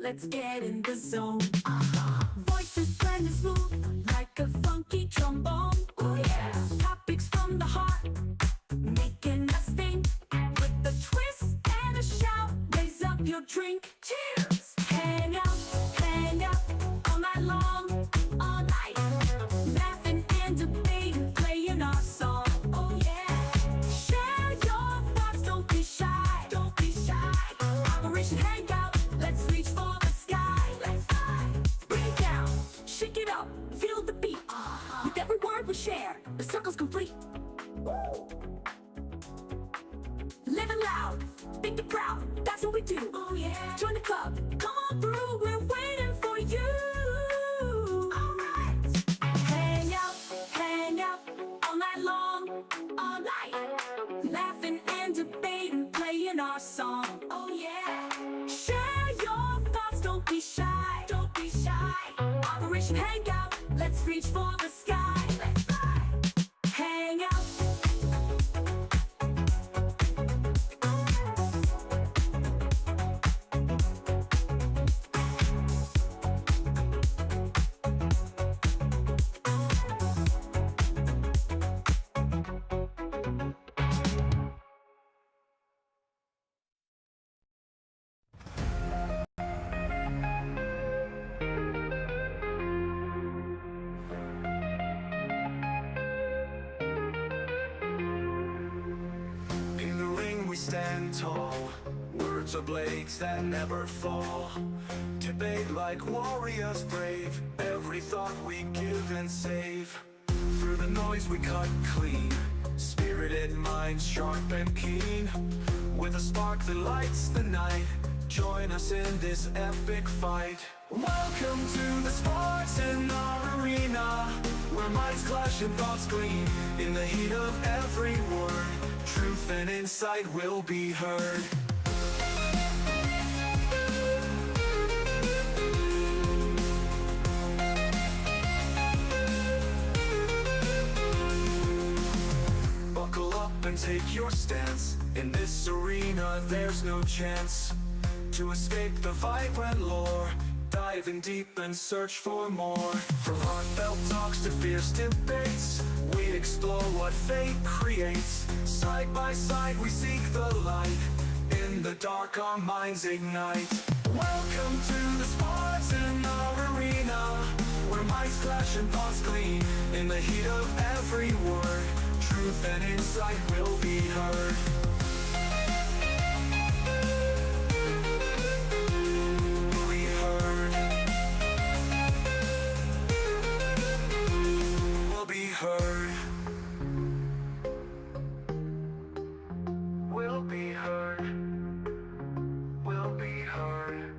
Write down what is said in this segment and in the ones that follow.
let's get in the zone. Voices blending smooth like a funky trombone. Oh yeah. Topics from the heart, making us think. With a twist and a shout, raise up your drink. Cheers! Hang out all night long, all night. Laughing and debating, playing our song. Oh yeah. Share your thoughts, don't be shy. Don't be shy. Operation Hangout, let's reach for the sky. Let's fly. Bring it down, shake it up, feel the beat. With every word we share, the circle's complete. Living loud, think it proud, that's what we do. Oh yeah. Join the club, come on through, we're waiting for you. Alright. Hang out, all night long, all night. Laughing and debating, playing our song. Oh yeah. Share your thoughts, don't be shy. Don't be shy. Operation Hangout, let's reach for the sky. Let's fly. Hang out. In the ring we stand tall, words are blades that never fall. Debate like warriors brave, every thought we give and save. Through the noise we cut clean, spirited minds sharp and keen. With a spark that lights the night, join us in this epic fight. Welcome to the sports in our arena, where minds clash and thoughts gleam. In the heat of every word, truth and insight will be heard. Buckle up and take your stance. In this arena there's no chance to escape the vibrant lore. Dive in deep and search for more. From heartfelt talks to fierce debates, we explore what fate creates. Side by side we seek the light, in the dark our minds ignite. Welcome to the sports in our arena, where minds clash and thoughts gleam. In the heat of every word, truth and insight will be heard. Heard. Will be heard. Will be heard.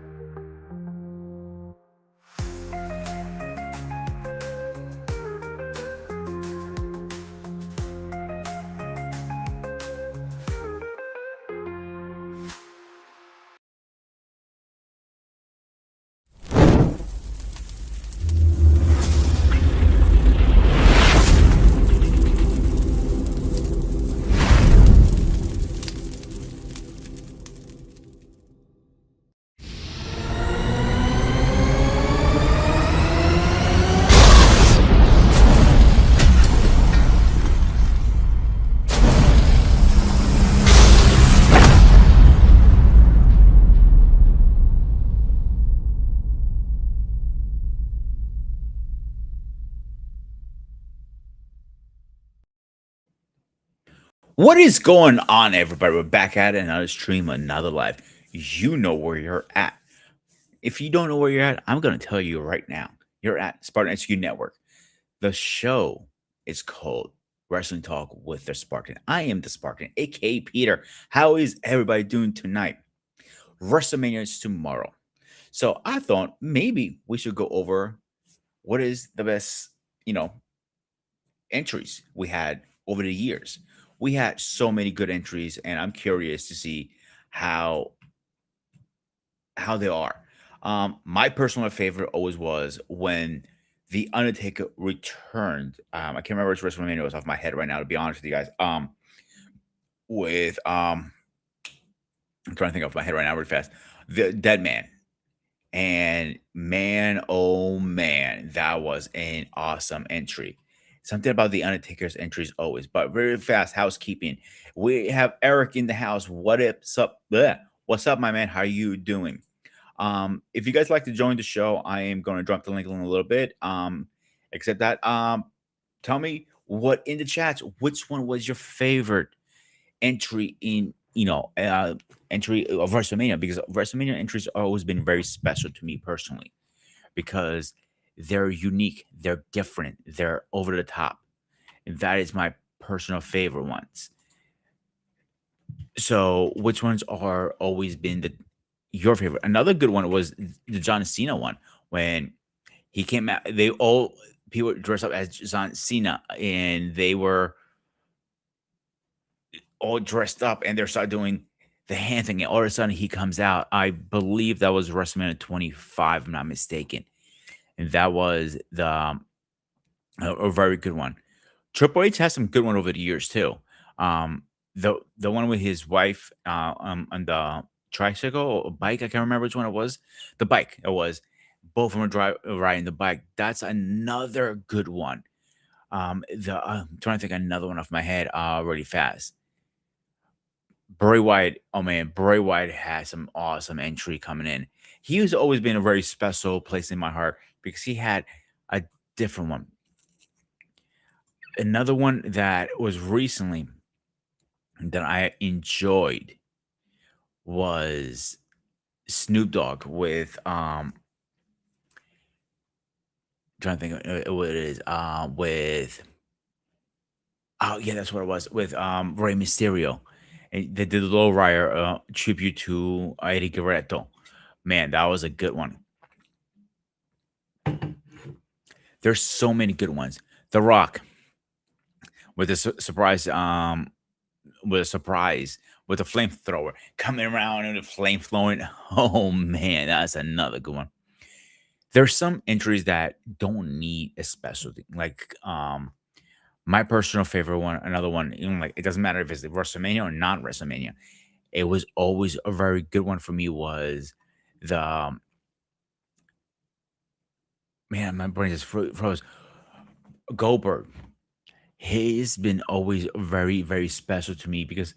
What is going on, everybody? We're back at it, another stream, another live. You know where you're at. If you don't know where you're at, I'm going to tell you right now. You're at Spartan SQ Network. The show is called Wrestling Talk with the Spartan. I am the Spartan, aka Peter. How is everybody doing tonight? WrestleMania is tomorrow. So I thought maybe we should go over what is the best, entries we had over the years. We had so many good entries, and I'm curious to see how they are. My personal favorite always was when the Undertaker returned. I can't remember which WrestleMania it was off my head right now, to be honest with you guys. With I'm trying to think off my head right now, really fast. The Dead Man, And man, oh man, that was an awesome entry. Something about the Undertaker's entries always, but very fast housekeeping. We have Eric in the house. What is up? Bleh. What's up, my man? How you doing? If you guys like to join the show, I am going to drop the link in a little bit. Except that, tell me what in the chats, which one was your favorite entry in entry of WrestleMania, because WrestleMania entries have always been very special to me personally because they're unique, they're different, they're over the top, and that is my personal favorite ones. So, which ones are always been your favorite? Another good one was the John Cena one when he came out. They all people dressed up as John Cena, and they were all dressed up and they start doing the hand thing. And all of a sudden, he comes out. I believe that was WrestleMania 25, if I'm not mistaken. And that was a very good one. Triple H has some good one over the years too. The one with his wife on the tricycle or bike, I can't remember which one it was. The bike it was. Both of them riding the bike. That's another good one. I'm trying to think of another one off my head really fast. Bray Wyatt, oh man, Bray Wyatt has some awesome entry coming in. He has always been a very special place in my heart because he had a different one. Another one that was recently that I enjoyed was Snoop Dogg with trying to think of what it is with oh yeah, that's what it was with Rey Mysterio. And they did the Low Rider tribute to Eddie Guerrero. Man, that was a good one. There's so many good ones. The Rock with a surprise with a surprise with a flamethrower coming around and the flame flowing. Oh man, that's another good one. There's some entries that don't need a special thing. Like my personal favorite one, another one, even like it doesn't matter if it's the WrestleMania or not WrestleMania. It was always a very good one for me was the man, my brain just froze. Goldberg. He's been always very, very special to me because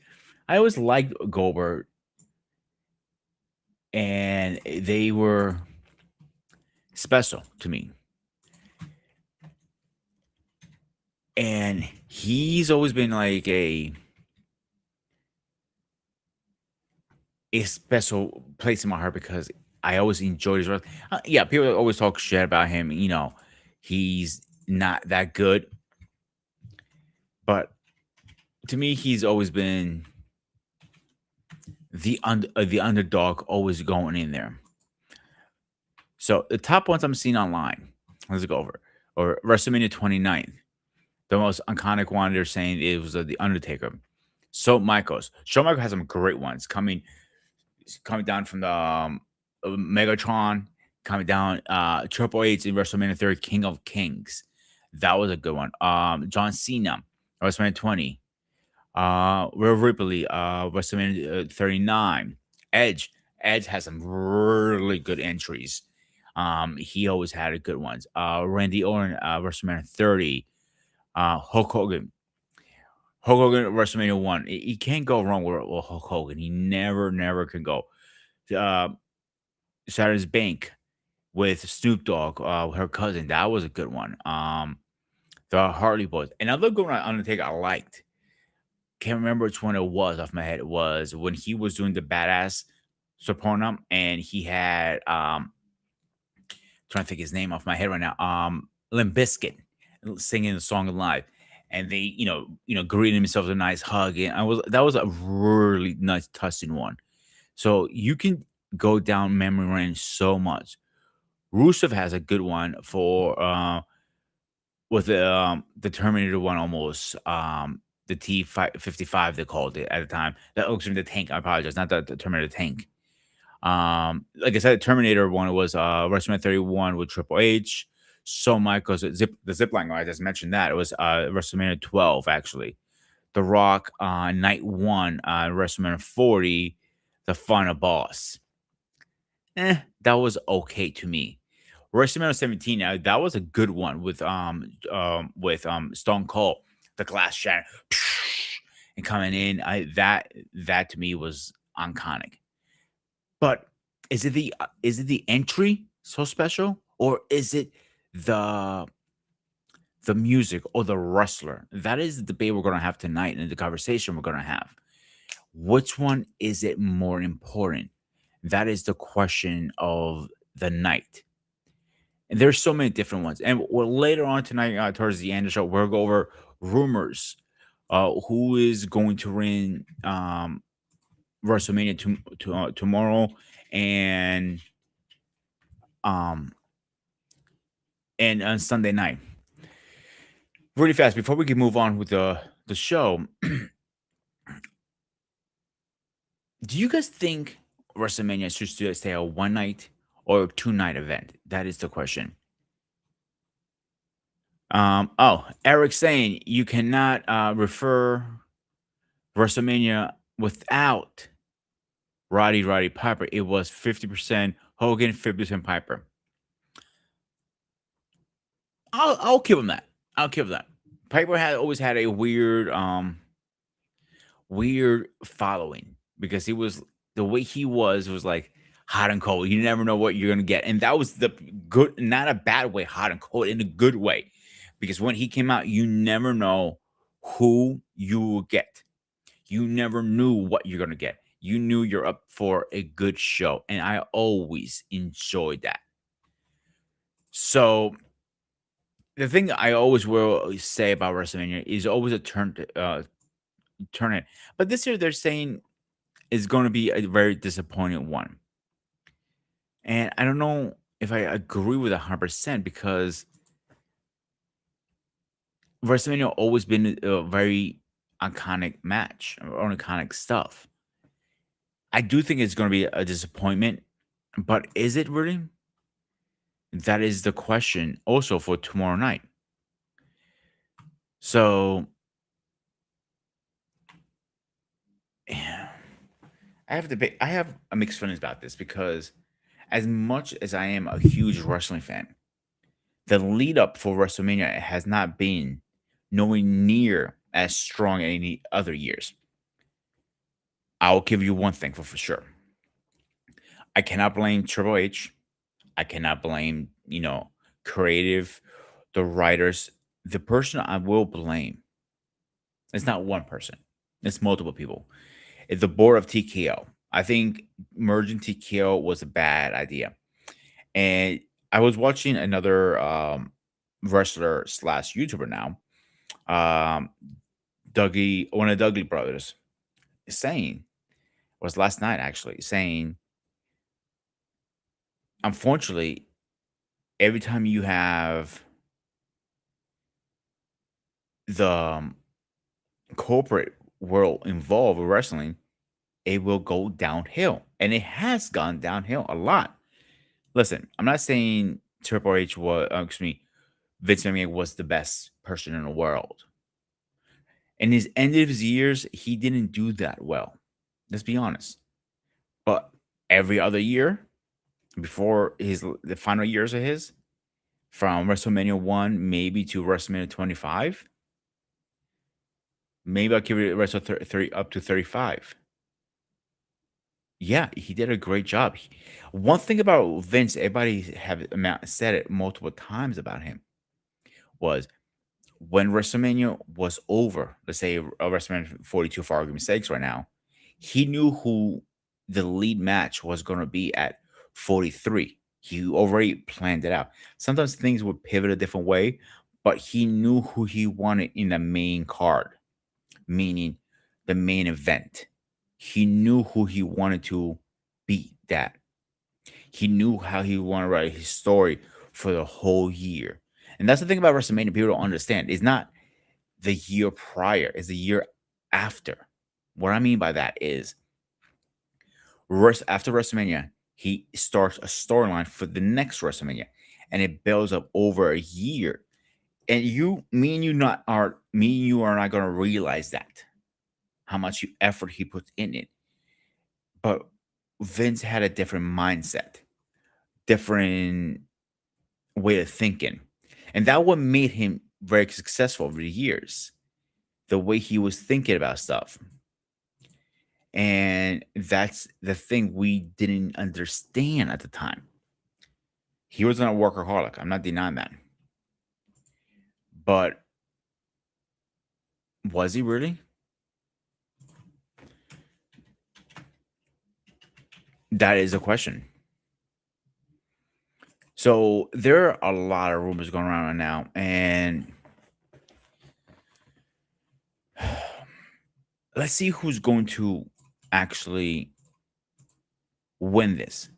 I always liked Goldberg and they were special to me. And he's always been like a special place in my heart because I always enjoyed his work. Yeah, people always talk shit about him. He's not that good, but to me, he's always been the underdog, always going in there. So the top ones I'm seeing online, let's go over. Or WrestleMania 29th. The most iconic one they're saying it was the Undertaker. So Michaels. Shawn Michaels has some great ones coming down from the Megatron, coming down Triple H in WrestleMania 30, King of Kings. That was a good one. John Cena, WrestleMania 20. Rhea Ripley, WrestleMania 39. Edge. Edge has some really good entries. He always had a good ones. Randy Orton, WrestleMania 30. Hulk Hogan. Hulk Hogan at WrestleMania 1. He can't go wrong with Hulk Hogan. He never can go. Uh, Saturn's Bank with Snoop Dogg, her cousin. That was a good one. The Harley Boys. Another good one Undertaker I liked. Can't remember which one it was off my head. It was when he was doing the badass Soprano and he had trying to think his name off my head right now. Limp Bizkit singing the song live. And they, greeted himself with a nice hug. And that was a really nice touching one. So you can go down memory lane so much. Rusev has a good one for with the Terminator one almost. The T55 they called it at the time. That looks in the tank. I apologize, not the Terminator tank. Like I said, the Terminator one was WrestleMania 31 with Triple H. So Michaels, the zipline guy, I just mentioned that. It was WrestleMania 12, actually. The Rock, night one, WrestleMania 40, the final boss. That was okay to me. WrestleMania 17, that was a good one with Stone Cold, the glass shatter, and coming in. That to me was iconic. But is it the entry so special, or is it the the music or the wrestler? That is the debate we're gonna have tonight, and the conversation we're gonna have. Which one is it more important? That is the question of the night. And there's so many different ones. And later on tonight, towards the end of the show, we'll go over rumors. Who is going to win WrestleMania tomorrow and um and on Sunday night. Really fast before we can move on with the show. Do you guys think WrestleMania should stay a one night or a 2 night event? That is the question. Oh, Eric saying you cannot refer WrestleMania without Roddy Piper. It was 50% Hogan, 50% Piper. I'll give him that. I'll give him that. Piper had always had a weird following because he was the way he was like hot and cold. You never know what you're gonna get, and that was the good, not a bad way, hot and cold in a good way, because when he came out, you never know who you will get. You never knew what you're gonna get. You knew you're up for a good show, and I always enjoyed that. So the thing that I always will say about WrestleMania is always a turn it. But this year they're saying is going to be a very disappointing one. And I don't know if I agree with 100% because WrestleMania always been a very iconic match or iconic stuff. I do think it's going to be a disappointment, but is it really? That is the question also for tomorrow night. So yeah, I have a mixed feelings about this because as much as I am a huge wrestling fan, the lead up for WrestleMania has not been nowhere near as strong any other years. I'll give you one thing for sure. I cannot blame Triple H. I cannot blame, creative, the writers. The person I will blame, it's not one person, it's multiple people. It's the board of TKO. I think merging TKO was a bad idea. And I was watching another wrestler slash YouTuber now, um, one of the Dougie brothers, saying, was last night actually, saying, unfortunately, every time you have the corporate world involved with wrestling, it will go downhill. And it has gone downhill a lot. Listen, I'm not saying Triple H was, excuse me, Vince McMahon was the best person in the world. In his end of his years, he didn't do that well. Let's be honest. But every other year, before the final years of his, from WrestleMania 1 maybe to WrestleMania 25, maybe I'll give it Wrestle 30 up to 35. Yeah, he did a great job. One thing about Vince, everybody have said it multiple times about him, was when WrestleMania was over, let's say WrestleMania 42 for argument's sakes right now, he knew who the lead match was going to be at 43. He already planned it out. Sometimes things would pivot a different way, but he knew who he wanted in the main card, meaning the main event. He knew who he wanted to beat that. He knew how he wanted to write his story for the whole year. And that's the thing about WrestleMania people don't understand. It's not the year prior, it's the year after. What I mean by that is after WrestleMania, he starts a storyline for the next WrestleMania, and it builds up over a year. And me and you are not gonna realize that how much effort he puts in it. But Vince had a different mindset. different way of thinking. And that what made him very successful over the years. The way he was thinking about stuff. And that's the thing we didn't understand at the time. He wasn't a workaholic. I'm not denying that. But was he really? That is a question. So there are a lot of rumors going around right now, and let's see who's going to actually win this.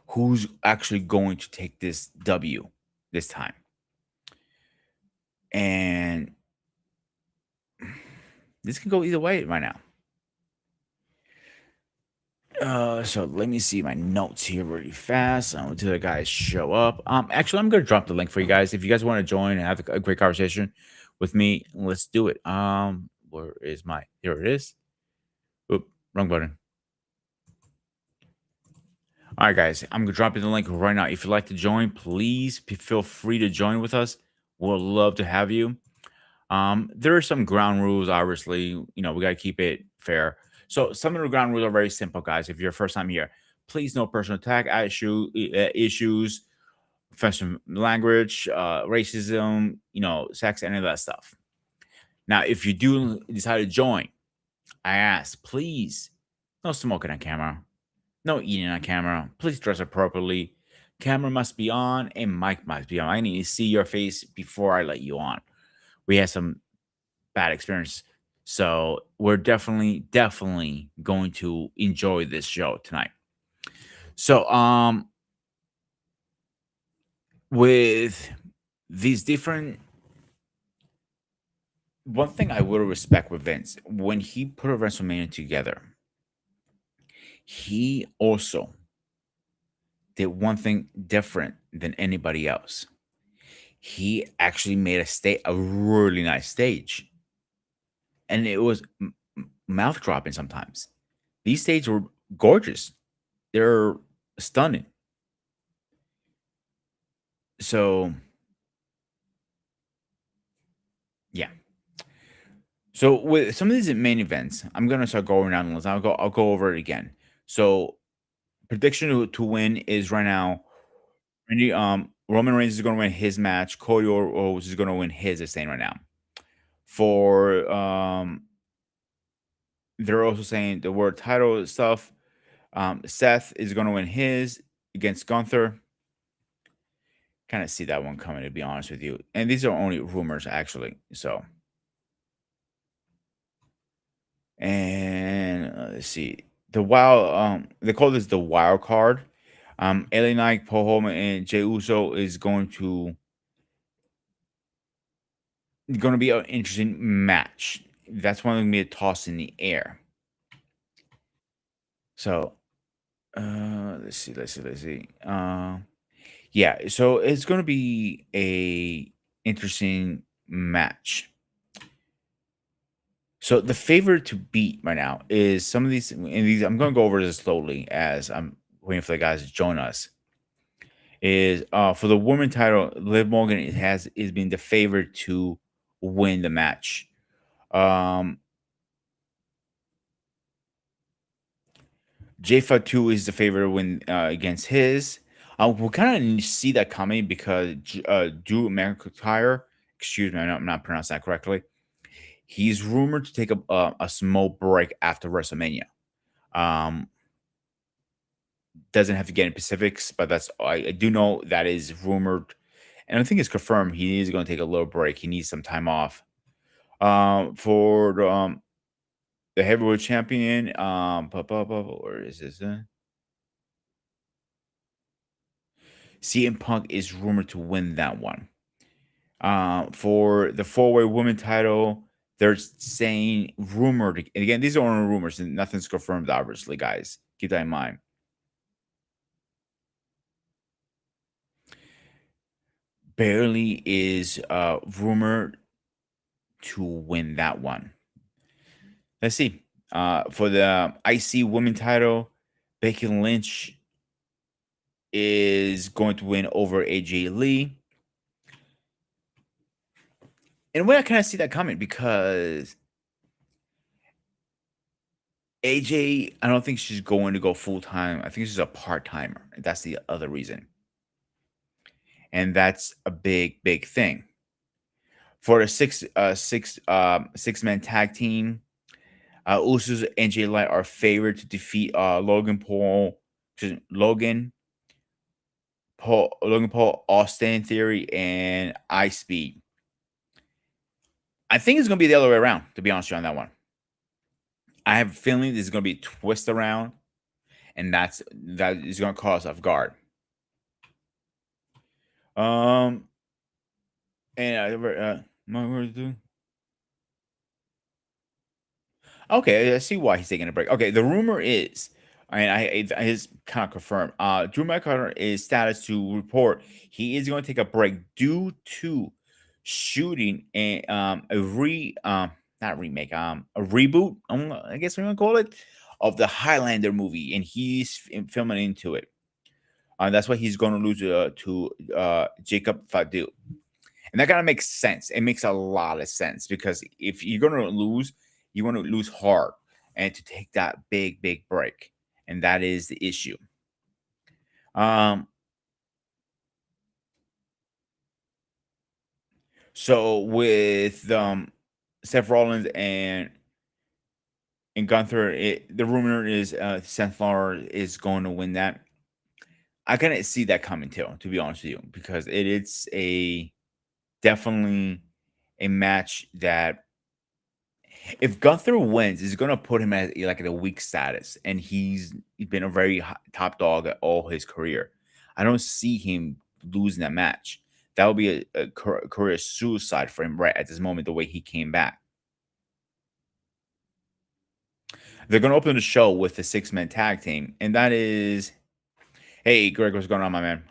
Who's actually going to take this W this time? And this can go either way right now. So let me see my notes here really fast until the guys show up. Actually, I'm gonna drop the link for you guys. If you guys want to join and have a great conversation with me, let's do it. Where is my? Here it is. Oop, wrong button. All right, guys, I'm gonna drop you the link right now. If you'd like to join, please feel free to join with us. We'll love to have you. There are some ground rules, obviously. We got to keep it fair. So some of the ground rules are very simple, guys. If you're first time here, please no personal attack issues, offensive language, racism, sex, any of that stuff. Now, if you do decide to join, I ask, please, no smoking on camera, no eating on camera. Please dress appropriately. Camera must be on and mic must be on. I need to see your face before I let you on. We had some bad experience. So we're definitely going to enjoy this show tonight. So with these different one thing I would respect with Vince, when he put a WrestleMania together, he also did one thing different than anybody else. He actually made a really nice stage. And it was mouth dropping sometimes. These stages were gorgeous. They're stunning. So, yeah. So with some of these main events, I'm gonna start going down the list. I'll go over it again. So prediction to win is right now. Roman Reigns is gonna win his match. Cody Rhodes is gonna win his. Is saying right now. For they're also saying the word title stuff. Seth is gonna win his against Gunther. Kind of see that one coming, to be honest with you. And these are only rumors, actually. So, and let's see, the wild. They call this the wild card. LA Knight, Paul Heyman, and Jey Uso is going to be an interesting match. That's one going to be a toss in the air. So, let's see. Yeah, so it's going to be a interesting match. So the favorite to beat right now is some of these, and these I'm going to go over this slowly as I'm waiting for the guys to join us. Is for the woman title, Liv Morgan is being the favorite to win the match. Um, J Fatu is the favorite to win against his. We'll kind of see that coming because Drew McIntyre, excuse me, I'm not pronouncing that correctly. He's rumored to take a small break after WrestleMania. Um, doesn't have to get in specifics, but I do know that is rumored, and I think it's confirmed. He is going to take a little break. He needs some time off. For the heavyweight champion, where is this? CM Punk is rumored to win that one. For the four-way women title, they're saying rumored. And again, these are only rumors and nothing's confirmed, obviously, guys. Keep that in mind. Barely is rumored to win that one. Let's see. For the IC women title, Becky Lynch is going to win over AJ Lee. In a way, I kind of see that coming because AJ, I don't think she's going to go full time. I think she's a part timer. That's the other reason. And that's a big, big thing. For the six-man tag team, Usos and Jay Light are favored to defeat Logan Paul, Austin Theory, and Ice Speed. I think it's gonna be the other way around, to be honest with you on that one. I have a feeling this is gonna be a twist around, and that is gonna cause off guard. And what we're doing? Okay, I see why he's taking a break. Okay, the rumor is, and it is kind of confirmed. Drew McIntyre is status to report he is going to take a break due to shooting a not remake a reboot. I guess we're gonna call it of the Highlander movie, and he's filming into it. That's why he's going to lose to Jacob Fadu. And that kind of makes sense. It makes a lot of sense because if you're going to lose, you want to lose hard and to take that big, big break. And that is the issue. So with Seth Rollins and Gunther, the rumor is Seth Rollins is going to win that. I kind of see that coming too, to be honest with you, because it's a definitely a match that if Gunther wins, is going to put him at like a weak status, and he's been a very top dog at all his career. I don't see him losing that match. That would be a career suicide for him right at this moment. The way he came back, they're going to open the show with the six-man tag team, and that is, hey Greg, what's going on, my man?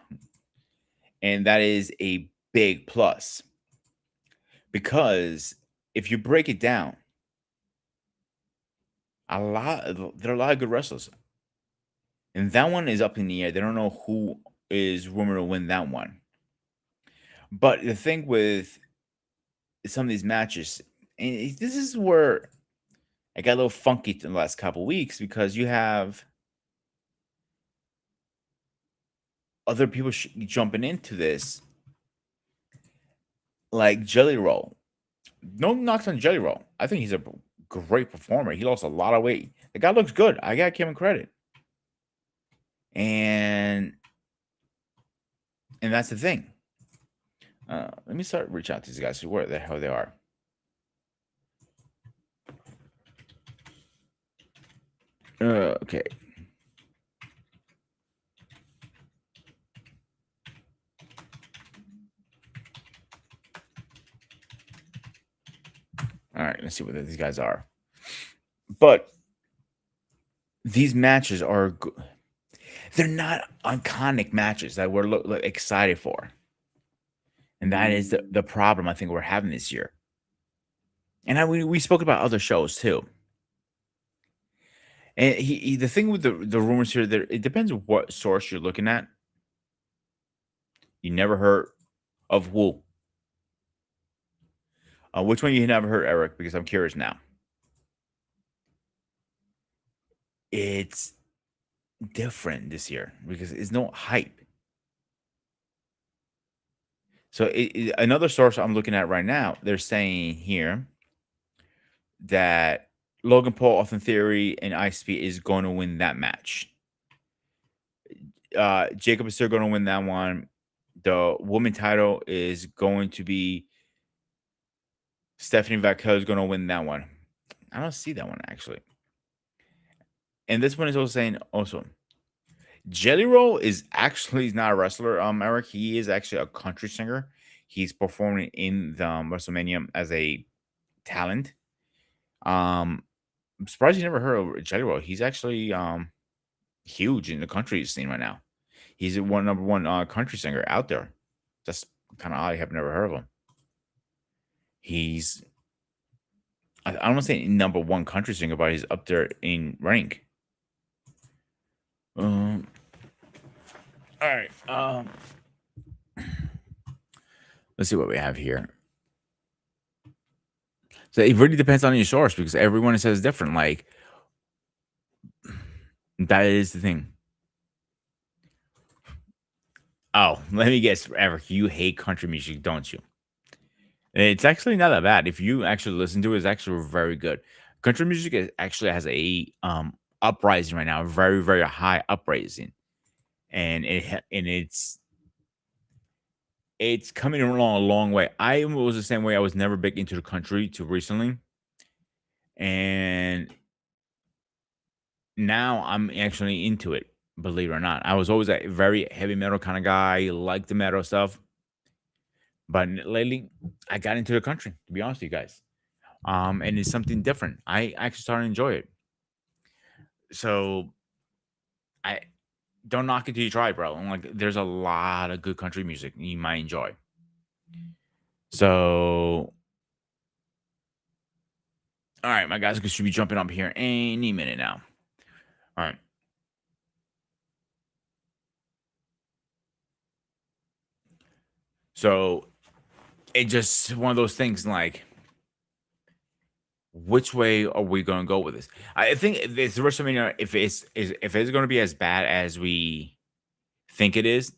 And that is a big plus because if you break it down, there are a lot of good wrestlers, and that one is up in the air. They don't know who is rumored to win that one. But the thing with some of these matches, and this is where I got a little funky in the last couple weeks because you have other people jumping into this, like Jelly Roll. No knocks on Jelly Roll. I think he's a great performer. He lost a lot of weight. The guy looks good. I gotta give him credit. And that's the thing. Let me start reach out to these guys, see where the hell they are. Okay. All right, let's see what these guys are. But these matches are good. They're not iconic matches that we're excited for. And that is the problem I think we're having this year. And we spoke about other shows too. And the thing with the rumors here, it depends on what source you're looking at. You never heard of who? Which one you never heard, Eric? Because I'm curious now. It's different this year because it's no hype. So another source I'm looking at right now, they're saying here that Logan Paul, Austin Theory, and ISP is going to win that match. Jacob is still going to win that one. The woman title is going to be Stephanie Vaquero is going to win that one. I don't see that one actually. And this one is also saying Jelly Roll is actually not a wrestler. Eric, he is actually a country singer. He's performing in the WrestleMania as a talent. I'm surprised you never heard of Jelly Roll. He's actually huge in the country scene right now. He's number one country singer out there. That's kind of odd. I have never heard of him. He's I don't want to say number one country singer, but he's up there in rank. All right. Let's see what we have here. So it really depends on your source because everyone says different. Like that is the thing. Oh, let me guess, Eric. You hate country music, don't you? It's actually not that bad. If you actually listen to it, it's actually very good. Country music actually has a uprising right now, very very high uprising, and it's coming along a long way. I was the same way. I was never big into the country till recently, and now I'm actually into it. Believe it or not, I was always a very heavy metal kind of guy, like the metal stuff. But lately, I got into the country. To be honest with you guys, and it's something different. I actually started to enjoy it. So I don't knock it till you try, bro. And like, there's a lot of good country music you might enjoy. So, all right, my guys should be jumping up here any minute now. All right. So it just one of those things like which way are we gonna go with this? I think if it's WrestleMania, if it's gonna be as bad as we think it is,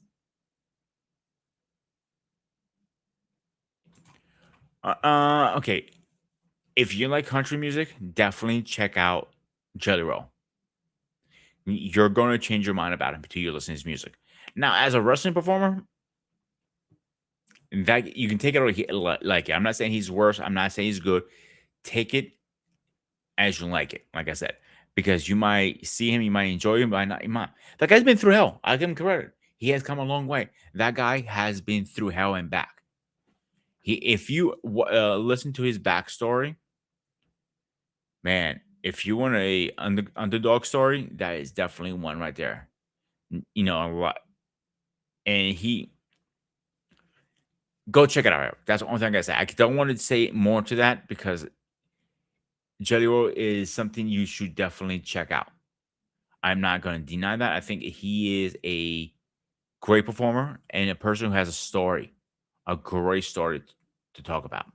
okay. If you like country music, definitely check out Jelly Roll. You're gonna change your mind about him until you listen to his music. Now, as a wrestling performer, that you can take it or like it. I'm not saying he's worse. I'm not saying he's good. Take it as you like it, like I said, because you might see him, you might enjoy him, might not. You might. That guy's been through hell. I give him credit. He has come a long way. That guy has been through hell and back. If you listen to his backstory, man, if you want a underdog story, that is definitely one right there. You know a lot, and he go check it out. That's the only thing I gotta say. I don't want to say more to that because Jelly Roll is something you should definitely check out. I'm not going to deny that. I think he is a great performer and a person who has a great story to talk about.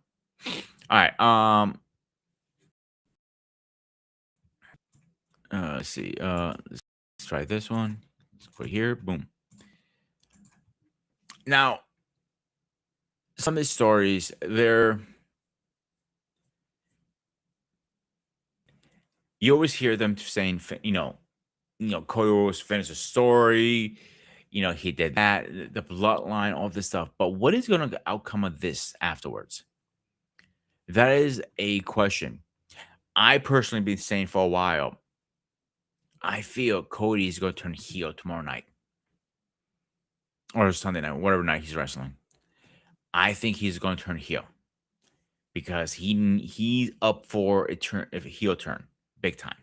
All right. Let's see. Let's try this one. Let's go here. Boom. Now, some of these stories, you always hear them saying, Cody Rhodes finished a story. He did that, the bloodline, all this stuff. But what is going to the outcome of this afterwards? That is a question. I personally been saying for a while. I feel Cody is going to turn heel tomorrow night or Sunday night, whatever night he's wrestling. I think he's going to turn heel because he's up for a heel turn, big time.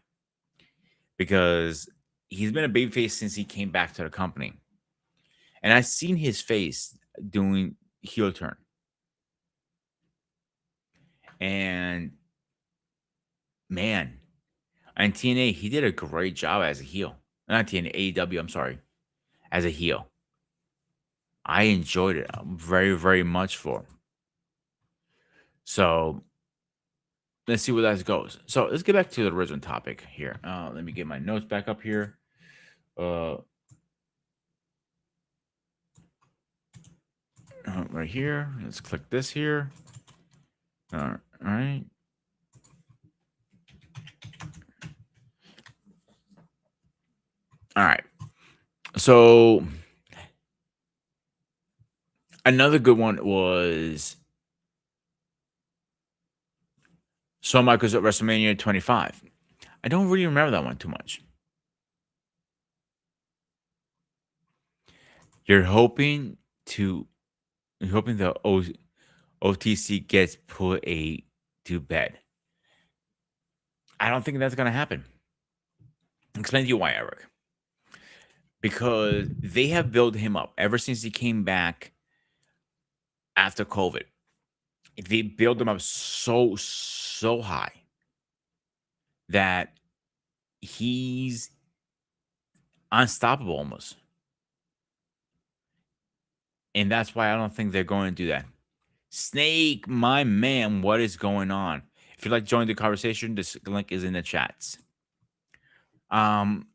Because he's been a babyface since he came back to the company. And I've seen his face doing heel turn. And man, on TNA, he did a great job as a heel. Not TNA, AEW, I'm sorry, as a heel. I enjoyed it very, very much for him. So let's see where that goes. So let's get back to the original topic here. Let me get my notes back up here. Right here. Let's click this here. All right. All right. So another good one was Shawn Michaels at WrestleMania 25. I don't really remember that one too much. You're hoping the OTC gets put to bed. I don't think that's gonna happen. Explain to you why, Eric. Because they have built him up ever since he came back after COVID. They built him up so high that he's unstoppable almost. And that's why I don't think they're going to do that. Snake, my man, what is going on? If you'd like to join the conversation, this link is in the chats. Um,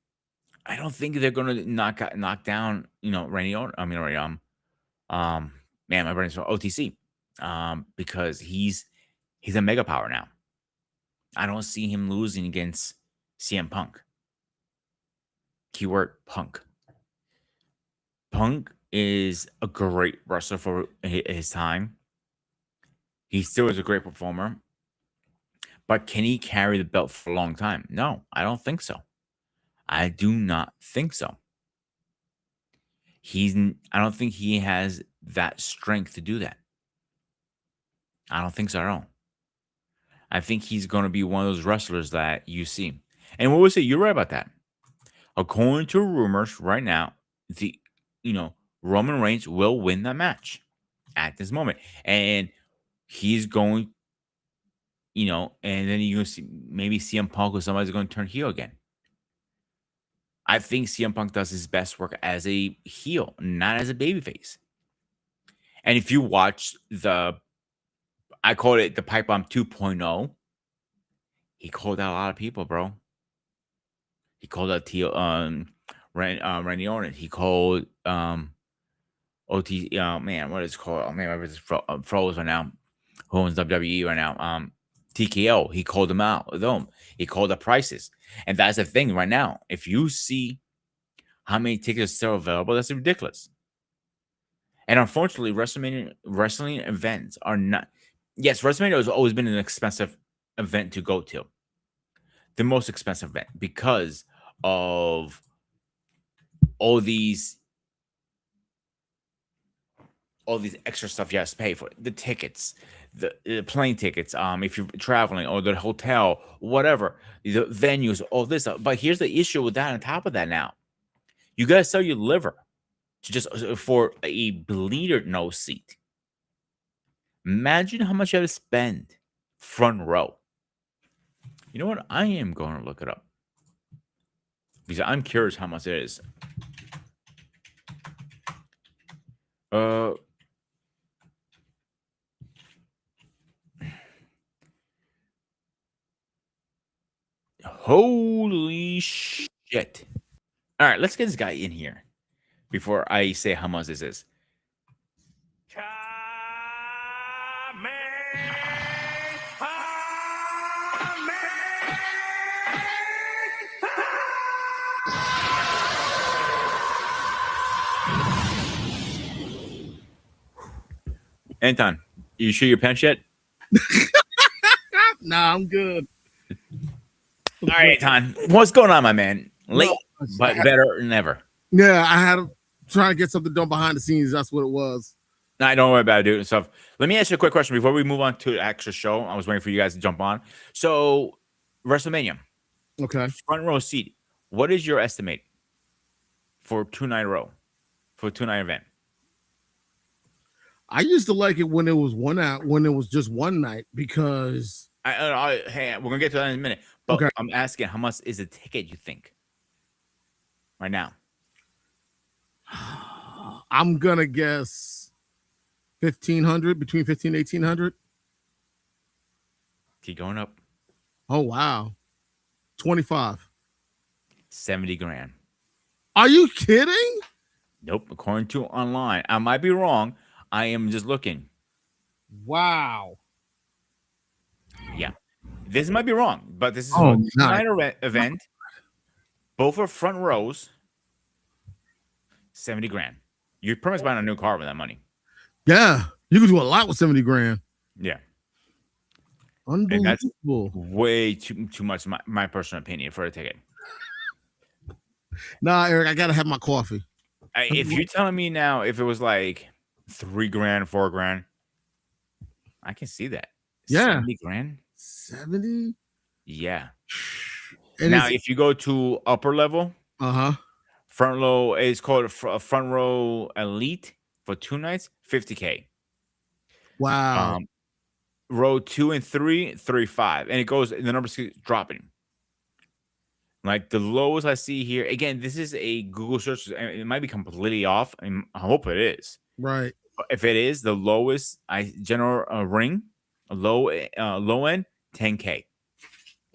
I don't think they're going to knock down, Randy Orton. I mean, Randy, man, my brain's OTC. Because he's a mega power now. I don't see him losing against CM Punk. Keyword Punk. Punk is a great wrestler for his time. He still is a great performer. But can he carry the belt for a long time? No, I don't think so. I do not think so. I don't think he has that strength to do that. I don't think so at all. I think he's going to be one of those wrestlers that you see. And what was it? You're right about that. According to rumors right now, Roman Reigns will win that match at this moment. And he's going, and then you're going to see maybe CM Punk or somebody's going to turn heel again. I think CM Punk does his best work as a heel, not as a babyface. And if you watch I call it the Pipe Bomb 2.0, he called out a lot of people, bro. He called out Randy Orton. He called OT. Man, what is it called? Oh man, my brain's froze right now. Who owns WWE right now? TKO. He called them out. He called the prices, and that's the thing right now. If you see how many tickets are still available, that's ridiculous. And unfortunately, wrestling events are not. Yes, WrestleMania has always been an expensive event to go to. The most expensive event because of all these extra stuff you have to pay for. The tickets, the plane tickets, if you're traveling, or the hotel, whatever, the venues, all this stuff. But here's the issue with that. On top of that, now you gotta sell your liver to just for a bleeder nose seat. Imagine how much you have to spend front row. You know what? I am going to look it up because I'm curious how much it is. Holy shit. All right, let's get this guy in here before I say how much this is. Anton, you sure your pants yet? Nah, I'm good. All right, Anton, what's going on, my man? Late, No, but better than ever. Yeah, I had to try to get something done behind the scenes. That's what it was. No, don't worry about it, dude. And stuff. Let me ask you a quick question before we move on to the actual show. I was waiting for you guys to jump on. So, WrestleMania, Okay. front row seat. What is your estimate for 2-night row, for a 2-night event? I used to like it when it was when it was just one night because Hey, we're gonna get to that in a minute. But Okay. I'm asking, how much is a ticket? You think right now? I'm gonna guess 1,500, between 1,500 and 1,800. Keep going up. Oh wow, 25. 70 grand. Are you kidding? Nope. According to online, I might be wrong. I am just looking. Wow. Yeah, this might be wrong, but this is Oh, a God. 2-night event. Both are front rows. 70 grand. You're pretty much buying a new car with that money. Yeah, you could do a lot with 70 grand. Yeah. And that's Unbelievable. way too much, my personal opinion, for a ticket. Nah, Eric, I gotta have my coffee. If you're telling me now, if it was like 3 grand, 4 grand, I can see that. Yeah. 70 grand. 70. Yeah. And Now, it's if you go to upper level, uh-huh. front row is called a front row elite for 2 nights, 50K. Wow. Row 2 and 3, 35, and it goes. The numbers keep dropping. Like the lowest I see here, again, this is a Google search. It might be completely off. I hope it is. Right. If it is the lowest general ring, low end, 10K.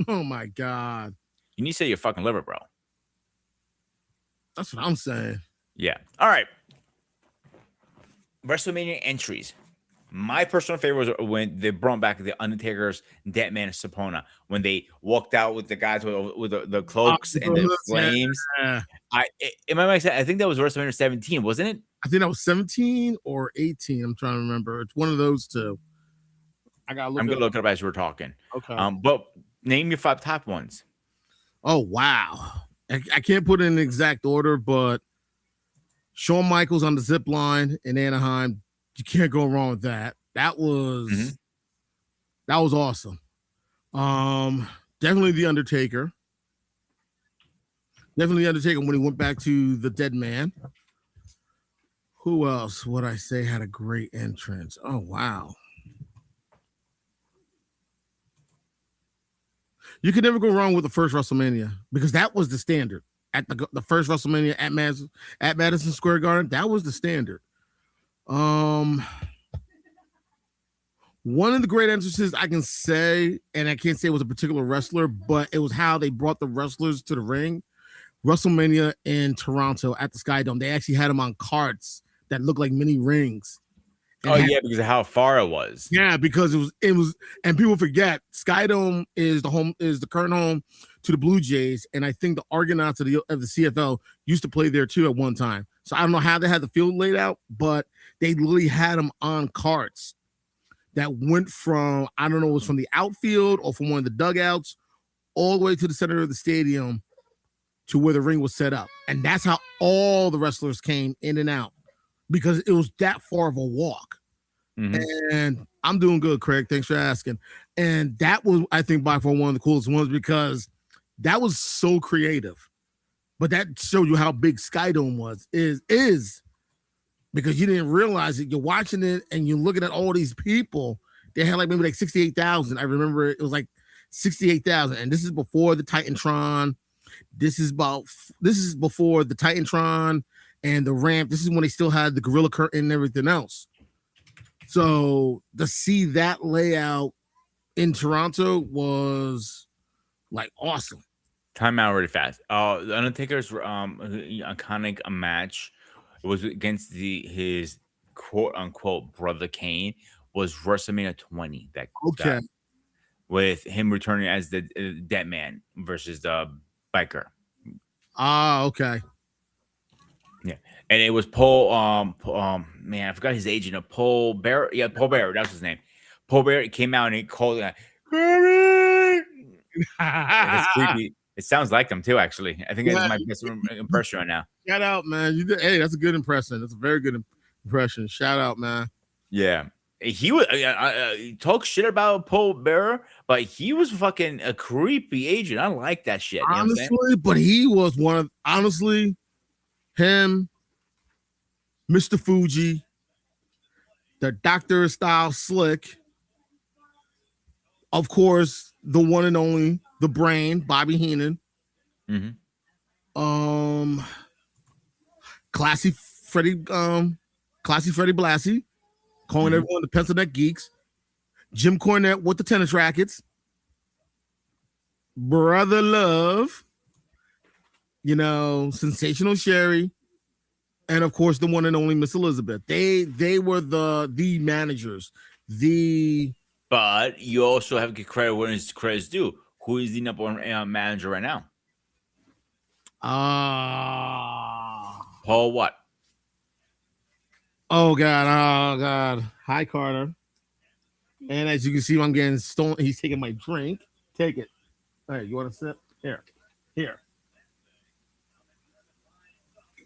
Oh my God. You need to say your fucking liver, bro. That's what I'm saying. Yeah. All right. WrestleMania entries. My personal favorite was when they brought back the Undertaker's Dead Man Sapona when they walked out with the guys with the cloaks and the flames. Yeah. I think that was WrestleMania 17, wasn't it? I think that was 17 or 18. I'm trying to remember. It's one of those two. I'm gonna look it up as we're talking. Okay. But name your 5 top ones. Oh wow. I can't put it in exact order, but Shawn Michaels on the zip line in Anaheim. You can't go wrong with that. That was awesome. Definitely the Undertaker. Definitely the Undertaker when he went back to the Dead Man. Who else would I say had a great entrance? Oh wow. You could never go wrong with the first WrestleMania because that was the standard at the first WrestleMania at Madison Square Garden. That was the standard. One of the great entrances I can say, and I can't say it was a particular wrestler, but it was how they brought the wrestlers to the ring. WrestleMania in Toronto at the Sky Dome. They actually had them on carts that looked like mini rings. Because of how far it was. Yeah, because it was, and people forget Sky Dome is the current home to the Blue Jays, and I think the Argonauts of the CFL used to play there too at one time. So I don't know how they had the field laid out, but they literally had them on carts that went from, I don't know, it was from the outfield or from one of the dugouts all the way to the center of the stadium to where the ring was set up, and that's how all the wrestlers came in and out because it was that far of a walk. And I'm doing good, Craig. Thanks for asking. And that was, I think, by far one of the coolest ones because that was so creative. But that showed you how big Sky Dome is because you didn't realize it. You're watching it and you're looking at all these people. They had maybe 68,000. I remember it was like 68,000. And this is before the Titantron. This is before the Titantron and the ramp. This is when they still had the Gorilla Curtain and everything else. So to see that layout in Toronto was like awesome. Time out really fast. The Undertaker's iconic match was against his quote unquote brother Kane was WrestleMania 20. That with him returning as the Dead Man versus the biker. Okay. Yeah, and it was Paul. Man, I forgot his agent. Paul Bear. Yeah, Paul Bear. That's his name. Paul Bear came out and he called it. It's creepy. It sounds like him too. Actually, I think that's my best impression right now. Shout out, man! Hey, that's a good impression. That's a very good impression. Shout out, man. Yeah, he was talk shit about Paul Bear, but he was fucking a creepy agent. I like that shit. You honestly, but he was one of him, Mr. Fuji, the Dr. Style Slick, of course, the one and only, the Brain, Bobby Heenan, classy Freddie Blassie, calling everyone the Pencil Neck Geeks, Jim Cornette with the tennis rackets, Brother Love, Sensational Sherry, and of course the one and only Miss Elizabeth. They were the managers. But you also have to give credit where credit's due. Who is the number one manager right now? Paul what? Oh God. Hi, Carter. And as you can see, I'm getting stolen. He's taking my drink. Take it. All right, you want to sip? Here.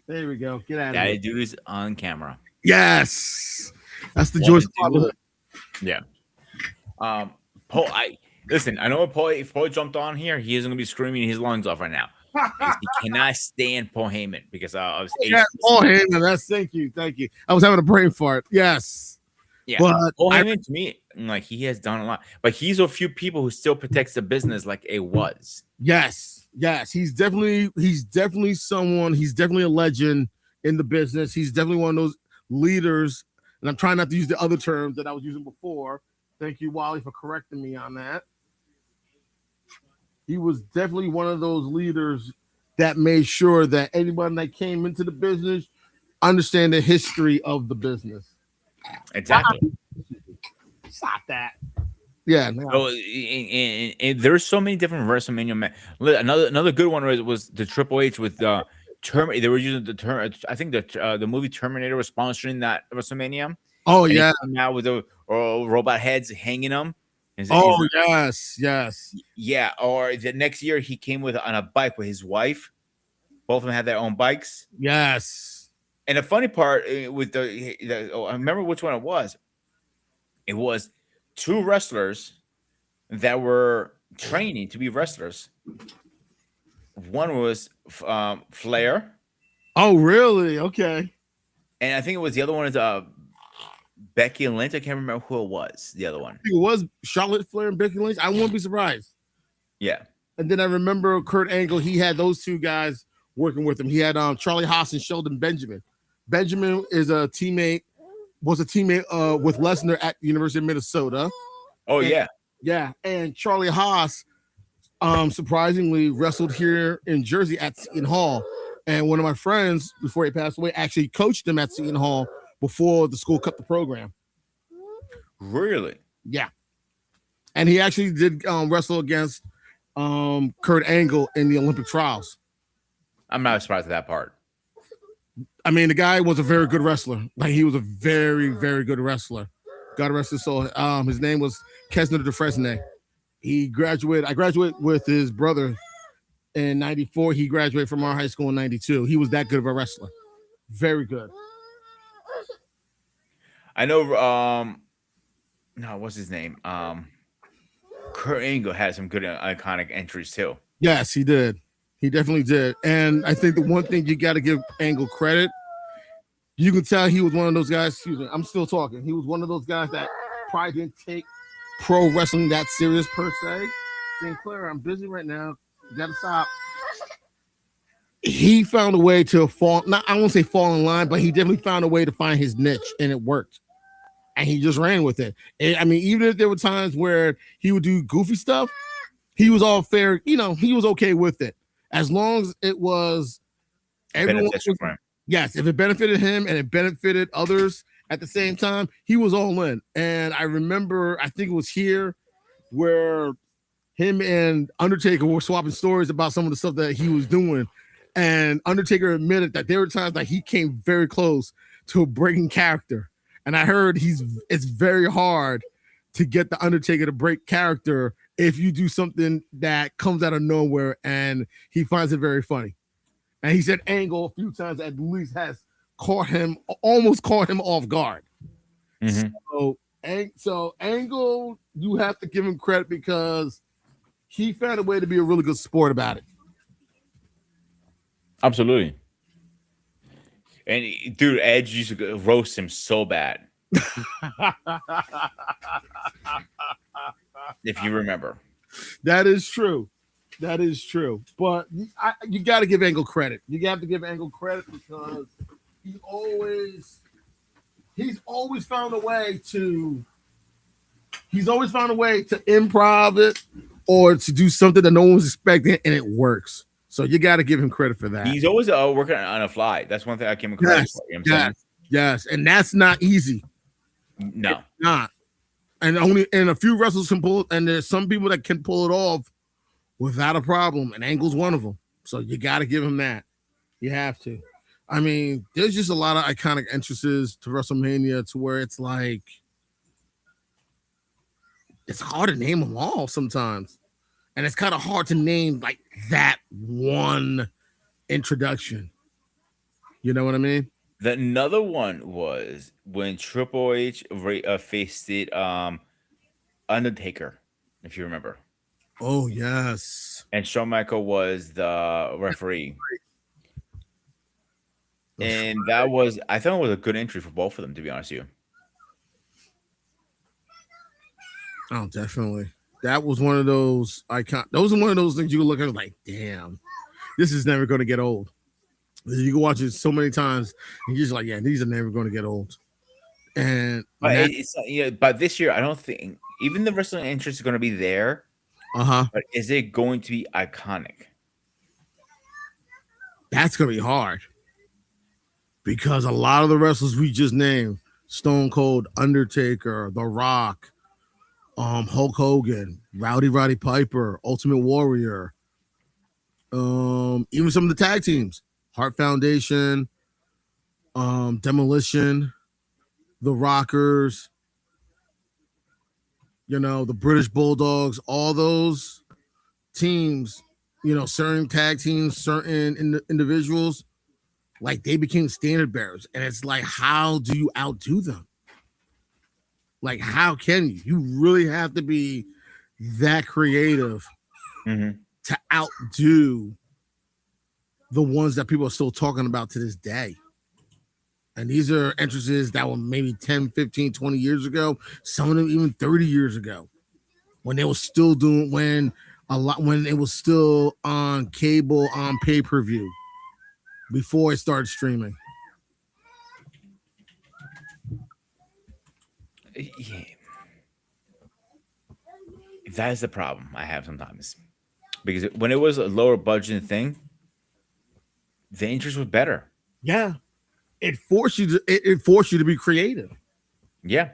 There we go. Get out of here. That dude is on camera. Yes. That's the George Fatherhood. Yeah. Paul, I know if Paul jumped on here, he isn't gonna be screaming his lungs off right now. He cannot stand Paul Heyman because of Paul Heyman. That's thank you. I was having a brain fart. Yes. Yeah, but Paul Heyman to me, like he has done a lot, but he's a few people who still protects the business like it was. Yes. He's definitely someone. He's definitely a legend in the business. He's definitely one of those leaders, and I'm trying not to use the other terms that I was using before. Thank you, Wally, for correcting me on that. He was definitely one of those leaders that made sure that anyone that came into the business understand the history of the business. Exactly. Stop that. Yeah. No. So, and there's so many different WrestleMania. Another good one was the Triple H with the Terminator. They were using the term. I think the movie Terminator was sponsoring that WrestleMania. Oh And he yeah. came out with the robot heads hanging them. Oh yes, yes. Yeah. Or the next year he came on a bike with his wife. Both of them had their own bikes. Yes. And the funny part with I remember which one it was. It was two wrestlers that were training to be wrestlers. One was Flair, Oh really? Okay. and I think it was the other one is Becky Lynch. I can't remember who it was. The other one. I think it was Charlotte Flair and Becky Lynch. I won't be surprised. Yeah. And then I remember Kurt Angle. He had those two guys working with him. He had Charlie Haas and Sheldon Benjamin. Benjamin was a teammate with Lesnar at the University of Minnesota. Oh And- yeah. Yeah, and Charlie Haas, surprisingly, wrestled here in Jersey at Seton Hall. And one of my friends, before he passed away, actually coached him at Seton Hall before the school cut the program. Really? Yeah, and he actually did wrestle against Kurt Angle in the Olympic trials. I'm not surprised at that part. I mean, the guy was a very good wrestler. Like he was a very, very good wrestler. God rest his soul. His name was Kesner de Fresnay. I graduated with his brother in 94. He graduated from our high school in 92. He was that good of a wrestler. Very good. I know. No, what's his name? Kurt Angle had some good iconic entries too. Yes, he did. He definitely did. And I think the one thing you got to give Angle credit, you can tell he was one of those guys. Excuse me, I'm still talking. He was one of those guys that probably didn't take pro wrestling that serious per se. Sinclair, I'm busy right now. You got to stop. He found a way to I won't say fall in line, but he definitely found a way to find his niche, and it worked. And he just ran with it. And, I mean, even if there were times where he would do goofy stuff, he was all fair. You know, he was okay with it. As long as it was everyone. Yes, if it benefited him and it benefited others at the same time, he was all in. And I remember, I think it was here where him and Undertaker were swapping stories about some of the stuff that he was doing. And Undertaker admitted that there were times that he came very close to breaking character. And I heard it's very hard to get the Undertaker to break character if you do something that comes out of nowhere, and he finds it very funny. And he said Angle a few times at least has almost caught him off guard. Mm-hmm. So Angle, you have to give him credit because he found a way to be a really good sport about it. Absolutely. And dude, Edge used to roast him so bad. If you remember. That is true. That is true. But you got to give Angle credit. You got to give Angle credit because he's always found a way to improv it or to do something that no one was expecting, and it works. So you got to give him credit for that. He's always working on a fly. That's one thing I came across. Yes, and that's not easy. No, it's not. And a few wrestlers can pull it, and there's some people that can pull it off without a problem, and Angle's one of them. So you got to give him that. You have to. I mean, there's just a lot of iconic entrances to WrestleMania to where it's like it's hard to name them all sometimes. And it's kind of hard to name like that one introduction. You know what I mean? Another one was when Triple H faced it, Undertaker, if you remember. Oh, yes. And Shawn Michaels was the referee. And I thought it was a good entry for both of them, to be honest with you. Oh, definitely. That was one of those those are one of those things you look at like, damn, this is never going to get old. You can watch it so many times, and you're just like, yeah, these are never going to get old. And But it's but this year I don't think even the wrestling interest is going to be there. uh-huh, But is it going to be iconic? that's going to be hard because a lot of the wrestlers we just named, Stone Cold, Undertaker, The Rock, Hulk Hogan, Roddy Piper, Ultimate Warrior, even some of the tag teams, Heart Foundation, Demolition, the Rockers, the British Bulldogs, all those teams, certain tag teams, certain individuals, like they became standard bearers. And it's like, how do you outdo them? Like, how can you? You really have to be that creative to outdo the ones that people are still talking about to this day. And these are entrances that were maybe 10, 15, 20 years ago, some of them even 30 years ago, when they were still doing, when it was still on cable, on pay-per-view, before it started streaming. Yeah. That is the problem I have sometimes. Because when it was a lower budget thing, the interest was better. Yeah. It forced you to be creative. Yeah.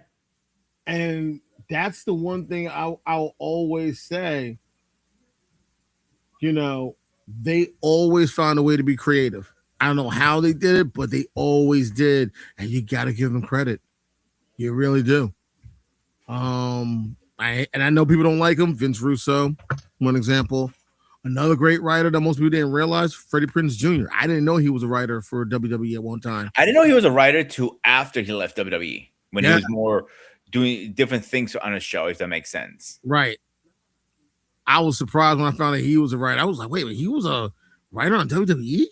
And that's the one thing I'll always say, they always found a way to be creative. I don't know how they did it, but they always did. And you got to give them credit. You really do. I know people don't like him. Vince Russo, one example. Another great writer that most people didn't realize, Freddie Prinze Jr. I didn't know he was a writer for WWE at one time. I didn't know he was a writer too after he left WWE, when he was more doing different things on a show, if that makes sense. Right. I was surprised when I found out he was a writer. I was like, wait, he was a writer on WWE?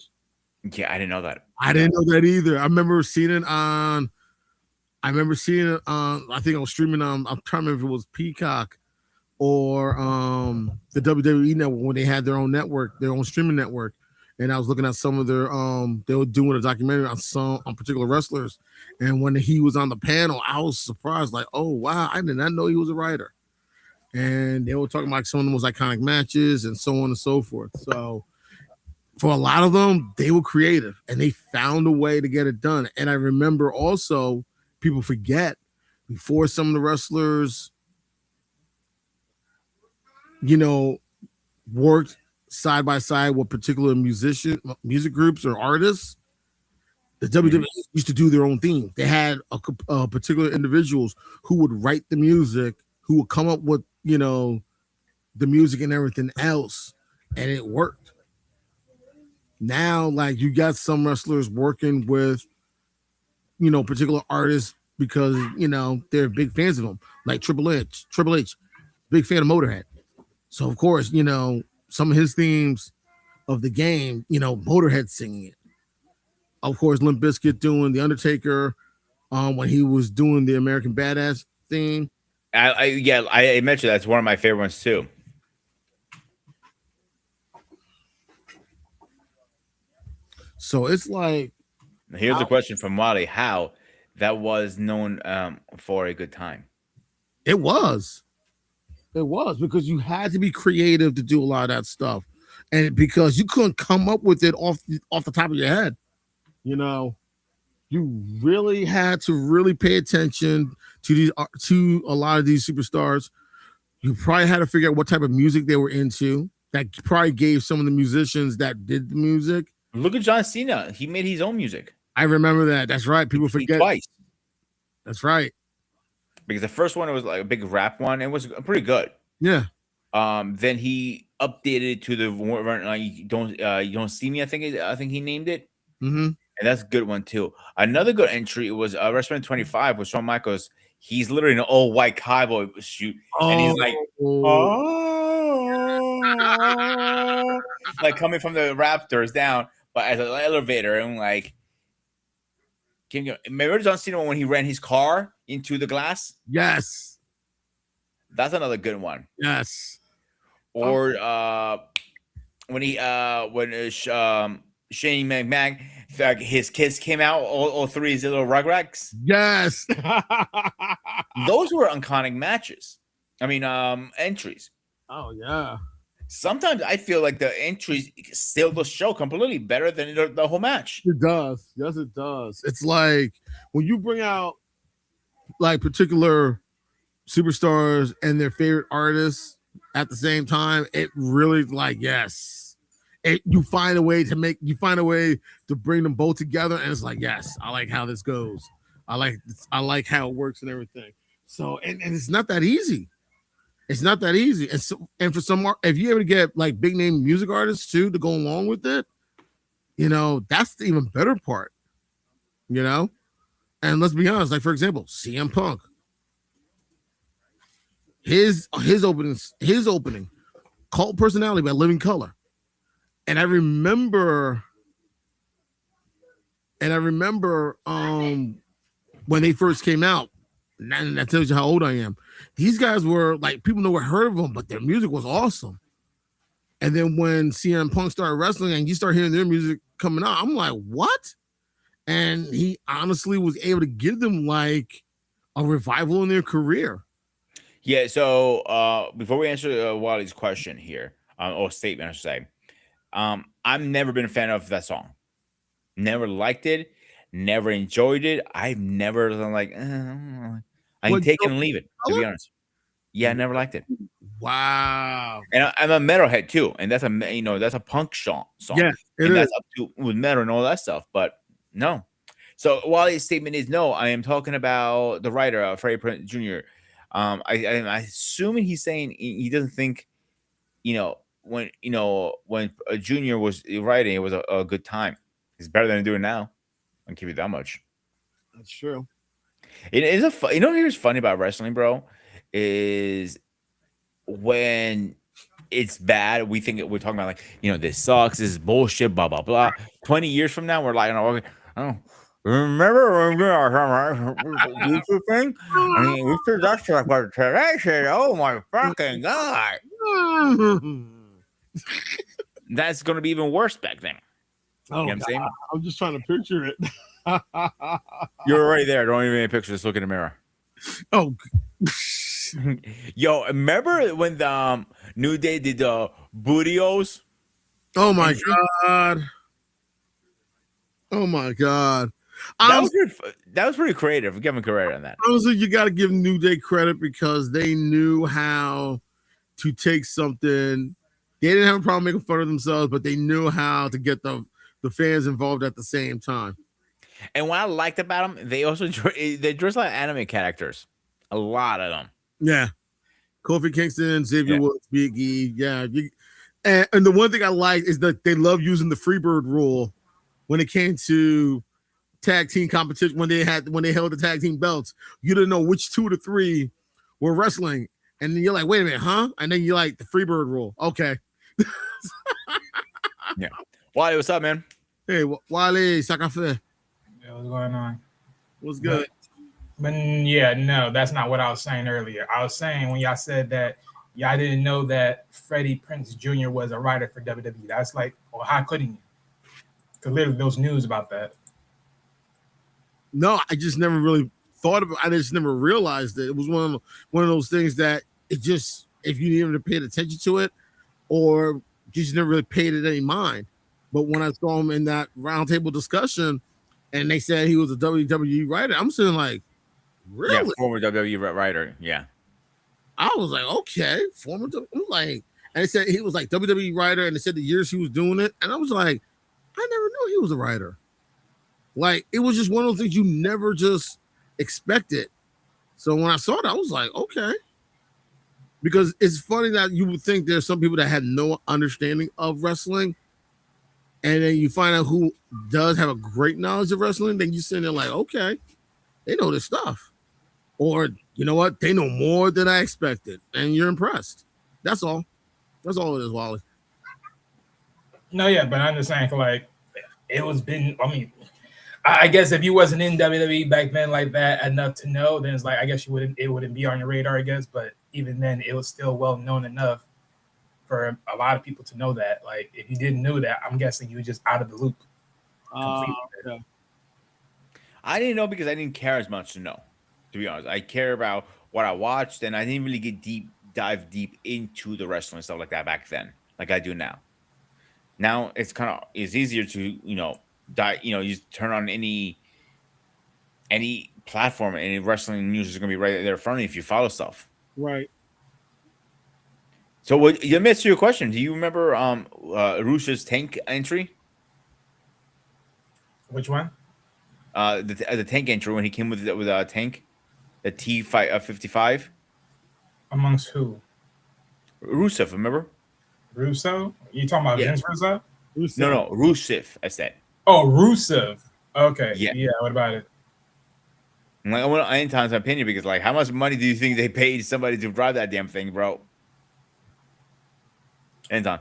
Yeah, I didn't know that. I didn't know that either. I remember seeing it on, I think I was streaming on, I'm trying to remember if it was Peacock or the WWE network when they had their own network, their own streaming network. And I was looking at some of their they were doing a documentary on particular wrestlers. And when he was on the panel, I was surprised, like, oh wow, I did not know he was a writer. And they were talking about some of the most iconic matches and so on and so forth. So for a lot of them, they were creative and they found a way to get it done. And I remember also, people forget, before some of the wrestlers, worked side by side with particular music groups or artists, the WWE used to do their own theme. They had a particular individuals who would write the music, who would come up with, the music and everything else, and it worked. Now, like, you got some wrestlers working with, particular artists because, they're big fans of them, like Triple H, big fan of Motorhead. So, of course, some of his themes of the game, Motorhead singing it. Of course, Limp Bizkit doing the Undertaker when he was doing the American Badass theme. I mentioned that's one of my favorite ones too. So it's like, here's a question from Wally: how that was known for a good time? It was because you had to be creative to do a lot of that stuff, and because you couldn't come up with it off the top of your head, you really had to really pay attention to a lot of these superstars. You probably had to figure out what type of music they were into. That probably gave some of the musicians that did the music. Look at John Cena; he made his own music. I remember that. That's right. People forget twice. That's right. Because the first one, it was like a big rap one. It was pretty good. Yeah. Then he updated it to the you don't see me. I think he named it. Mm-hmm. And that's a good one too. Another good entry was WrestleMania 25 with Shawn Michaels. He's literally in an all white cowboy suit, and he's like, oh, like coming from the Raptors down, but as an elevator, and like, remember John Cena when he ran his car into the glass? Yes, that's another good one. Yes, or when he Shane McMahon, like his kids came out, all three of his little Rugrats. Yes. Those were iconic matches. I mean, entries. Oh yeah. Sometimes I feel like the entries steal the show completely better than the whole match. It does. Yes, it does. It's like when you bring out like particular superstars and their favorite artists at the same time, it really like yes. You find a way to bring them both together, and it's like yes, I like how this goes. I like how it works and everything. So and it's not that easy. It's not that easy. And so and for some if you ever get like big name music artists too to go along with it, that's the even better part. And let's be honest, like for example, CM Punk. His opening, Cult Personality by Living Color. And I remember when they first came out, and that tells you how old I am. These guys were like people never heard of them, but their music was awesome. And then when CM Punk started wrestling and you start hearing their music coming out, I'm like, what? And he honestly was able to give them like a revival in their career. Yeah. So before we answer Wally's question here, or statement, I should say, I've never been a fan of that song. Never liked it. Never enjoyed it. I've never been like, I can take it and leave it. To be honest, yeah, I never liked it. Wow. And I'm a metalhead too, and that's a punk song. Yeah, that's up to with metal and all that stuff. But no. So Wally's statement is no. I am talking about the writer, Freddie Prinze Jr. I'm assuming he's saying he doesn't think, when a Junior was writing, it was a good time. It's better than doing now. I'll give you that much. That's true. It is here's funny about wrestling, bro, is when it's bad, we're talking about like, this sucks, this is bullshit, blah blah blah. 20 years from now, we're like, oh, remember when YouTube thing? I mean, we should that's like what today said. Oh my fucking god. That's gonna be even worse back then. Oh, you know what I'm saying? I'm just trying to picture it. You're already there. Don't even make a picture. Just look in the mirror. Oh, yo, remember when the New Day did the Bootios? Oh my god. Oh my god. That was pretty creative. Give them credit on that. Honestly, you got to give New Day credit because they knew how to take something. They didn't have a problem making fun of themselves, but they knew how to get the fans involved at the same time. And what I liked about them, they dress like anime characters. A lot of them. Yeah. Kofi Kingston, Xavier Woods, Big E. Yeah. And the one thing I like is that they love using the Freebird rule when it came to tag team competition. When they held the tag team belts, you didn't know which 2 to 3 were wrestling. And then you're like, wait a minute, huh? And then you're like, the Freebird rule. Okay. Yeah. Wally, what's up, man? Hey, Wally, Sakafe. Yeah, what's going on? What's good? But yeah, no, that's not what I was saying earlier. I was saying when y'all said that y'all didn't know that Freddie Prinze Jr. was a writer for WWE. That's like, well, how couldn't you? Because literally there was news about that. No, I just never really thought about it. I just never realized it. It was one of those things that it just, if you didn't even pay attention to it, or you just never really paid it any mind. But when I saw him in that roundtable discussion and they said he was a WWE writer, I'm sitting like, really? Yeah, former WWE writer. Yeah. I was like, okay, former. I'm like, and they said he was like WWE writer, and they said the years he was doing it, and I was like, I never knew he was a writer. Like, it was just one of those things you never just expected. So when I saw it, I was like, okay. Because it's funny that you would think there's some people that had no understanding of wrestling, and then you find out who does have a great knowledge of wrestling, then you sit there like, okay, they know this stuff. Or, you know what, they know more than I expected, and you're impressed. That's all. That's all it is, Wally. No, yeah, but I'm just saying, like, I guess if you wasn't in WWE back then like that enough to know, then it's like, I guess it wouldn't be on your radar, I guess. But even then, it was still well known enough for a lot of people to know that. Like, if you didn't know that, I'm guessing you were just out of the loop. Completely. Okay. I didn't know because I didn't care as much to know. To be honest, I care about what I watched, and I didn't really dive deep into the wrestling and stuff like that back then, like I do now. Now it's easier to you just turn on any platform, and any wrestling news is gonna be right there in front of you if you follow stuff. Right. So what you missed your question? Do you remember Ruse's tank entry? Which one? The tank entry when he came with a tank, the T55. Amongst who? Rusev, remember? Russo? You talking about Yeah. Vince Russo? No, Rusev. I said. Oh, Rusev. Okay. Yeah. Yeah. What about it? Like, I want Anton's opinion because, like, how much money do you think they paid somebody to drive that damn thing, bro? Anton.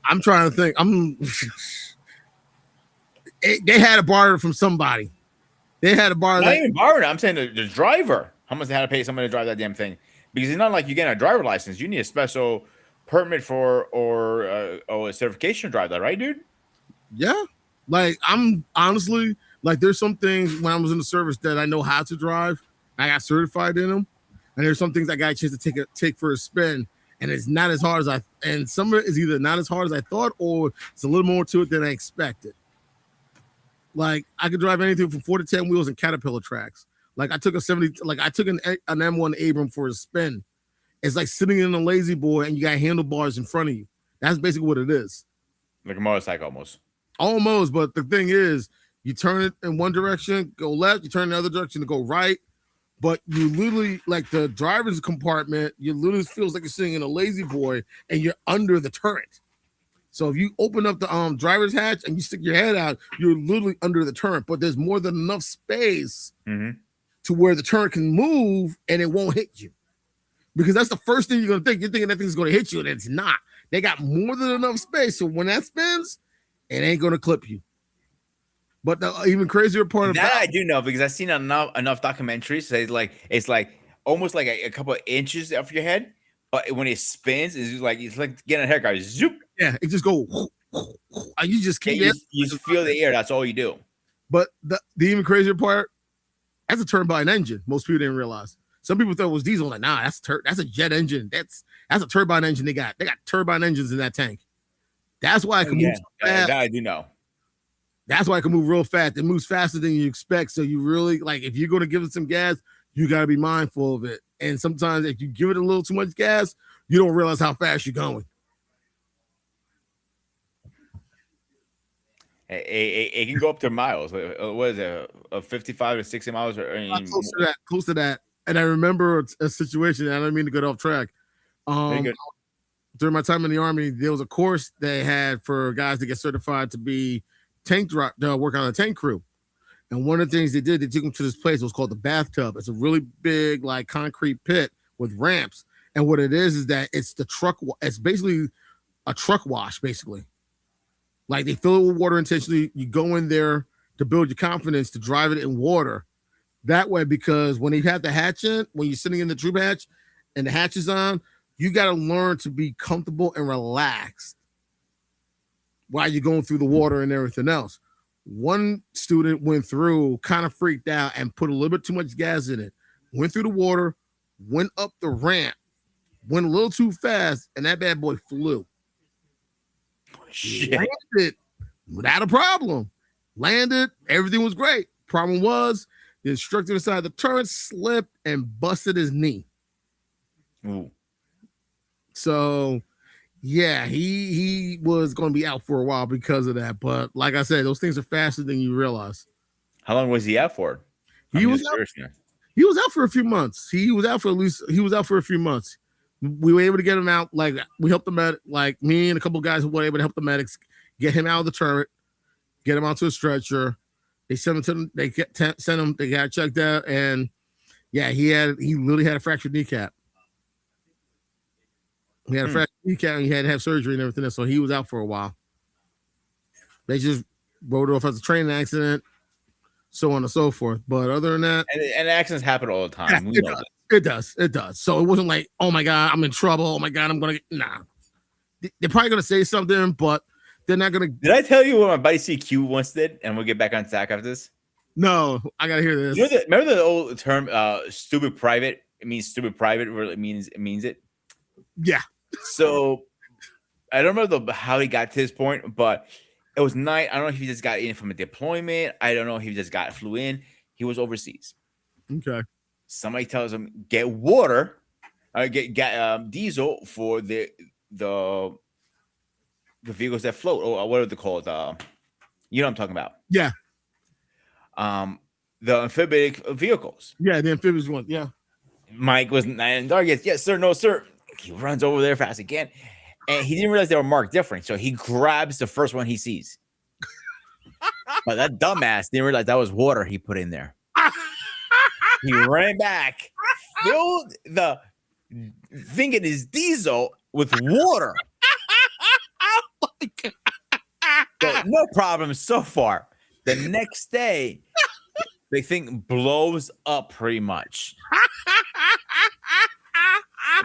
I'm trying to think. They had to borrow it from somebody. They had to borrow Not that. even borrowed it. I'm saying the driver. How much they had to pay somebody to drive that damn thing? Because it's not like you get a driver license. You need a special permit or a certification to drive that, right, dude? Yeah. Like, I'm honestly, like, there's some things when I was in the service that I know how to drive. I got certified in them. And there's some things I got a chance to take for a spin. And it's not as hard as and some of it is either not as hard as I thought, or it's a little more to it than I expected. Like, I could drive anything from 4 to 10 wheels and Caterpillar tracks. Like, I took an M1 Abram for a spin. It's like sitting in a lazy boy and you got handlebars in front of you. That's basically what it is. Like a motorcycle almost. Almost, but the thing is, you turn it in one direction, go left, you turn in the other direction to go right. But you literally, like the driver's compartment, you literally feels like you're sitting in a lazy boy and you're under the turret. So if you open up the driver's hatch and you stick your head out, you're literally under the turret. But there's more than enough space to where the turret can move and it won't hit you. Because that's the first thing you're gonna think. You're thinking that thing's gonna hit you, and it's not. They got more than enough space, so when that spins, it ain't gonna clip you. But the even crazier part that I do know because I've seen enough documentaries. So it's like almost like a couple of inches off your head, but when it spins, it's like getting a haircut. Zoop. Yeah, it just go. You just keep you just feel the air. That's all you do. But the even crazier part, that's a turbine engine. Most people didn't realize. Some people thought it was diesel. Like, nah, that's a jet engine. That's a turbine engine. They got turbine engines in that tank. That's why I can move so fast. That I do know. That's why I can move real fast. It moves faster than you expect. So you really, like, if you're going to give it some gas, you got to be mindful of it. And sometimes if you give it a little too much gas, you don't realize how fast you're going. It can go up to miles. What is it? 55 to 60 miles? Close to that. And I remember a situation, and I don't mean to get off track. During my time in the Army, there was a course they had for guys to get certified to be work on a tank crew. And one of the things they did, they took them to this place. It was called the bathtub. It's a really big, like, concrete pit with ramps. And what it is that it's the truck. It's basically a truck wash, basically. Like, they fill it with water intentionally. You go in there to build your confidence to drive it in water. That way, because when you have the hatch in, when you're sitting in the troop hatch and the hatch is on, you got to learn to be comfortable and relaxed while you're going through the water and everything else. One student went through, kind of freaked out, and put a little bit too much gas in it. Went through the water, went up the ramp, went a little too fast, and that bad boy flew. Shit. Landed without a problem. Landed, everything was great. Problem was, the instructor inside the turret slipped and busted his knee. Ooh. So, yeah, he was going to be out for a while because of that. But like I said, those things are faster than you realize. How long was he out for? He was out for a few months. He was out for a few months. We were able to get him out. Like, we helped the medic, like me and a couple of guys who were able to help the medics get him out of the turret, get him onto a stretcher. They sent him to them. They sent him. They got checked out, and yeah, he literally had a fractured kneecap. He had a fractured kneecap, and he had to have surgery and everything else. So he was out for a while. They just wrote it off as a training accident, so on and so forth. But other than that, and accidents happen all the time. We know that. It does. It does. So it wasn't like, oh my God, I'm in trouble. Oh my God, I'm gonna get nah. They're probably gonna say something, but they're not gonna. Did I tell you what my buddy CQ once did? And we'll get back on track after this. No, I gotta hear this. You know remember the old term stupid private? It means stupid private, really means it. Yeah. So I don't remember how he got to this point, but it was night. I don't know if he just got in from a deployment. I don't know if he just flew in. He was overseas. Okay. Somebody tells him get water, get diesel for the vehicles that float, or what are they called? You know what I'm talking about? Yeah. The amphibious vehicles. Yeah, the amphibious one. Yeah. Mike was yes, sir, no, sir. He runs over there fast again, and he didn't realize they were marked different. So he grabs the first one he sees. But that dumbass didn't realize that was water he put in there. He ran back, filled the thing in his diesel with water. So no problem so far. The next day, the thing blows up pretty much.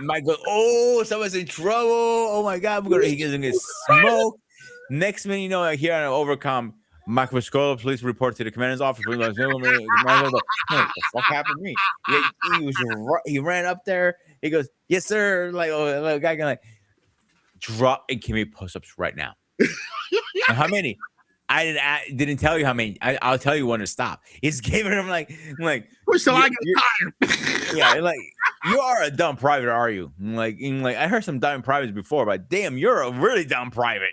Mike goes, oh, someone's in trouble. Oh my God, he's gonna get smoked. Next minute, you know, I hear on overcome, Mike Pascola, police report to the commander's office. What the fuck happened to me? He ran up there. He goes, yes, sir. Like, the guy can drop and give me push-ups right now. And how many? I didn't tell you how many. I'll tell you when to stop. He's giving him like Push till I get tired. Yeah, like you are a dumb private, are you? Like I heard some dumb privates before, but damn, you're a really dumb private.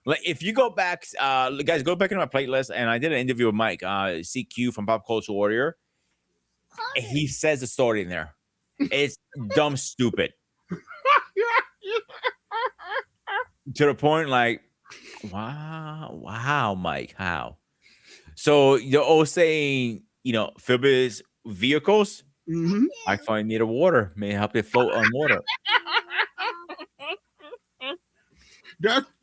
Like if you go back, guys, go back into my playlist, and I did an interview with Mike, CQ from Pop Culture Warrior. He says the story in there. It's dumb, stupid. To the point, like, wow, Mike, how? So you're all saying, you know, amphibious vehicles. Mm-hmm. I find need of water may help it float on water.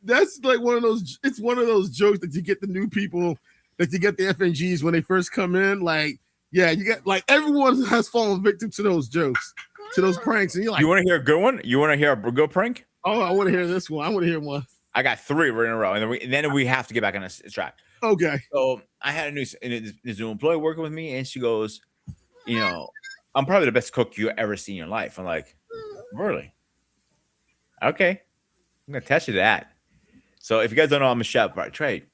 That's like one of those. It's one of those jokes that you get the new people, that you get the FNGs when they first come in. Like, yeah, you get like everyone has fallen victim to those jokes, to those pranks, and you're like, you want to hear a good one? You want to hear a good prank? Oh, I want to hear this one. I want to hear one. I got 3 right in a row, and then we have to get back on this track. Okay. So I had a new employee working with me, and she goes, you know, I'm probably the best cook you ever seen in your life. I'm like, really? Okay. I'm going to test you that. So if you guys don't know, I'm a chef by trade.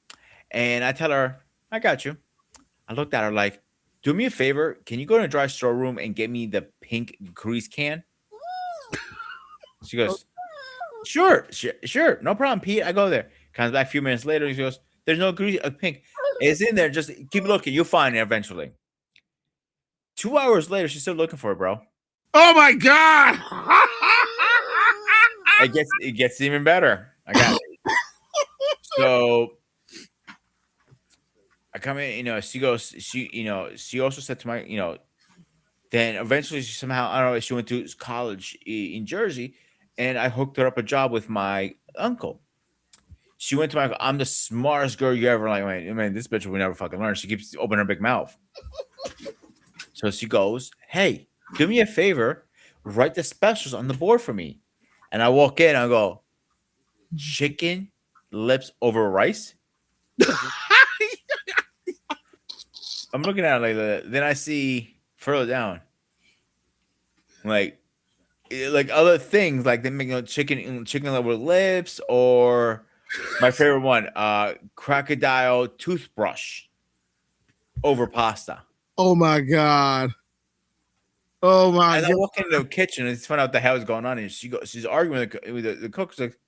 And I tell her, I got you. I looked at her like, do me a favor. Can you go to the dry storeroom and get me the pink grease can? She goes, sure. No problem, Pete. I go there. Comes back a few minutes later. She goes, there's no grease, pink. It's in there. Just keep looking. You'll find it eventually. 2 hours later, she's still looking for it, bro. Oh my God. It gets even better. I got it. So I come in, you know, she also said to my, you know, then eventually she somehow, I don't know, she went to college in Jersey, and I hooked her up a job with my uncle. She went to my uncle. I'm the smartest girl you ever like. Man, this bitch will never fucking learn. She keeps opening her big mouth. So she goes, hey, do me a favor, write the specials on the board for me. And I walk in, I go, chicken lips over rice. I'm looking at it like that. Then I see further down, like other things, like they make chicken with lips, or my favorite one, crocodile toothbrush over pasta. Oh my God. Oh my And God. I walk into the kitchen and find out what the hell is going on. And she's arguing with the cook. She's like,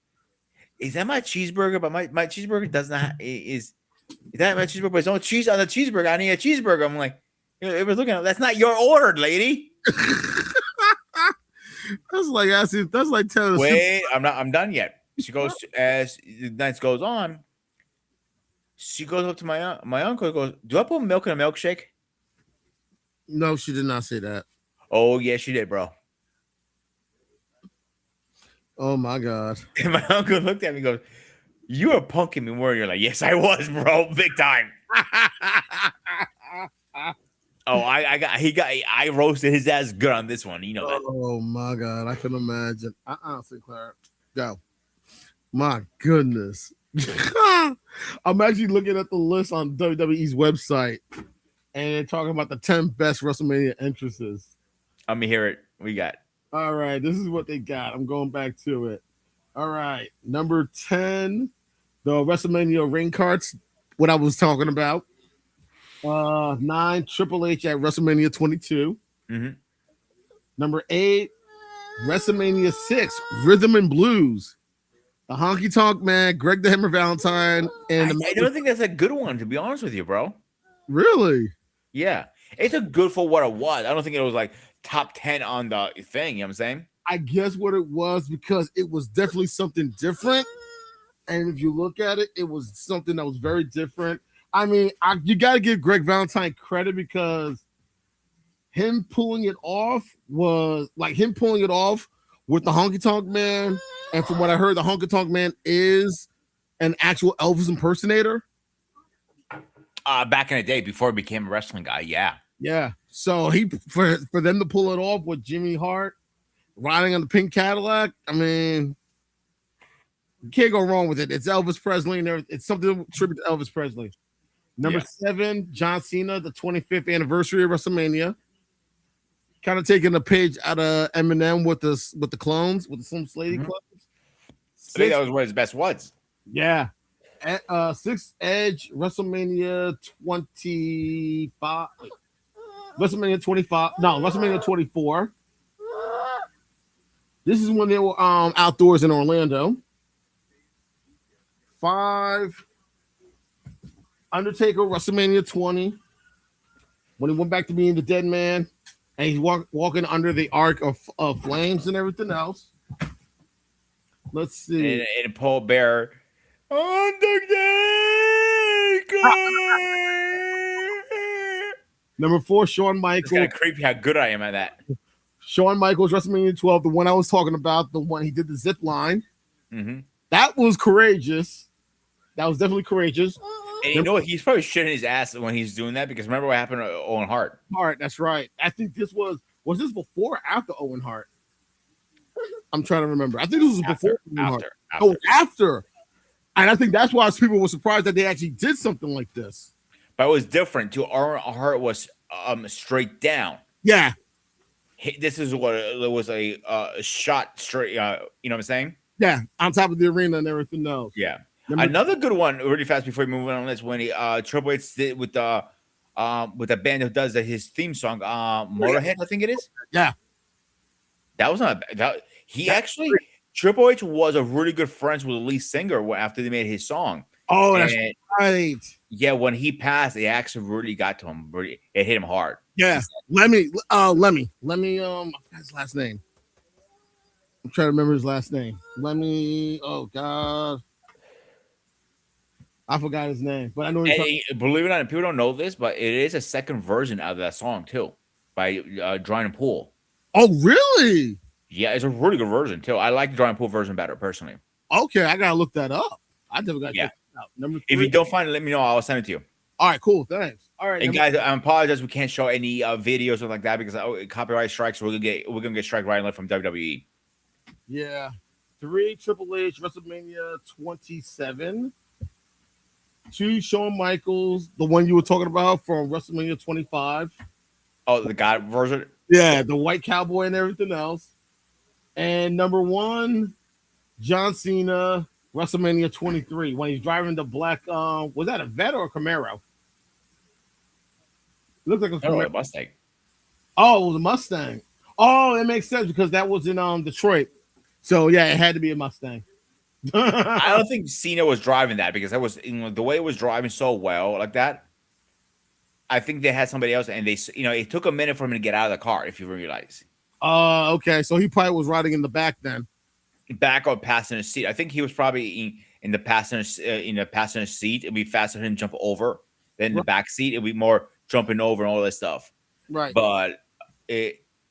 is that my cheeseburger? But my cheeseburger does not is that my cheeseburger? But there's no cheese on the cheeseburger. I need a cheeseburger. I'm like, it was looking at, that's not your order, lady. That's like asking. That's like telling. Wait, I'm done yet. She goes, as the night goes on, she goes up to my uncle and goes, do I put milk in a milkshake? No, she did not say that. Oh, yeah, she did, bro. Oh my God. And my uncle looked at me and goes, you were punking me more. You're like, yes, I was, bro. Big time. Oh, I roasted his ass good on this one. You know that. Oh my god, I can imagine. Sinclair, go. My goodness. I'm actually looking at the list on WWE's website, and they're talking about the 10 best WrestleMania entrances. Let me hear it. We got. All right, this is what they got. I'm going back to it. All right, number 10, the WrestleMania ring carts. What I was talking about. 9, Triple H at WrestleMania 22. Mhm. Number 8, WrestleMania 6, Rhythm and Blues. The Honky Tonk Man, Greg the Hammer Valentine, and I don't think that's a good one, to be honest with you, bro. really, Yeah, it's a good for what it was. I don't think it was like top 10 on the thing. You know what I'm saying? I guess what it was because it was definitely something different. And if you look at it, it was something that was very different. I mean, you got to give Greg Valentine credit because him pulling it off was like him pulling it off with the Honky Tonk Man. And from what I heard, the Honky Tonk Man is an actual Elvis impersonator. Back in the day before he became a wrestling guy, yeah. Yeah. So for them to pull it off with Jimmy Hart riding on the pink Cadillac, I mean, you can't go wrong with it. It's Elvis Presley and it's something tribute to Elvis Presley. Number 7, John Cena, the 25th anniversary of WrestleMania. Kind of taking a page out of Eminem with the clones, with the Slim Shady clones. I think that was one of his best ones. Yeah. 6, Edge, WrestleMania 25. WrestleMania 25. No, WrestleMania 24. This is when they were outdoors in Orlando. 5, Undertaker, WrestleMania 20. When he went back to being the dead man, and he's walking under the arc of flames and everything else. Let's see. And Paul Bear. Undertaker! Number 4, Shawn It's Michaels. kind of creepy how good I am at that. Shawn Michaels, WrestleMania 12, the one I was talking about, the one he did the zip line. Mm-hmm. That was courageous. That was definitely courageous. And you know what? He's probably shitting his ass when he's doing that because remember what happened to Owen Hart? Hart, that's right. I think this was this before or after Owen Hart? I'm trying to remember. I think this was before Owen Hart. Oh, after. And I think that's why people were surprised that they actually did something like this. But it was different too. Owen Hart was straight down. Yeah. This is what it was a shot straight. You know what I'm saying? Yeah, on top of the arena and everything else. Yeah. Another good one, really fast before we move on this, when he Triple H did with the band who does his theme song, Motorhead, I think it is. Yeah. That was not that. He actually Triple H was a really good friends with the lead singer after they made his song. Oh, that's right. Yeah, when he passed, it actually really got to him. Really, it hit him hard. Yeah. Let me I forgot his last name. I'm trying to remember his last name. Oh God. I forgot his name, but I know. Believe it or not, people don't know this, but it is a second version of that song too, by Drawing and Pool. Oh, really? Yeah, it's a really good version too. I like the Drawing and Pool version better personally. Okay, I gotta look that up. I never got check it out. Number 3. If you don't find it, let me know. I'll send it to you. All right, cool. Thanks. All right, and guys, I apologize. We can't show any videos or like that because copyright strikes. We're gonna get strike right and left from WWE. Yeah, 3, Triple H, WrestleMania 27. 2, Shawn Michaels, the one you were talking about from WrestleMania 25. Oh, the God version? Yeah, the white cowboy and everything else. And number 1, John Cena, WrestleMania 23, when he's driving the black, was that a Vet or a Camaro? It looked like a Camaro. A Mustang. Oh, it was a Mustang. Oh, it makes sense because that was in Detroit. So, yeah, it had to be a Mustang. I don't think Cena was driving that because that was the way it was driving so well like that. I think they had somebody else, and it took a minute for him to get out of the car. If you realize. Okay, so he probably was riding in the back then. Back or passenger seat. I think he was probably in the passenger seat. It'd be faster for him to jump over than the back seat. It'd be more jumping over and all that stuff. Right. But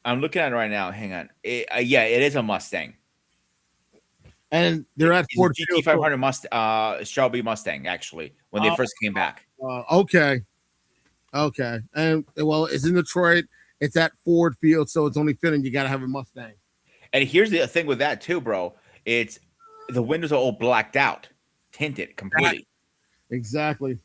I'm looking at it right now. Hang on. It is a Mustang. And they're at Ford GT500 Shelby Mustang, actually, when they first came back. Okay. Okay, and well, it's in Detroit. It's at Ford Field, so it's only fitting you got to have a Mustang. And here's the thing with that too, bro. It's the windows are all blacked out, tinted That, completely. exactly.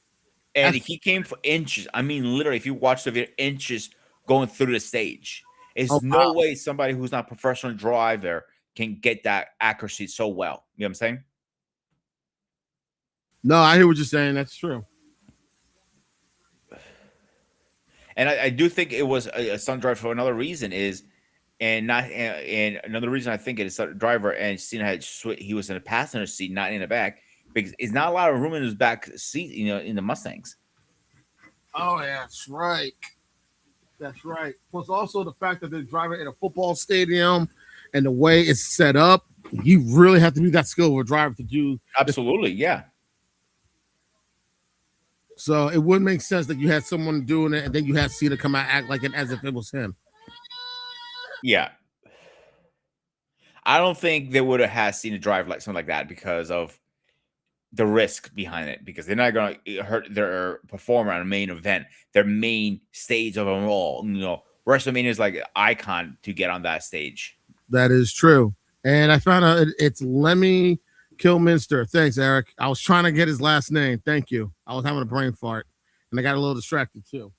And That's, he came for inches. I mean, literally, if you watch the video, inches going through the stage. oh It's no wow. way somebody who's not a professional driver can get that accuracy so well. You know what I'm saying? No, I hear what you're saying. That's true. And I do think it was a stunt driver for another reason is, and not and another reason I think it is stunt driver and Cena had he was in a passenger seat, not in the back, because it's not a lot of room in his back seat, in the Mustangs. Oh, yeah, that's right. That's right. Plus, also the fact that they're driving in a football stadium and the way it's set up, you really have to be that skilled of a driver to do. Absolutely, yeah. So it would make sense that you had someone doing it, and then you had Cena come out act like it as if it was him. Yeah. I don't think they would have had Cena drive like something like that because of the risk behind it, because they're not going to hurt their performer on a main event, their main stage of them all. WrestleMania is like an icon to get on that stage. That is true. And I found out it's Lemmy Kilminster. Thanks, Eric. I was trying to get his last name. Thank you. I was having a brain fart, and I got a little distracted too.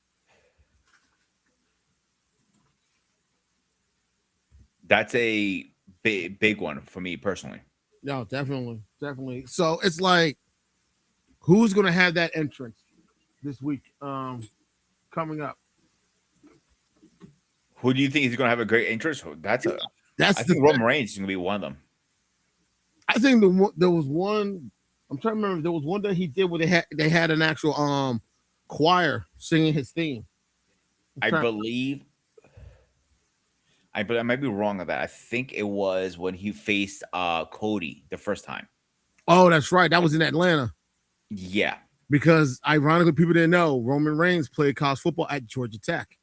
That's a big one for me personally. No, definitely, definitely. So it's like, who's going to have that entrance this week? Coming up. Who do you think is going to have a great interest? I That's think Roman Reigns is going to be one of them. I think there was one. I'm trying to remember. There was one that he did where they had an actual choir singing his theme. I believe. I might be wrong on that. I think it was when he faced Cody the first time. Oh, that's right. That was in Atlanta. Yeah. Because ironically, people didn't know Roman Reigns played college football at Georgia Tech.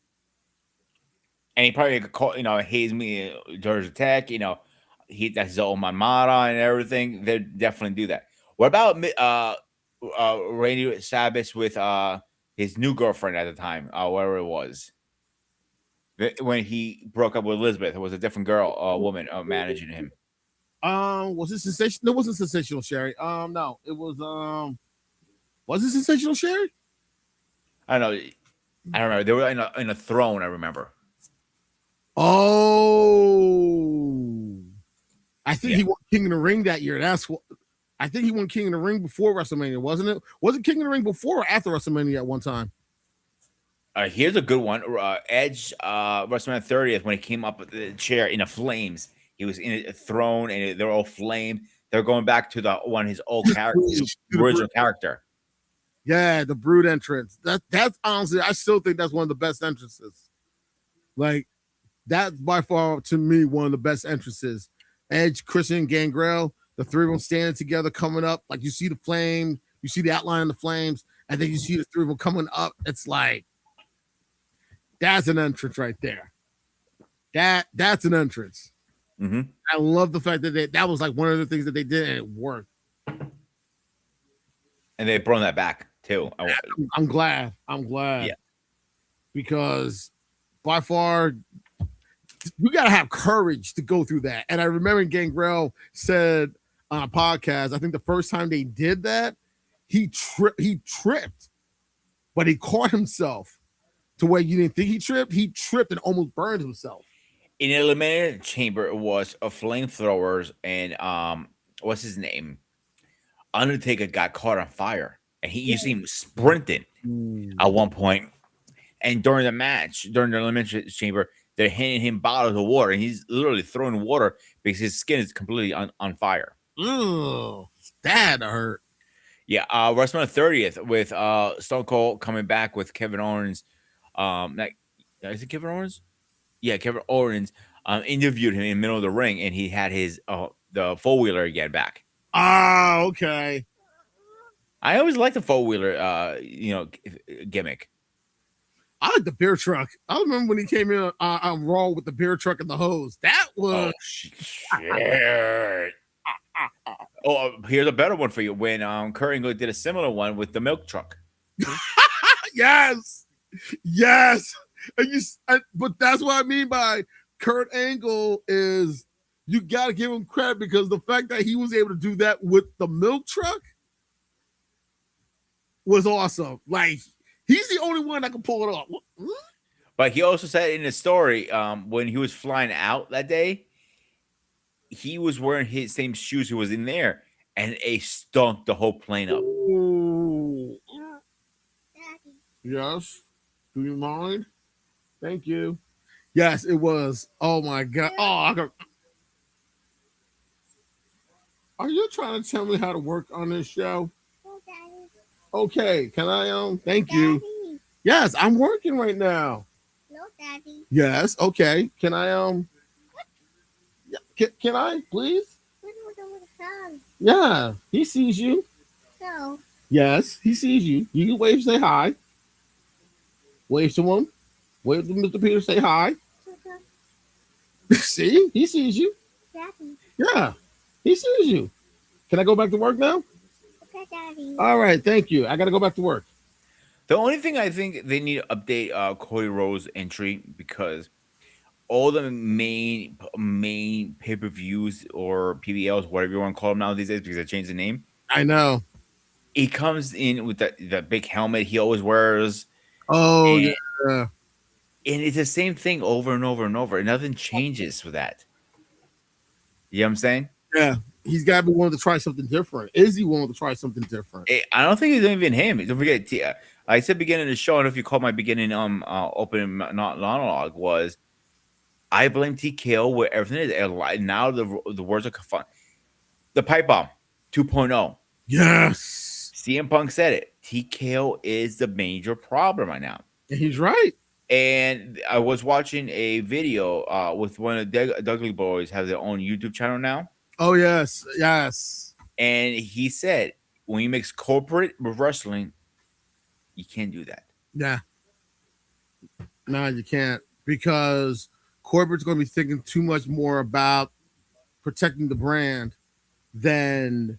And he probably could call, hates me, Georgia Tech, that's his own mater and everything. They definitely do that. What about Randy Savage with his new girlfriend at the time, whatever it was? When he broke up with Elizabeth, it was a different girl, woman, managing him. Was it sensational? It wasn't Sensational Sherry. No, it was was it Sensational Sherry? I don't know. I don't remember. They were in a throne, I remember. Oh, I think he won King of the Ring that year. That's what I think he won King of the Ring before WrestleMania, wasn't it? Was it King of the Ring before or after WrestleMania at one time? Here's a good one. Edge, WrestleMania 30th, when he came up with the chair in the flames, he was in a throne and they're all flamed. They're going back to his old character, his original character. Yeah, the Brood entrance. That's honestly, I still think that's one of the best entrances. Like, that's by far to me one of the best entrances. Edge, Christian, Gangrel, the three of them standing together, coming up. Like, you see the flame, you see the outline of the flames, and then you see the three of them coming up. It's like, that's an entrance right there. That's an entrance. Mm-hmm. I love the fact that that was like one of the things that they did and it worked. And they've brought that back too. I'm glad. Yeah. Because by far, you got to have courage to go through that. And I remember Gangrel said on a podcast, I think the first time they did that, he tripped, but he caught himself to where you didn't think he tripped. He tripped and almost burned himself. In the Eliminator Chamber, it was a flamethrowers and what's his name? Undertaker got caught on fire, and you see him sprinting at one point. And during the match, during the Elimination Chamber, they're handing him bottles of water, and he's literally throwing water because his skin is completely on fire. Ugh, that hurt. Yeah, WrestleMania 30th with Stone Cold coming back with Kevin Owens. Is it Kevin Owens? Yeah, Kevin Owens interviewed him in the middle of the ring, and he had his the four-wheeler again back. Ah, okay. I always liked the four-wheeler, gimmick. I like the beer truck. I remember when he came in on Raw with the beer truck and the hose. That was shit. Here's a better one for you. When Kurt Angle did a similar one with the milk truck. Yes. Yes, but that's what I mean by Kurt Angle is you got to give him credit because the fact that he was able to do that with the milk truck was awesome. Like he's the only one that can pull it off. But he also said in the story, when he was flying out that day, he was wearing his same shoes he was in there, and it stunk the whole plane up. Ooh. Yes. Do you mind? Thank you. Yes, it was. Oh my god. Are you trying to tell me how to work on this show? Okay. Can I thank you. Yes, I'm working right now. No, Daddy. Yes, okay. Can I can I please? Yeah, he sees you. No. Yes, he sees you. You can wave, say hi. Wave to him. Wave to Mr. Peter, say hi. See, he sees you. Daddy. Yeah, he sees you. Can I go back to work now? Okay, Daddy. All right, thank you. I got to go back to work. The only thing I think they need to update Cody Rhodes' entry because all the main pay-per-views or PBLs, whatever you want to call them now these days, because they changed the name. I know. He comes in with that big helmet he always wears. Oh, and, yeah. And it's the same thing over and over and over. And nothing changes with that. You know what I'm saying? Yeah. He's got to be willing to try something different. Is he willing to try something different? I don't think it's even him. Don't forget, I said beginning of the show, I don't know if you caught my beginning opening monologue was, I blame TKO where everything is. And now the words are fun. The pipe bomb 2.0. Yes. CM Punk said it. TKO is the major problem right now. And he's right. And I was watching a video with one of the Dudley boys have their own YouTube channel now. Oh, yes. Yes. And he said, when you mix corporate with wrestling, you can't do that. Yeah. No, you can't. Because corporate's going to be thinking too much more about protecting the brand than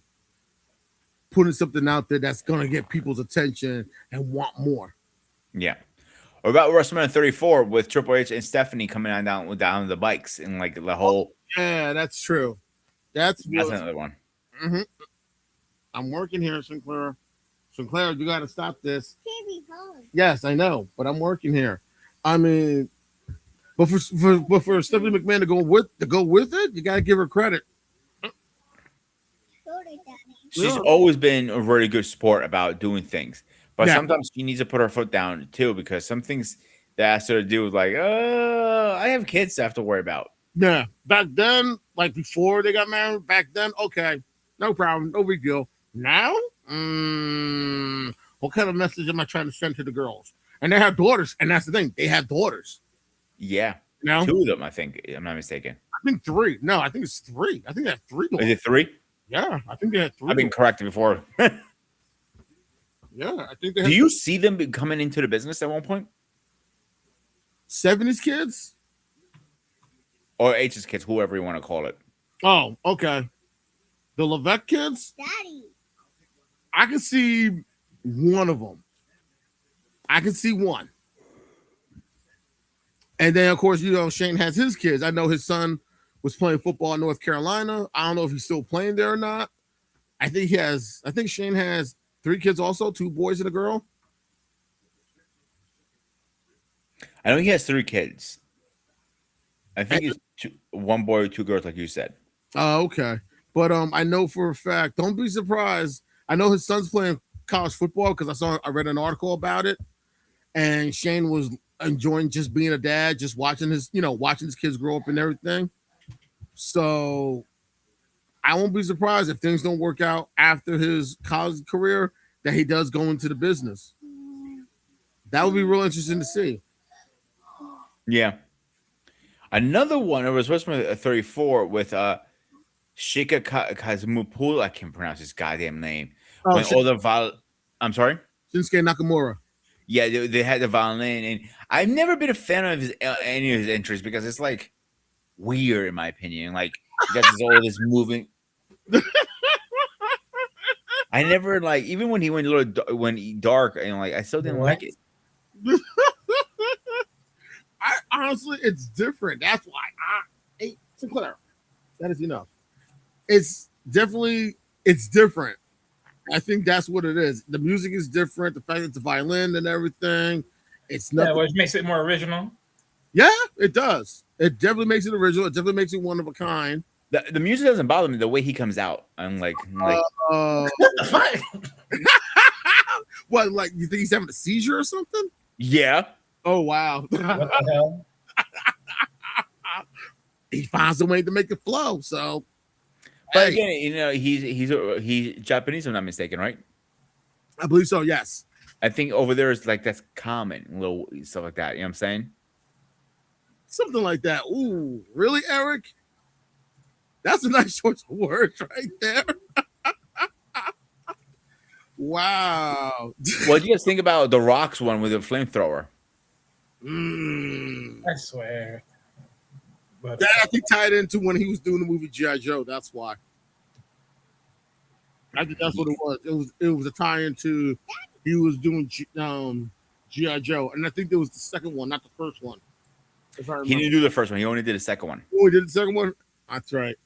putting something out there that's going to get people's attention and want more. Yeah. Or about WrestleMania 34 with Triple H and Stephanie coming on down the bikes and like the whole. Yeah, that's true. That's another one. Mm-hmm. I'm working here, Sinclair. Sinclair, you got to stop this. Can't be home. Yes, I know, but I'm working here. I mean, but for Stephanie McMahon to go with it, you got to give her credit. Sorry, Daddy. She's Yeah. always been a really good sport about doing things, but Yeah. sometimes she needs to put her foot down too because some things that has to do with like, I have kids to have to worry about. Yeah, back then, like before they got married, back then, okay, no problem, no big deal. Now, what kind of message am I trying to send to the girls? And they have daughters, and that's the thing, they have daughters. Yeah, You know? 2 of them, I think. I'm not mistaken. I think 3. No, I think it's 3. I think they have 3 daughters. Is it 3? Yeah, I think they had 3. I've been corrected before. Yeah, I think they Do have you see them coming into the business at one point? 70s kids. Or H's kids, whoever you want to call it. Oh, okay. The Levesque kids. Daddy. I can see one of them. I can see one. And then, of course, Shane has his kids. I know his son was playing football in North Carolina. I don't know if he's still playing there or not. I think Shane has 3 kids also, 2 boys and a girl. I know he has 3 kids. I think it's 1 boy or 2 girls, like you said. Oh, okay. But I know for a fact, don't be surprised. I know his son's playing college football because I read an article about it. And Shane was enjoying just being a dad, just watching his kids grow up and everything. So I won't be surprised if things don't work out after his college career that he does go into the business. That would be real interesting to see. Yeah. Another one, it was WrestleMania 34 with Shika Kazumupul. I can't pronounce his goddamn name. Oh, I'm sorry? Shinsuke Nakamura. Yeah, they had the violin, and I've never been a fan of any of his entries because it's like weird in my opinion. Like he got all this moving. I never even when he went a little dark and I still didn't like it. honestly, it's different. That's why hey, Sinclair, that is enough. It's different. I think that's what it is. The music is different. The fact that it's a violin and everything, it's Yeah, nothing. which makes it more original. Yeah, it does. It definitely makes it original. It definitely makes it one of a kind. The music doesn't bother me. The way he comes out, I'm like Uh, what, like you think he's having a seizure or something? yeah. Oh wow. What the hell? He finds a way to make it flow. So, But hey, again, he's Japanese, if I'm not mistaken, right? I believe so. Yes, I think over there is like that's common, little stuff like that. You know what I'm saying? something like that. Ooh, really, Eric? That's a nice choice of words right there. Wow. What do you guys think about the Rock's one with the flamethrower? I swear. But That I think tied into when he was doing the movie G.I. Joe. That's why. I think that's what it was. It was a tie into he was doing G.I. Joe, and I think there was the second one, not the first one. If I He remember. didn't do the first one. He only did the second one. Oh, he did the second one. That's right.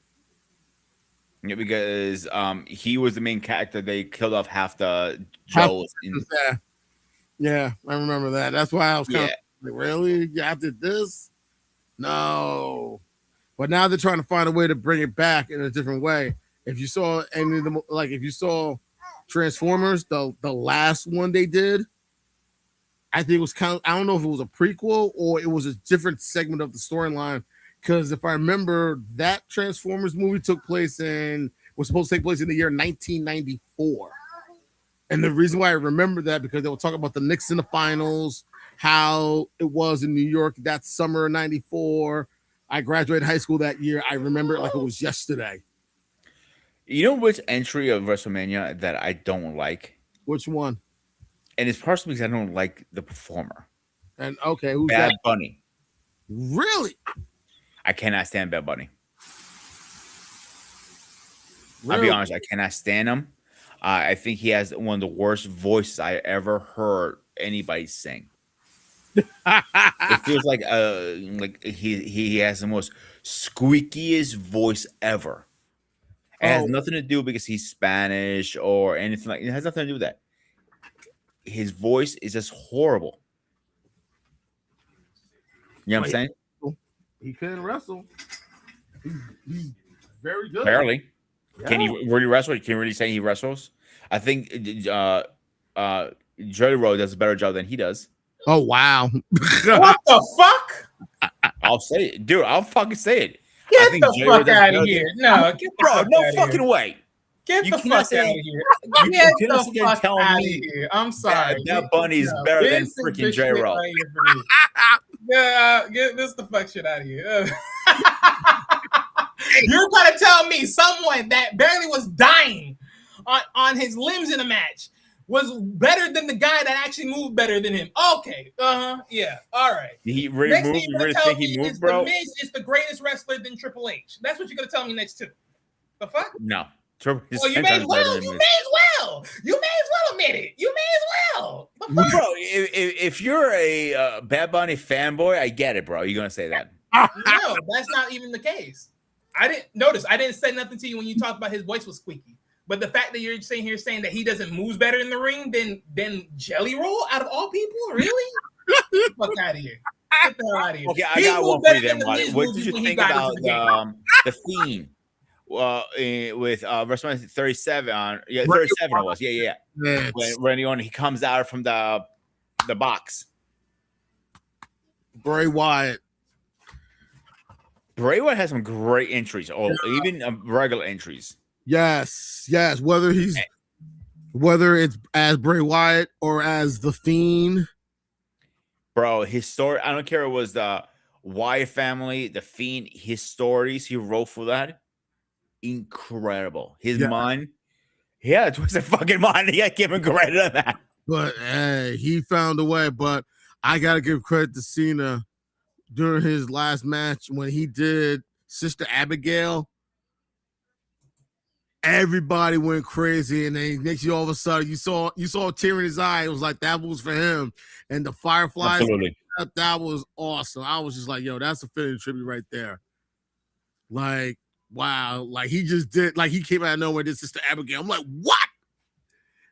Yeah, because he was the main character. They killed off half the Joes. Yeah, I remember that. That's why I was kind Yeah. of like, really? You after this? No. But now they're trying to find a way to bring it back in a different way. If you saw any of them, like if you saw Transformers, the last one they did, I think it was kind of, I don't know if it was a prequel or it was a different segment of the storyline. Because if I remember, that Transformers movie was supposed to take place in the year 1994. And the reason why I remember that because they were talking about the Knicks in the finals, how it was in New York that summer of 94. I graduated high school that year. I remember it like it was yesterday. You know which entry of WrestleMania that I don't like? Which one? And it's partially because I don't like the performer. And okay, who's Bad that? Bunny. Really? I cannot stand Bad Bunny. I'll Really? be honest, I cannot stand him. I think he has one of the worst voices I ever heard anybody sing. It feels like he has the most squeakiest voice ever. It has Oh. nothing to do because he's Spanish or anything like it has nothing to do with that. His voice is just horrible. You know what I'm saying? He couldn't wrestle. He's very good. Barely. Yeah. Can he really wrestle? Can you really say he wrestles? I think Joey Rowe does a better job than he does. Oh wow. what the fuck? I'll say it, dude. I'll fucking say it. I Get think the Joey Rowe fuck does out better of here. No, get the Bro, fuck no outta fucking here. way. Get You the cannot fuck say- out of here. You Get cannot the sit there and fuck tell out of me here. I'm sorry. That Bunny's better than This is freaking the J shit Rowe. right here for me. Yeah, get this the fuck shit out of here. You're gonna tell me someone that barely was dying on his limbs in a match was better than the guy that actually moved better than him? Okay, yeah, all right. He really Next moved. thing You you're really gonna think tell he me moved, is bro? The Miz is the greatest wrestler than Triple H. That's what you're gonna tell me next too. The fuck? No. Triple H is Well, you 10 may times as better well. than You Miz. may as well. You may as well admit it. You may as well. The fuck? Bro, if you're a Bad Bunny fanboy, I get it, bro. You're gonna say that. No, that's not even the case. I didn't say nothing to you when you talked about his voice was squeaky. But the fact that you're sitting here saying that he doesn't move better in the ring than Jelly Roll out of all people, really? Get the fuck out of here. Get the hell out of here. Okay, I He got moved one for better you then, than the Waddy. Miz What moved did you when he think got about into the game. the Fiend with WrestleMania 37 on 37 it was. Yeah. When he comes out from the box. Bray Wyatt. Bray Wyatt has some great entries, or even regular entries. Yes. Whether it's as Bray Wyatt or as the Fiend. Bro, his story, I don't care if it was the Wyatt family, the Fiend, his stories he wrote for that. Incredible. His mind. Yeah, it was a fucking mind. He got given credit on that. But hey, he found a way. But I gotta give credit to Cena during his last match when he did Sister Abigail. Everybody went crazy, and then next you all of a sudden you saw a tear in his eye. It was like that was for him, and the Fireflies. Absolutely. That was awesome. I was just like, yo, that's a fitting tribute right there. Like, wow, like he just did, like he came out of nowhere, did Sister Abigail. I'm like, what?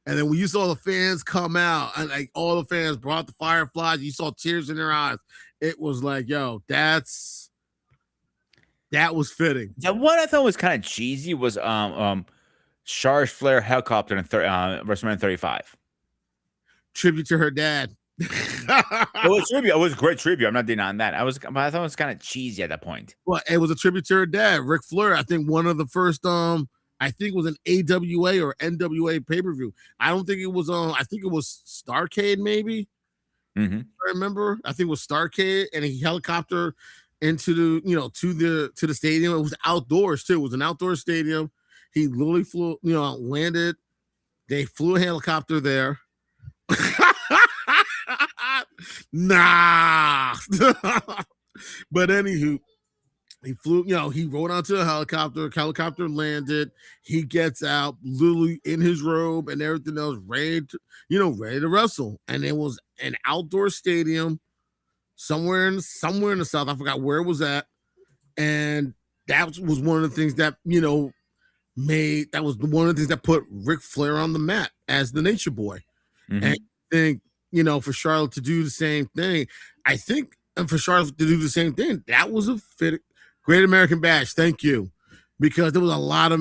And then when you saw the fans come out, and like all the fans brought the fireflies, you saw tears in their eyes. It was like, yo, that was fitting. Now, what I thought was kind of cheesy was Charge Flair helicopter in WrestleMania 35. Tribute to her dad. It was tribute. It was a great tribute. I'm not denying that. But I thought it was kind of cheesy at that point. Well, it was a tribute to her dad, Ric Flair. I think one of the first I think it was an AWA or NWA pay-per-view. I don't think it was I think it was Starrcade, maybe. Mm-hmm. I remember. I think it was Starrcade, and he helicopter into the to the stadium. It was outdoors too. It was an outdoor stadium. He literally flew, landed. They flew a helicopter there. Nah. But anywho, he flew, he rode onto a helicopter landed. He gets out literally in his robe and everything else, ready to wrestle. And it was an outdoor stadium somewhere in the South. I forgot where it was at. And that was one of the things that, that was one of the things that put Ric Flair on the map as the Nature Boy. Mm-hmm. And I think, for Charlotte to do the same thing, that was a fit. Great American Bash, thank you. Because there was a lot of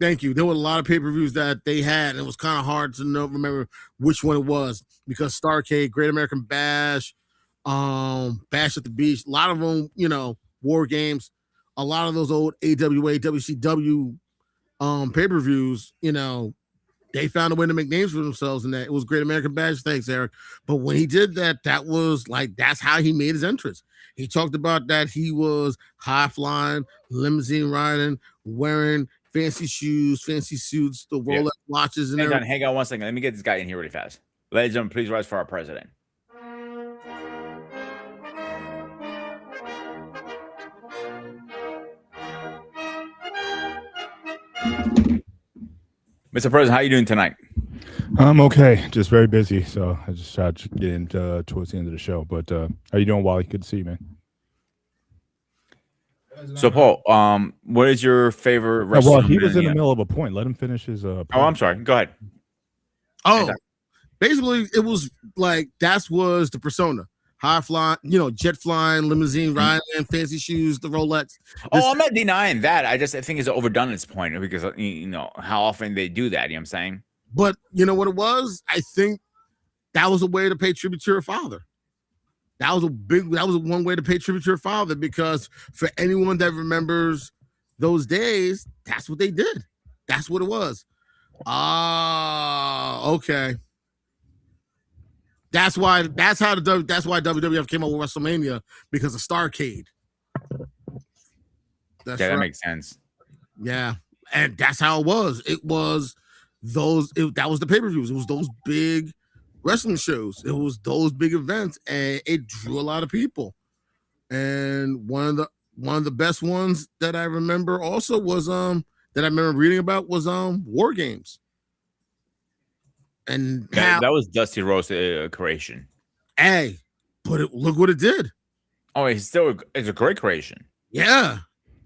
thank you. There were a lot of pay-per-views that they had, and it was kind of hard to remember which one it was, because Starrcade, Great American Bash, Bash at the Beach, a lot of them, War Games, a lot of those old AWA, WCW pay-per-views, they found a way to make names for themselves, and that it was Great American Bash. Thanks, Eric. But when he did that, that was like, that's how he made his entrance. He talked about that he was high flying, limousine riding, wearing fancy shoes, fancy suits, the Rolex watches, and everything. Hang on 1 second. Let me get this guy in here really fast. Ladies and gentlemen, please rise for our president. Mr. President, how are you doing tonight? I'm okay. Just very busy, so I just tried to get in towards the end of the show. But how you doing, Wally? Good to see you, man. So, Paul, what is your favorite wrestler? Well, he was in the middle of a point. Let him finish his point. Oh, I'm sorry. Go ahead. Oh, basically, it was like, that was the persona. High flying, jet flying, limousine riding, fancy shoes, the Rolex. I'm not denying that. I think it's overdone at this point, because how often they do that. You know what I'm saying? But you know what it was? I think that was a way to pay tribute to her father. That was one way to pay tribute to her father, because for anyone that remembers those days, that's what they did. That's what it was. Okay. That's why WWF came up with WrestleMania, because of Starrcade. That makes sense. Yeah, and that's how it was. It was that was the pay-per-views. It was those big wrestling shows. It was those big events, and it drew a lot of people. And one of the best ones that I remember also was that I remember reading about was War Games. And that was Dusty Rhodes' creation. Hey, but look what it did. Oh, it's a great creation. Yeah,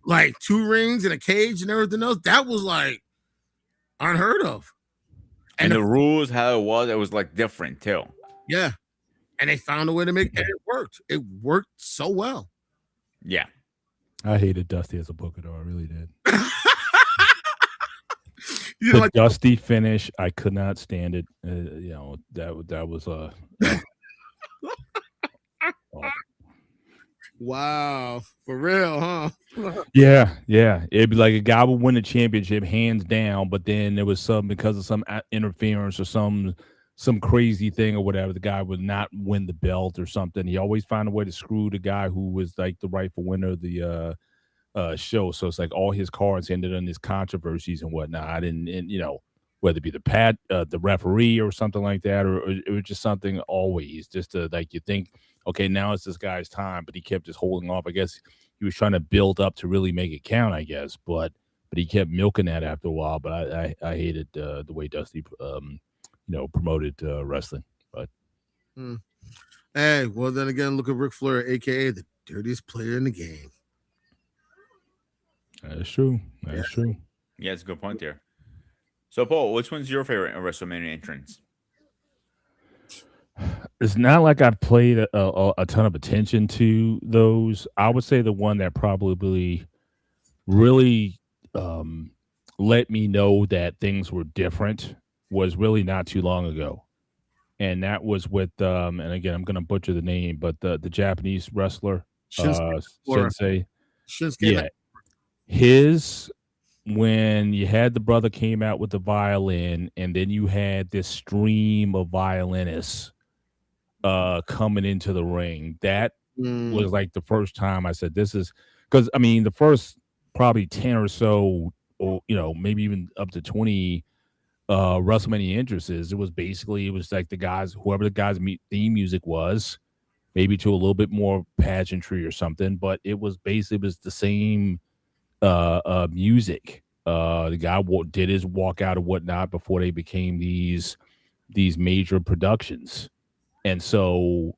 like 2 rings and a cage and everything else. That was like unheard of. And the rules, how it was like different too. Yeah, and they found a way to make it. It worked. It worked so well. Yeah, I hated Dusty as a booker, though. I really did. The Dusty finish, I could not stand it. That was wow, for real, huh? Yeah. It'd be like a guy would win the championship hands down, but then there was because of some interference or some crazy thing or whatever, the guy would not win the belt or something. He always found a way to screw the guy who was like the rightful winner of the show. So it's like all his cards ended in these controversies and whatnot, and whether it be the referee or something like that, or it was just something always just to, like, you think, okay, now it's this guy's time, but he kept just holding off. I guess he was trying to build up to really make it count, I guess, but he kept milking that after a while. But I hated the way Dusty promoted wrestling. But and Hey, well then again, look at Ric Flair, aka the dirtiest player in the game. That's true. That's true. Yeah, it's a good point there. So, Paul, which one's your favorite WrestleMania entrance? It's not like I've played a ton of attention to those. I would say the one that probably really let me know that things were different was really not too long ago. And that was with and again I'm gonna butcher the name, but the Japanese wrestler Shinsuke Nakamura. Sensei. Shinsuke Yeah. His when you had the brother came out with the violin, and then you had this stream of violinists coming into the ring. That was like the first time I said, this is because I mean, the first probably 10 or so, or maybe even up to 20 WrestleMania entrances, it was like the guys, whoever the guys' theme music was, maybe to a little bit more pageantry or something, but it was the same music. The guy did his walkout or whatnot before they became these major productions. And so,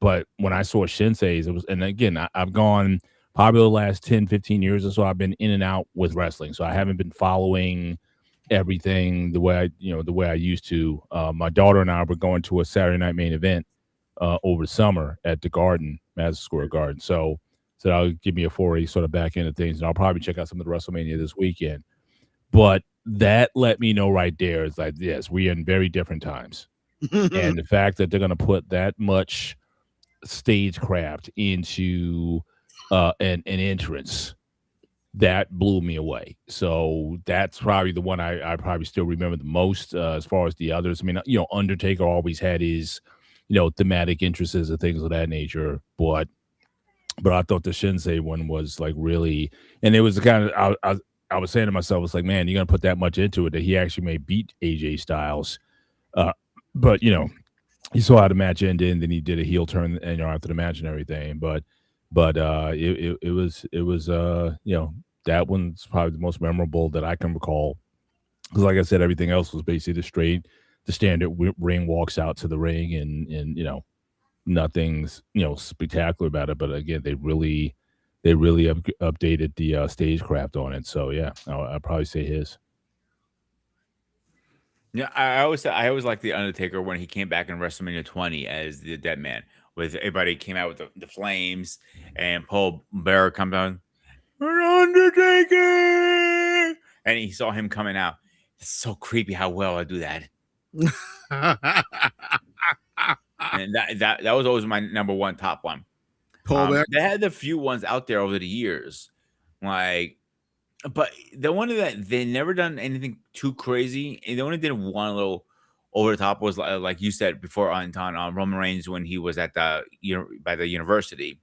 but when I saw Shinsei's, it was, and again, I've gone probably the last 10, 15 years or so, I've been in and out with wrestling. So I haven't been following everything the way I used to. My daughter and I were going to a Saturday night main event over the summer at the Garden, Madison Square Garden. So that'll give me a foray sort of back into things. And I'll probably check out some of the WrestleMania this weekend. But that let me know right there. It's like, yes, we are in very different times. And the fact that they're going to put that much stagecraft into an entrance, that blew me away. So that's probably the one I probably still remember the most as far as the others. I mean, Undertaker always had his, thematic entrances and things of that nature. But I thought the Shinsei one was like really, and it was the kind of, I was saying to myself, it's like, man, you're going to put that much into it that he actually may beat AJ Styles. But you saw how the match ended, and then he did a heel turn, and after the match and everything. But it was that one's probably the most memorable that I can recall. Because like I said, everything else was basically the standard ring walks out to the ring, and nothing's spectacular about it. But again, they really updated the stagecraft on it. So yeah, I'd probably say his. Yeah, I always liked the Undertaker when he came back in WrestleMania 20 as the Dead Man, with everybody came out with the flames, and Paul Bearer come down, Undertaker, and he saw him coming out. It's so creepy how well I do that, and that was always my number one top one. Paul Bearer. They had a few ones out there over the years, but the one that they never done anything too crazy, and they only did one little over the top was like you said before on Roman Reigns when he was at the by the university,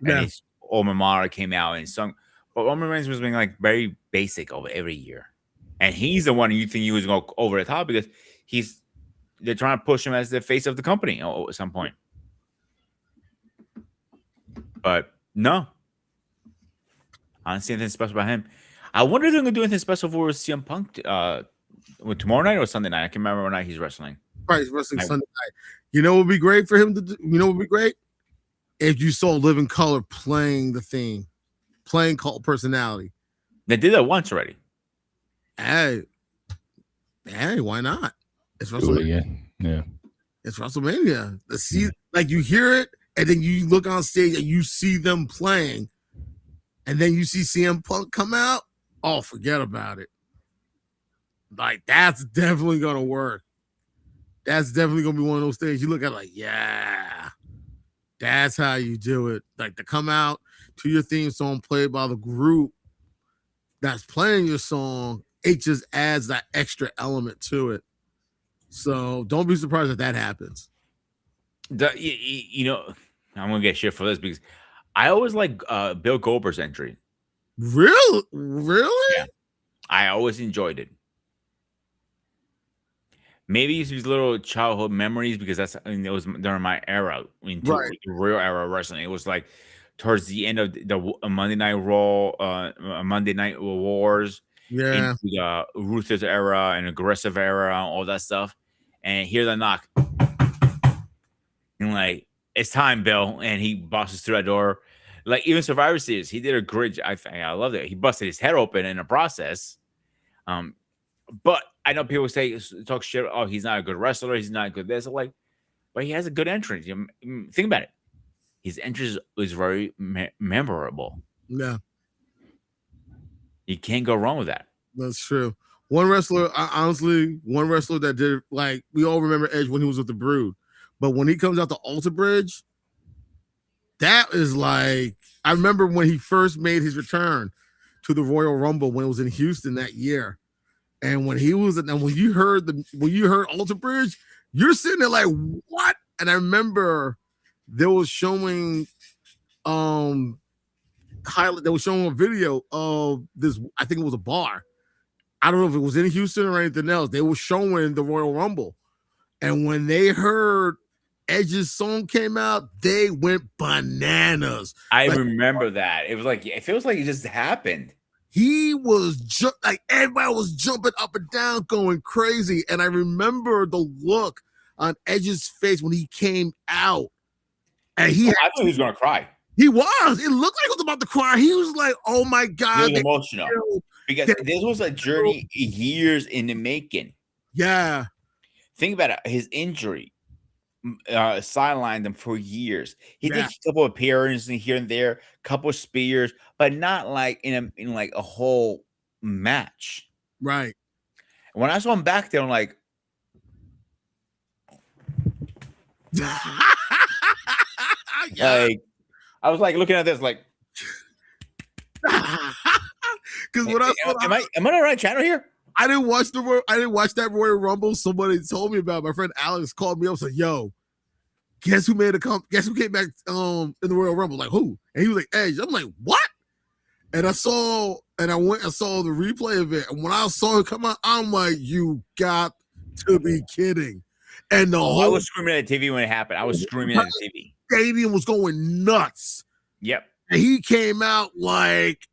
and his alma mater came out and sung. But Roman Reigns was being like very basic over every year, and he's the one you think he was going over the top because they're trying to push him as the face of the company at some point. But no, I don't see anything special about him. I wonder if they're going to do anything special for CM Punk tomorrow night or Sunday night. I can't remember what night he's wrestling. Right, he's wrestling Sunday night. You know what would be great for him to do? You know what would be great? If you saw Living Color playing the theme, playing Cult Personality. They did that once already. Hey, why not? It's WrestleMania. Yeah. It's WrestleMania. Like you hear it, and then you look on stage and you see them playing, and then you see CM Punk come out. Oh, forget about it. Like, that's definitely going to work. That's definitely going to be one of those things you look at like, yeah, that's how you do it. Like, to come out to your theme song played by the group that's playing your song, it just adds that extra element to it. So don't be surprised if that happens. I'm going to get shit for this because I always like Bill Goldberg's entry. Really? Yeah. I always enjoyed it. Maybe it's these little childhood memories because it was during my era, the real era of wrestling. It was like towards the end of the Monday Night Raw, Monday Night Wars, into the Ruthless era and aggressive era, all that stuff. And hear the knock. and like it's time, Bill, and he busts through that door. Like even Survivor Series, he did a great. I love it. He busted his head open in the process. But I know people say talk shit. Oh, he's not a good wrestler. He's not good this. Like, but he has a good entrance. Think about it. His entrance is very memorable. Yeah, You can't go wrong with that. that's true. One wrestler, honestly, one wrestler that did, like, we all remember Edge when he was with the Brood, but when he comes out to Alter Bridge, that is like, I remember when he first made his return to the Royal Rumble when it was in Houston that year. And when he was, and when you heard Alter Bridge, you're sitting there like, what? And I remember they was showing they were showing a video of this, I think it was a bar. I don't know if it was in Houston or anything else. They were showing the Royal Rumble. And when they heard Edge's song came out, they went bananas. I remember that. It was like, it feels like it just happened. He was like, everybody was jumping up and down, going crazy. And I remember the look on Edge's face when he came out. And I thought he was going to cry. He was. It looked like he was about to cry. He was like, oh my God. He was emotional. Because this was a journey years in the making. Yeah. Think about it. His injury sidelined him for years. He did a couple of appearances here and there, a couple of spears, but not like in like a whole match. Right. When I saw him back there, I'm like, like I was like looking at this, like, because what am I on the right channel here? I didn't watch that Royal Rumble. Somebody told me about it. My friend Alex called me up and said, yo, guess who came back in the Royal Rumble? Like, who? And he was like, Edge. I'm like, what? And I saw the replay of it. And when I saw it come out, I'm like, you got to be kidding. And I was screaming at the TV when it happened. I was screaming at the TV. Stadium was going nuts. Yep. And he came out like,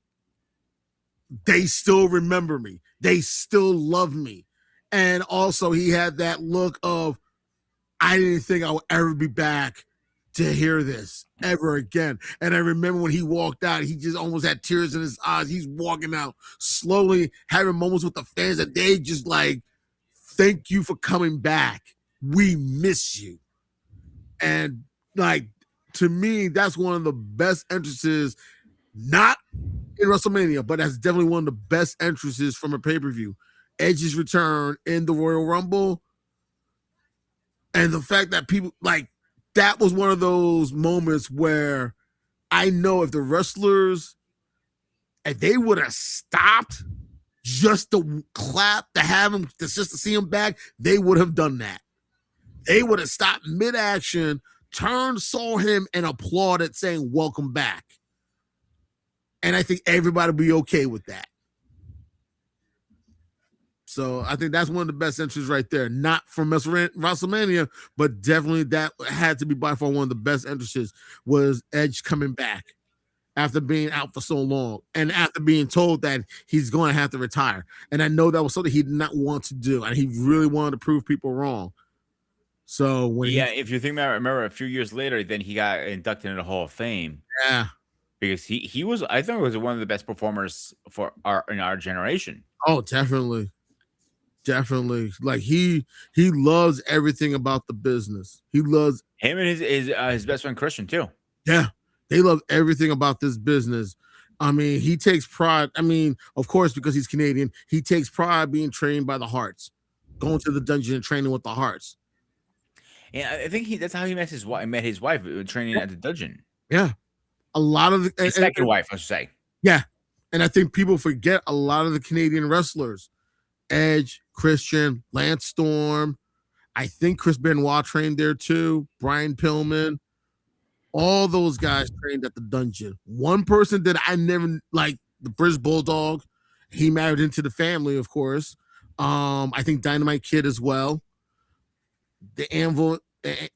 they still remember me. They still love me. And also he had that look of, I didn't think I would ever be back to hear this ever again. And I remember when he walked out, he just almost had tears in his eyes. He's walking out slowly, having moments with the fans that they just like, thank you for coming back. We miss you. And like, to me, that's one of the best entrances, not in WrestleMania, but that's definitely one of the best entrances from a pay-per-view. Edge's return in the Royal Rumble. And the fact that people, like, that was one of those moments where I know if the wrestlers, if they would have stopped just to clap, to have him, just to see him back, they would have done that. They would have stopped mid-action, turned, saw him, and applauded, saying, welcome back. And I think everybody would be okay with that. So I think that's one of the best entries right there. Not from WrestleMania, but definitely that had to be by far one of the best entrances, was Edge coming back after being out for so long and after being told that he's going to have to retire. And I know that was something he did not want to do, and he really wanted to prove people wrong. So when if you think about it, remember a few years later, then he got inducted into the Hall of Fame. Yeah. Because he was, I think, was one of the best performers in our generation. Oh, definitely. Definitely. Like he loves everything about the business. He loves him and his best friend Christian too. Yeah. They love everything about this business. I mean, he takes pride. I mean, of course, because he's Canadian, he takes pride being trained by the Hearts, going to the dungeon and training with the Hearts. Yeah, I think that's how he met his wife training at the dungeon. Yeah. A lot of the second wife, I should say. Yeah. And I think people forget a lot of the Canadian wrestlers. Edge, Christian, Lance Storm. I think Chris Benoit trained there too. Brian Pillman. All those guys trained at the dungeon. One person that I never like, the British Bulldog. He married into the family, of course. I think Dynamite Kid as well. The Anvil,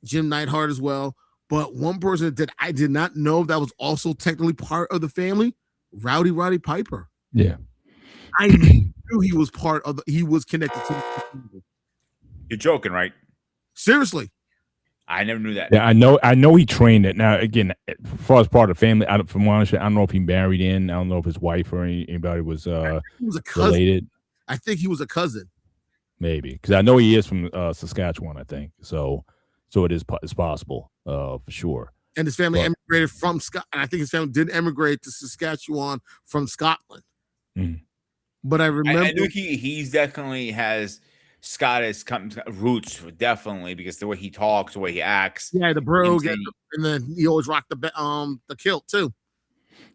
Jim Neidhart as well. But one person that I did not know that was also technically part of the family, Roddy Piper. Yeah. I knew he was part of he was connected to the family. You're joking, right? Seriously. I never knew that. Yeah, I know he trained it. Now, again, as far as part of the family, from what I understand, I don't know if he married in. I don't know if his wife or anybody was He was a cousin. related. I think he was a cousin. Maybe, because I know he is from Saskatchewan. I think so. So it's possible for sure. And his family But- emigrated from Scotland. I think his family did emigrate to Saskatchewan from Scotland. Mhm. But I remember I knew he's definitely has Scottish roots, definitely, because the way he talks, the way he acts. yeah, the brogue, Insane. and then he always rocked the kilt too.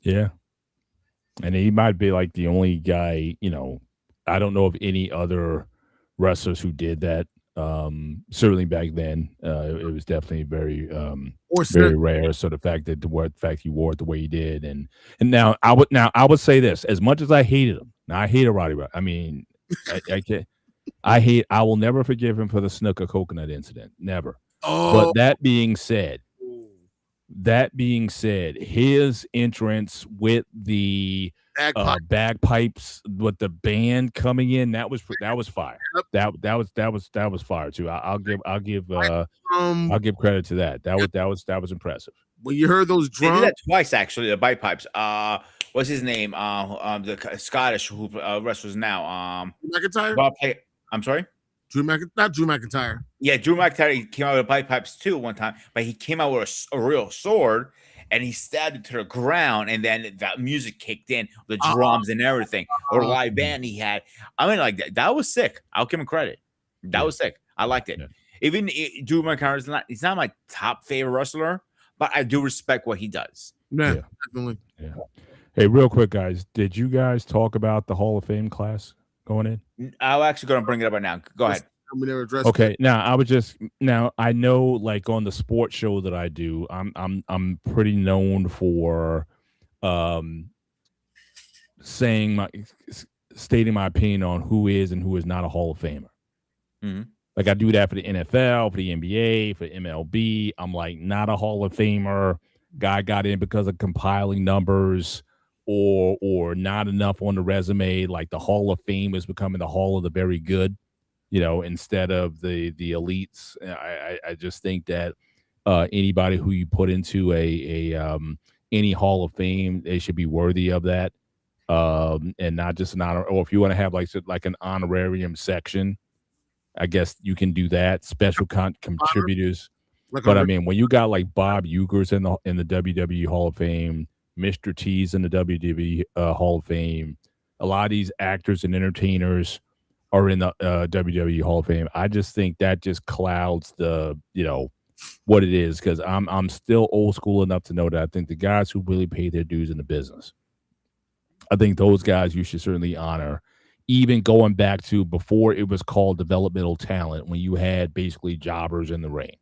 Yeah, and he might be like the only guy. I don't know of any other wrestlers who did that. Certainly back then, it was definitely very Or very rare. So the fact he wore it the way he did, and now I would say this: as much as I hated him, now I hated Roddy. I mean, I can't. I will never forgive him for the Snooker coconut incident. Never. oh, But that being said, his entrance with the bagpipes, with the band coming in, that was fire. Yep. That was fire too. I'll give um, credit to that. That was impressive. when you heard those They did drums, that twice, actually. The bagpipes. What's his name? The Scottish who wrestles now. McIntyre, I'm sorry. not Drew McIntyre. Yeah, Drew McIntyre, he came out with bagpipes too one time, but he came out with a real sword and he stabbed it to the ground, and then that music kicked in, the drums and everything, or the live band he had. I mean, like that was sick. I'll give him credit. That was sick. I liked it. Yeah. Even Drew McIntyre he's not my top favorite wrestler, but I do respect what he does. Yeah, Yeah. definitely. Yeah. Hey, real quick, guys, did you guys talk about the Hall of Fame class going in? I'm actually going to bring it up right now. Go ahead. We never addressed. Okay, now I know, like, on the sports show that I do, I'm pretty known for stating my opinion on who is and who is not a Hall of Famer. Mhm. Like, I do that for the NFL, for the NBA, for MLB. I'm like, not a Hall of Famer. Guy got in because of compiling numbers or not enough on the resume. Like, the Hall of Fame is becoming the Hall of the Very Good, instead of the elites. I just think that anybody who you put into any Hall of Fame, they should be worthy of that, and not just an honor. Or if you want to have like an honorarium section, I guess you can do that. Special contributors. But I mean, when you got like Bob Ueckers in the WWE Hall of Fame, Mr. T's in the WWE Hall of Fame, a lot of these actors and entertainers are in the WWE Hall of Fame. I just think that just clouds the what it is, because I'm still old school enough to know that I think the guys who really pay their dues in the business, I think those guys you should certainly honor. Even going back to before it was called developmental talent, when you had basically jobbers in the ring.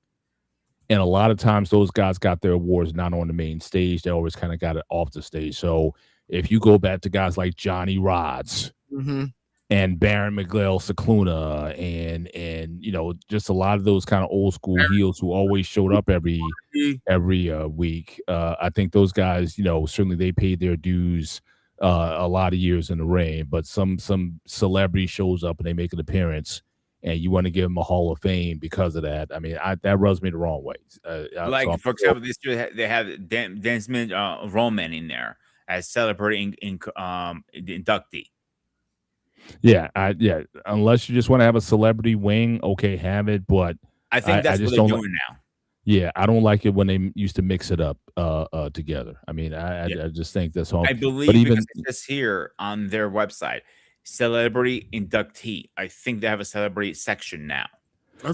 And a lot of times those guys got their awards not on the main stage. They always kind of got it off the stage. So if you go back to guys like Johnny Rods and Baron Miguel Cicluna and just a lot of those kind of old school heels who always showed up every week, I think those guys, certainly they paid their dues a lot of years in the ring. But some celebrity shows up and they make an appearance, and you want to give them a Hall of Fame because of that. I mean, that rubs me the wrong way. For example, this year they have Desmond Roman in there as celebrating inductee. Yeah, unless you just want to have a celebrity wing, okay, have it. But I think that's what they're doing now. Yeah, I don't like it when they used to mix it up together. I mean, I just think that's all. I believe because it says here on their website, celebrity inductee. I think they have a celebrity section now.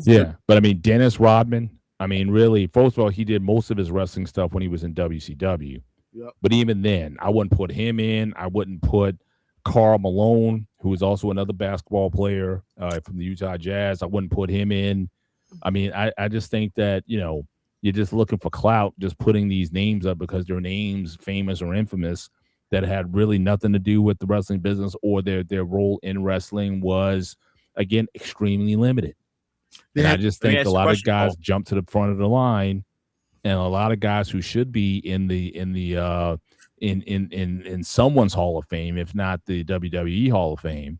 Yeah, but I mean, Dennis Rodman. I mean, really, first of all, he did most of his wrestling stuff when he was in WCW. Yep. But even then, I wouldn't put him in. I wouldn't put Karl Malone, who is also another basketball player from the Utah Jazz. I wouldn't put him in. I mean, I just think that, you're just looking for clout, just putting these names up because their names, famous or infamous, that had really nothing to do with the wrestling business, or their role in wrestling was, again, extremely limited. And I just think a lot of guys jump to the front of the line, and a lot of guys who should be in someone's Hall of Fame, if not the WWE Hall of Fame.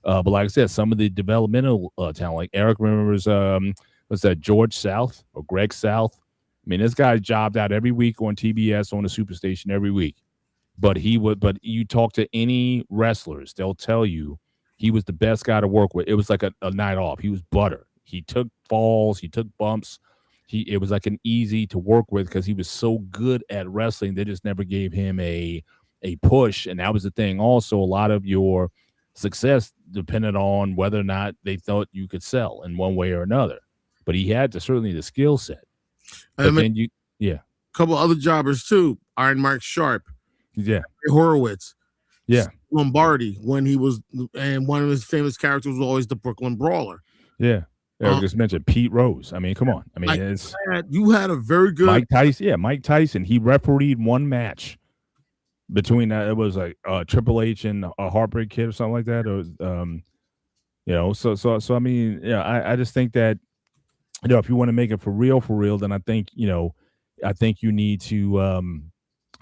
But like I said, some of the developmental talent, like Eric remembers what's that, George South or Greg South. I mean, this guy jobbed out every week on TBS on the Superstation every week. But you talk to any wrestlers, they'll tell you he was the best guy to work with. It was like a night off. He was butter. He took falls, he took bumps. It was like an easy to work with because he was so good at wrestling. They just never gave him a push. And that was the thing. Also, a lot of your success depended on whether or not they thought you could sell in one way or another. But he had certainly the skill set. But then a couple other jobbers too. Iron Mike Sharp. Yeah. Horowitz. Yeah. Lombardi, when he was, and one of his famous characters was always the Brooklyn Brawler. Yeah. I just mentioned Pete Rose. I mean, come on. I mean, you had a very good Mike Tyson. Yeah, Mike Tyson. He refereed one match between it was like Triple H and a Heartbreak Kid or something like that. Or so I mean, I just think that if you want to make it for real, then I think you need to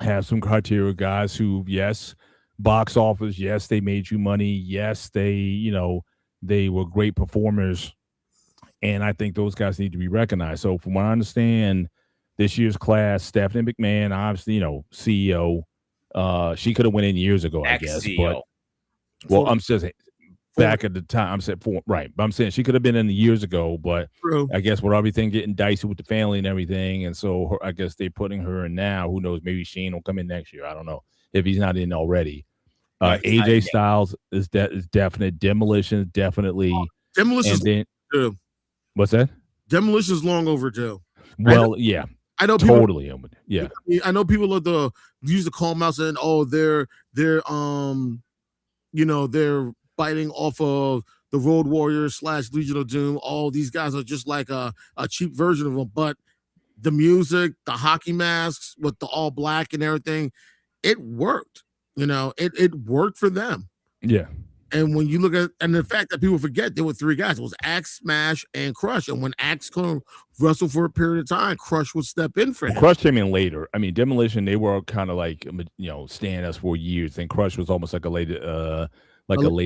have some criteria guys who, yes, box office, yes, they made you money, yes, they were great performers, and I think those guys need to be recognized. So from what I understand, this year's class, Stephanie McMahon, obviously, CEO, she could have went in years ago, I guess. But I'm just back at the time. I'm saying but I'm saying she could have been in the years ago, but True. I guess with everything getting dicey with the family and everything, and so I guess they're putting her in now. Who knows? Maybe Shane will come in next year. I don't know if he's not in already. AJ Styles is definite. Demolition is definitely. Demolition's overdue. What's that? Demolition's long overdue. Well, I know people, totally. Yeah. I know people use the call them out saying, "Oh, they're biting off of the Road Warriors / Legion of Doom. All these guys are just like a cheap version of them." But the music, the hockey masks with the all black and everything, it worked. It worked for them. Yeah. And when you look at, and the fact that people forget there were three guys, it was Axe, Smash, and Crush. And when Axe couldn't wrestle for a period of time, Crush would step in for him. Crush came in later. I mean, Demolition, they were kind of like, staying us for years. And Crush was almost like a late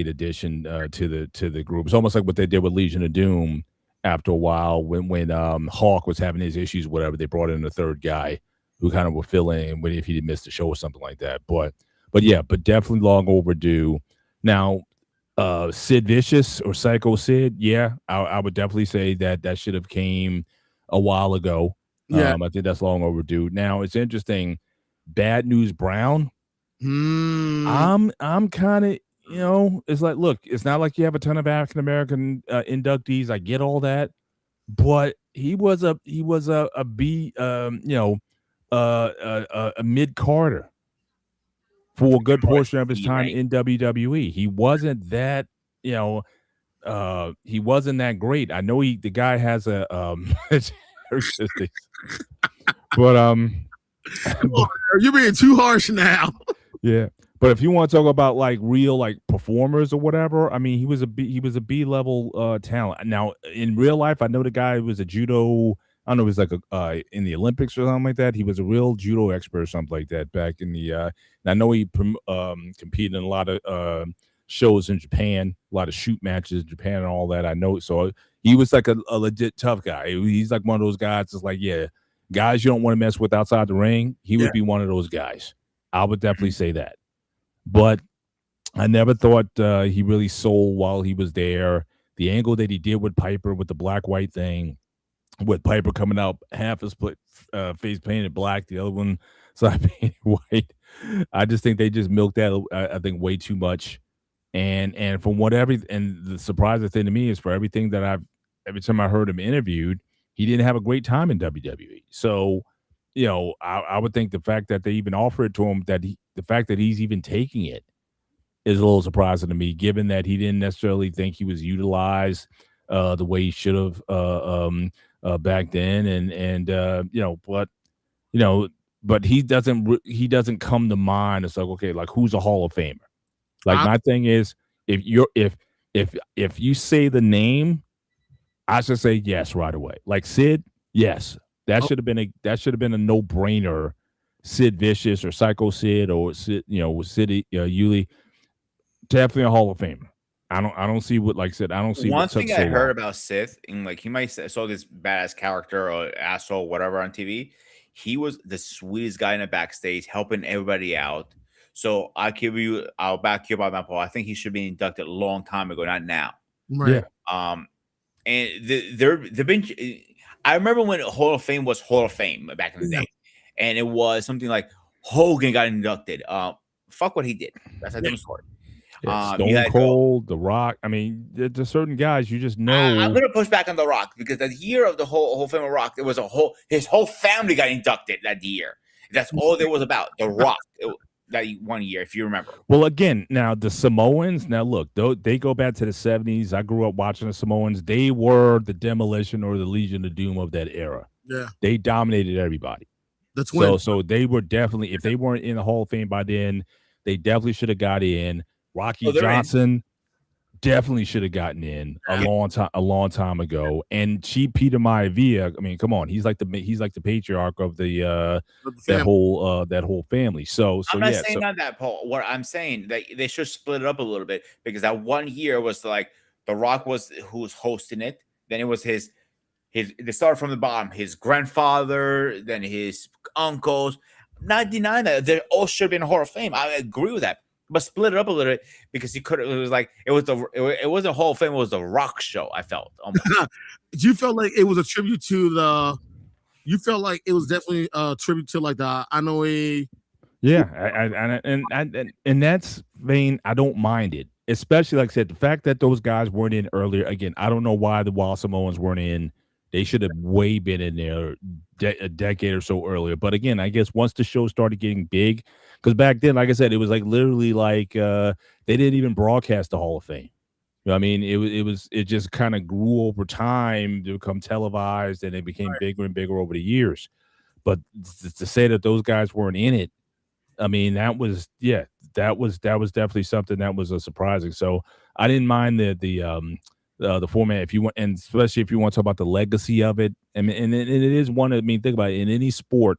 addition to the group. It's almost like what they did with Legion of Doom after a while when Hawk was having his issues, whatever. They brought in a third guy who kind of would fill in if he missed the show or something like that. But definitely long overdue. Now, Sid Vicious or Psycho Sid, I would definitely say that should have came a while ago. I think that's long overdue. Now it's interesting. Bad News Brown. I'm kind of it's like, look, it's not like you have a ton of African American inductees. I get all that, but he was a mid Carter for a good portion of his time in WWE. He wasn't that, he wasn't that great. I know the guy has a but you're being too harsh now. Yeah. But if you want to talk about like real like performers or whatever, I mean, he was a B level talent. Now in real life, I know the guy was a judo. I don't know, it was like in the Olympics or something like that. He was a real judo expert or something like that back in the. And I know he competed in a lot of shows in Japan, a lot of shoot matches in Japan and all that. I know, so he was like a legit tough guy. He's like one of those guys that's like, guys you don't want to mess with outside the ring. He would be one of those guys. I would definitely say that. But I never thought he really sold while he was there. The angle that he did with Piper with the black-white thing, with Piper coming out half a split face painted black, the other one side painted white. I just think they just milked that, I think, way too much. And from and the surprising thing to me is for everything that every time I heard him interviewed, he didn't have a great time in WWE. So, I would think the fact that they even offered it to him, the fact that he's even taking it is a little surprising to me, given that he didn't necessarily think he was utilized the way he should have back then. But he doesn't come to mind. It's like, okay, like who's a Hall of Famer? Like my thing is, if you say the name, I should say yes right away. Like Sid, yes. That should have been a no-brainer. Sid Vicious or Psycho Sid or Sid, Sid Yulee, definitely a Hall of Famer. I don't see what, like I said, I don't see One what took thing so I heard long. about Sith, and like he might saw this badass character or asshole, whatever, on TV. He was the sweetest guy in the backstage, helping everybody out. So I'll back you up on that, Paul. I think he should be inducted a long time ago, not now. Right. Um, and they've been. I remember when Hall of Fame was Hall of Fame back in the Yeah. day, and it was something like Hogan got inducted. Fuck what he did. That's a different story. Yeah, You Stone had Joe. Cold, The Rock. I mean, there's certain guys you just I'm know. gonna push back on The Rock because the year of the whole film of Rock, there was his whole family got inducted that year. That's all there was about The Rock that 1 year, if you remember. Well, again, now the Samoans. Now look, they go back to the 70s. I grew up watching the Samoans. They were the Demolition or the Legion of Doom of that era. Yeah. They dominated everybody. The twins. So they were definitely, if they weren't in the Hall of Fame by then, they definitely should have got in. Rocky Oh, they're in. Johnson definitely should have gotten in a long time ago. And Cheap Peter Maivia, I mean, come on, he's like the patriarch of the that whole family. So I'm not yeah, saying on that, Paul. What I'm saying that they should split it up a little bit because that 1 year was like The Rock was who was hosting it. Then it was his. They started from the bottom. His grandfather, then his uncles. Not denying that they all should be in the Hall of Fame. I agree with that. But split it up a little bit because he could. It was like it wasn't a Hall of Fame. It was the Rock show. I felt almost. You felt like it was a tribute to the. You felt like it was definitely a tribute to like the Anoa'i. Yeah, and that's vein. I don't mind it, especially like I said, the fact that those guys weren't in earlier. Again, I don't know why the Wild Samoans weren't in. They should have way been in there a decade or so earlier. But again, I guess once the show started getting big, because back then, like I said, it was like literally like they didn't even broadcast the Hall of Fame. You know what I mean, it just kind of grew over time to become televised, and it became bigger and bigger over the years. But to say that those guys weren't in it, I mean, that was definitely something that was surprising. So I didn't mind the format if you want, and especially if you want to talk about the legacy of it. I mean, and it is one. I mean, think about it. In any sport,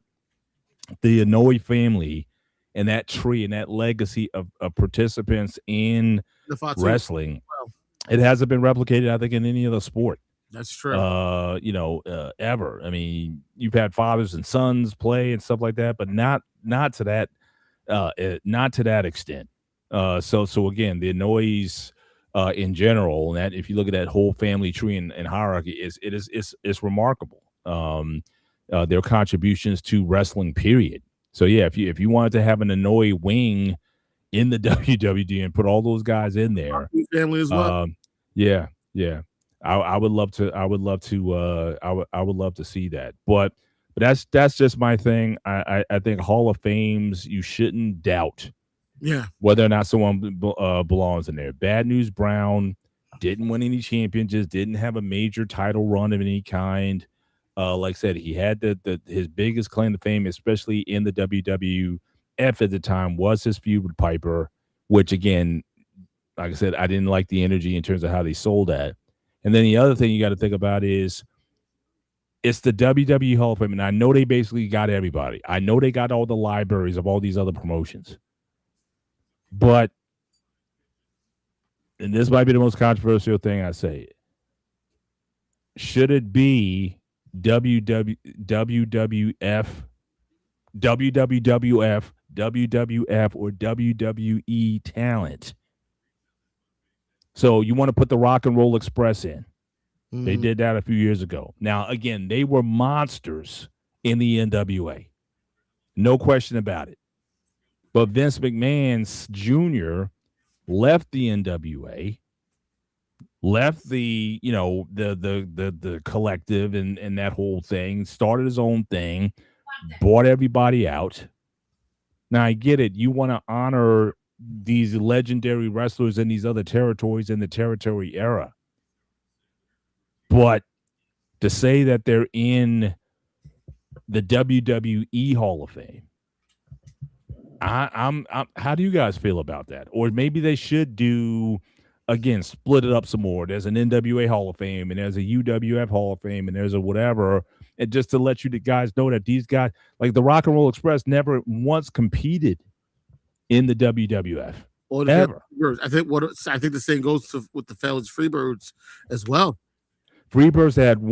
the Inoue family and that tree and that legacy of participants in The Fatu. wrestling, it hasn't been replicated, I think, in any other sport. That's true. Ever. I mean, you've had fathers and sons play and stuff like that, but not to that, not to that extent. So again, the Inoue's in general, and that if you look at that whole family tree and hierarchy, it's remarkable. Their contributions to wrestling, period. So yeah, if you wanted to have an Inoue wing in the WWD and put all those guys in there, family as well. Yeah. I would love to. I would love to see that. But that's just my thing. I think Hall of Fames, you shouldn't doubt whether or not someone belongs in there. Bad News Brown didn't win any championships, didn't have a major title run of any kind. Like I said, he had his biggest claim to fame, especially in the WWF at the time, was his feud with Piper, which again, like I said, I didn't like the energy in terms of how they sold that. And then the other thing you got to think about is it's the WWE Hall of Fame, and I know they basically got everybody. I know they got all the libraries of all these other promotions. But, and this might be the most controversial thing I say, should it be WWF, or WWE talent? So you want to put the Rock and Roll Express in. They did that a few years ago. Now, again, they were monsters in the NWA. No question about it. But Vince McMahon Jr. left the NWA, left the collective and that whole thing, started his own thing, bought everybody out. Now, I get it. You want to honor these legendary wrestlers in these other territories in the territory era. But to say that they're in the WWE Hall of Fame, I'm how do you guys feel about that? Or maybe they should do, again, split it up some more. There's an NWA Hall of Fame, and there's a UWF Hall of Fame, and there's a whatever. And just to let you guys know that these guys, like the Rock and Roll Express, never once competed in the WWF. or the ever. Freebirds. I think the same goes with the Fellas Freebirds as well. Freebirds had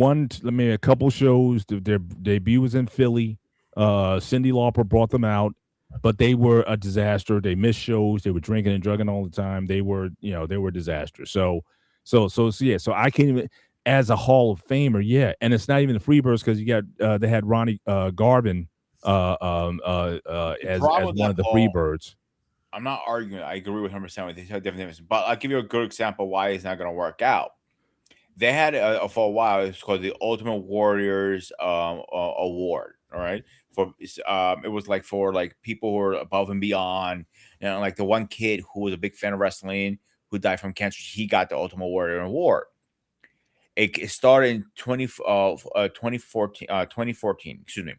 a couple shows. Their debut was in Philly. Cyndi Lauper brought them out, but they were a disaster. They missed shows. They were drinking and drugging all the time. They were a disaster. So I can't even, as a Hall of Famer, yeah. And it's not even the Freebirds because you got they had Ronnie Garvin as problem with one that, of the Paul, Freebirds. I'm not arguing. I agree with 100% with these different things, but I'll give you a good example why it's not going to work out. They had for a while. It's called the Ultimate Warriors Award. All right, it was like for like people who are above and beyond. Like the one kid who was a big fan of wrestling who died from cancer. He got the Ultimate Warrior Award. It started in 2014. Excuse me.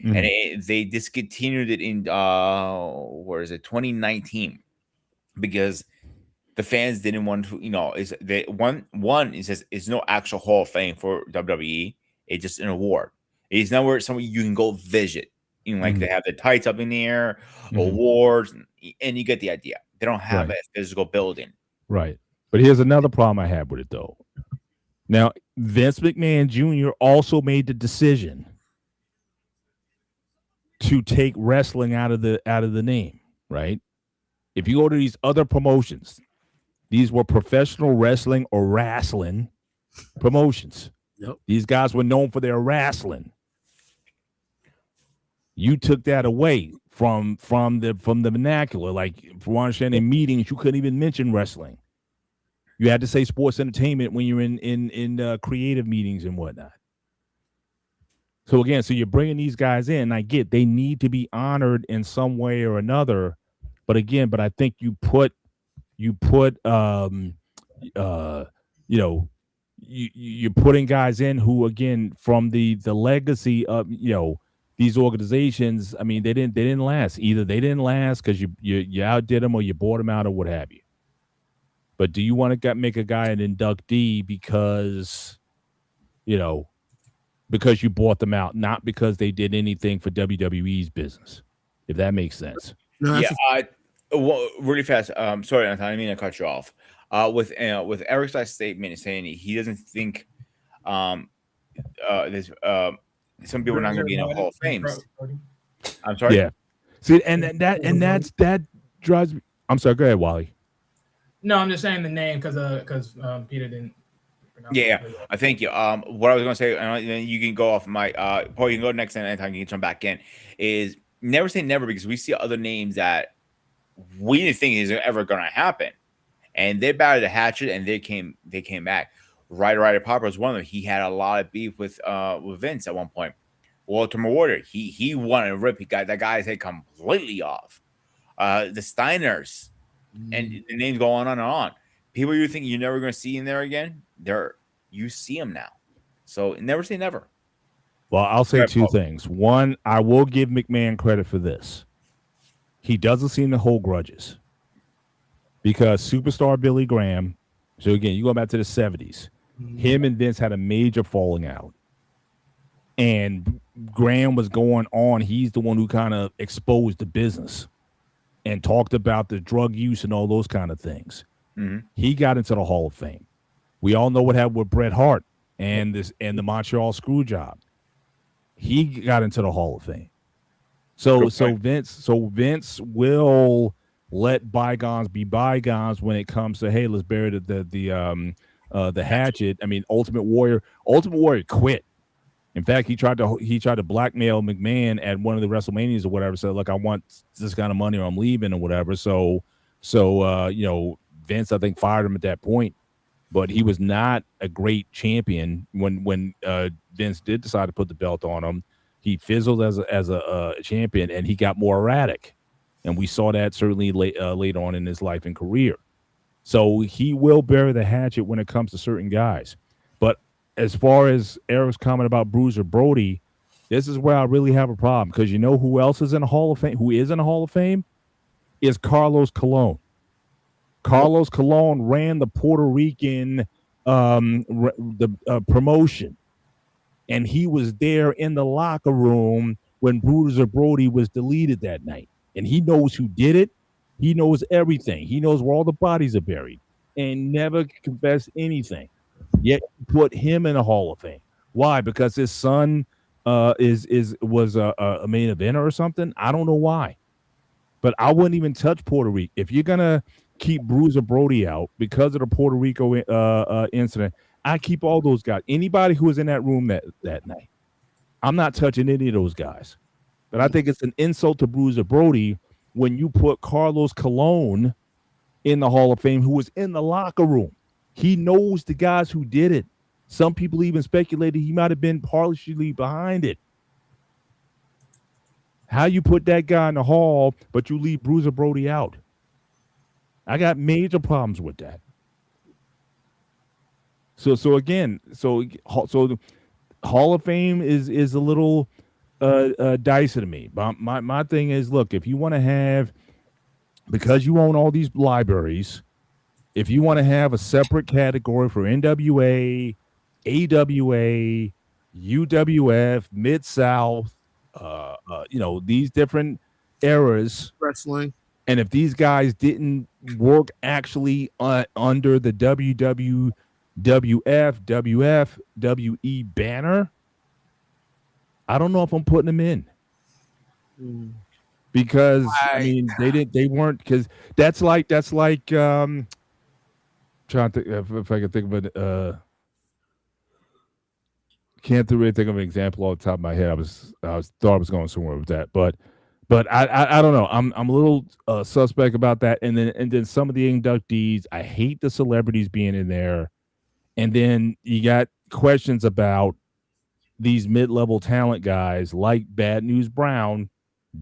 Mhm. And they discontinued it in 2019 because the fans didn't want to, is they one it says it's no actual Hall of Fame for WWE. It's just an award. It's not where somewhere you can go visit. Like they have the tights up in the air, awards, and you get the idea. They don't have Right. a physical building. Right. But here's another problem I have with it though. Now, Vince McMahon Jr. also made the decision to take wrestling out of the name, right? If you go to these other promotions, these were professional wrestling or wrestling promotions. Yep. These guys were known for their wrestling. You took that away from the vernacular. Like, for one understanding, meetings, you couldn't even mention wrestling. You had to say sports entertainment when you're in creative meetings and whatnot. So again, you're bringing these guys in. I get they need to be honored in some way or another, but I think you're putting guys in who, again, from the legacy of these organizations. I mean, they didn't last. Either they didn't last because you outdid them or you bought them out or what have you. But do you want to make a guy an inductee because you bought them out, not because they did anything for WWE's business? If that makes sense. No, that's Well, really fast. Sorry, Anton, I didn't mean to cut you off. With Eric's last statement saying he doesn't think there's some people are not going to be in the Hall of Fame. I'm sorry. Yeah. See, and that drives me. I'm sorry. Go ahead, Wally. No, I'm just saying the name because Peter didn't. Yeah. Thank you. What I was going to say, and then you can go off my. Paul, you can go next, and anytime you can jump back in. Is never say never, because we see other names that we didn't think is ever going to happen, and they batted the hatchet, and they came back. Ryder Popper was one of them. He had a lot of beef with Vince at one point. Ultimate Warrior, he wanted to rip. He got that guy's head completely off. The Steiners, and the names go on and on. People you think you're never going to see in there again, you see them now. So never say never. Well, I'll say two things. One, I will give McMahon credit for this. He doesn't seem to hold grudges, because superstar Billy Graham. So again, you go back to the 70s. Him and Vince had a major falling out, and Graham was going on. He's the one who kind of exposed the business and talked about the drug use and all those kind of things. He got into the Hall of Fame. We all know what happened with Bret Hart and the Montreal screw job. He got into the Hall of Fame. So Vince will let bygones be bygones when it comes to, hey, let's bury the hatchet. I mean, Ultimate Warrior quit. In fact, he tried to blackmail McMahon at one of the WrestleManias or whatever. Said, look, I want this kind of money or I'm leaving or whatever. So Vince, I think, fired him at that point. But he was not a great champion when Vince did decide to put the belt on him. He fizzled as a champion, and he got more erratic. And we saw that certainly later on in his life and career. So he will bury the hatchet when it comes to certain guys. But as far as Eric's comment about Bruiser Brody, this is where I really have a problem, because you know who else is in the Hall of Fame? Who is in the Hall of Fame? Is Carlos Colon. Carlos Colon ran the Puerto Rican promotion, and he was there in the locker room when Bruiser Brody was deleted that night. And he knows who did it. He knows everything. He knows where all the bodies are buried, and never confessed anything. Yet you put him in the Hall of Fame. Why? Because his son was a main eventer or something. I don't know why, but I wouldn't even touch Puerto Rico if you're gonna keep Bruiser Brody out because of the Puerto Rico incident. I keep all those guys. Anybody who was in that room that night, I'm not touching any of those guys. But I think it's an insult to Bruiser Brody when you put Carlos Colon in the Hall of Fame, who was in the locker room. He knows the guys who did it. Some people even speculated he might have been partially behind it. How you put that guy in the Hall, but you leave Bruiser Brody out? I got major problems with that. So again, the Hall of Fame is a little dicey to me. But my thing is, look, if you want to have, because you own all these libraries, if you want to have a separate category for NWA, AWA, UWF, Mid South, these different eras, Wrestling. and if these guys didn't work actually under the WWF, WF, WE banner, I don't know if I'm putting them in. Because I mean they weren't, because that's like trying to think if I can think of it. Can't really think of an example off the top of my head. I thought I was going somewhere with that, but I don't know. I'm a little suspect about that. And then some of the inductees, I hate the celebrities being in there. And then you got questions about these mid-level talent guys like Bad News Brown.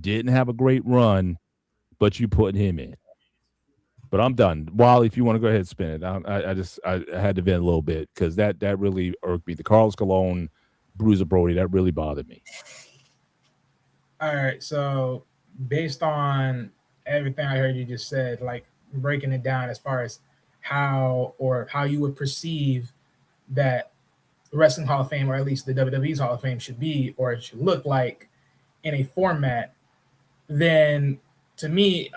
Didn't have a great run, but you put him in. But I'm done. Wally, if you want to go ahead and spin it, I had to vent a little bit because that really irked me. The Carlos Colon, Bruiser Brody, that really bothered me. All right, so based on everything I heard you just said, like breaking it down as far as how you would perceive that Wrestling Hall of Fame, or at least the WWE's Hall of Fame, should be or it should look like in a format, then to me,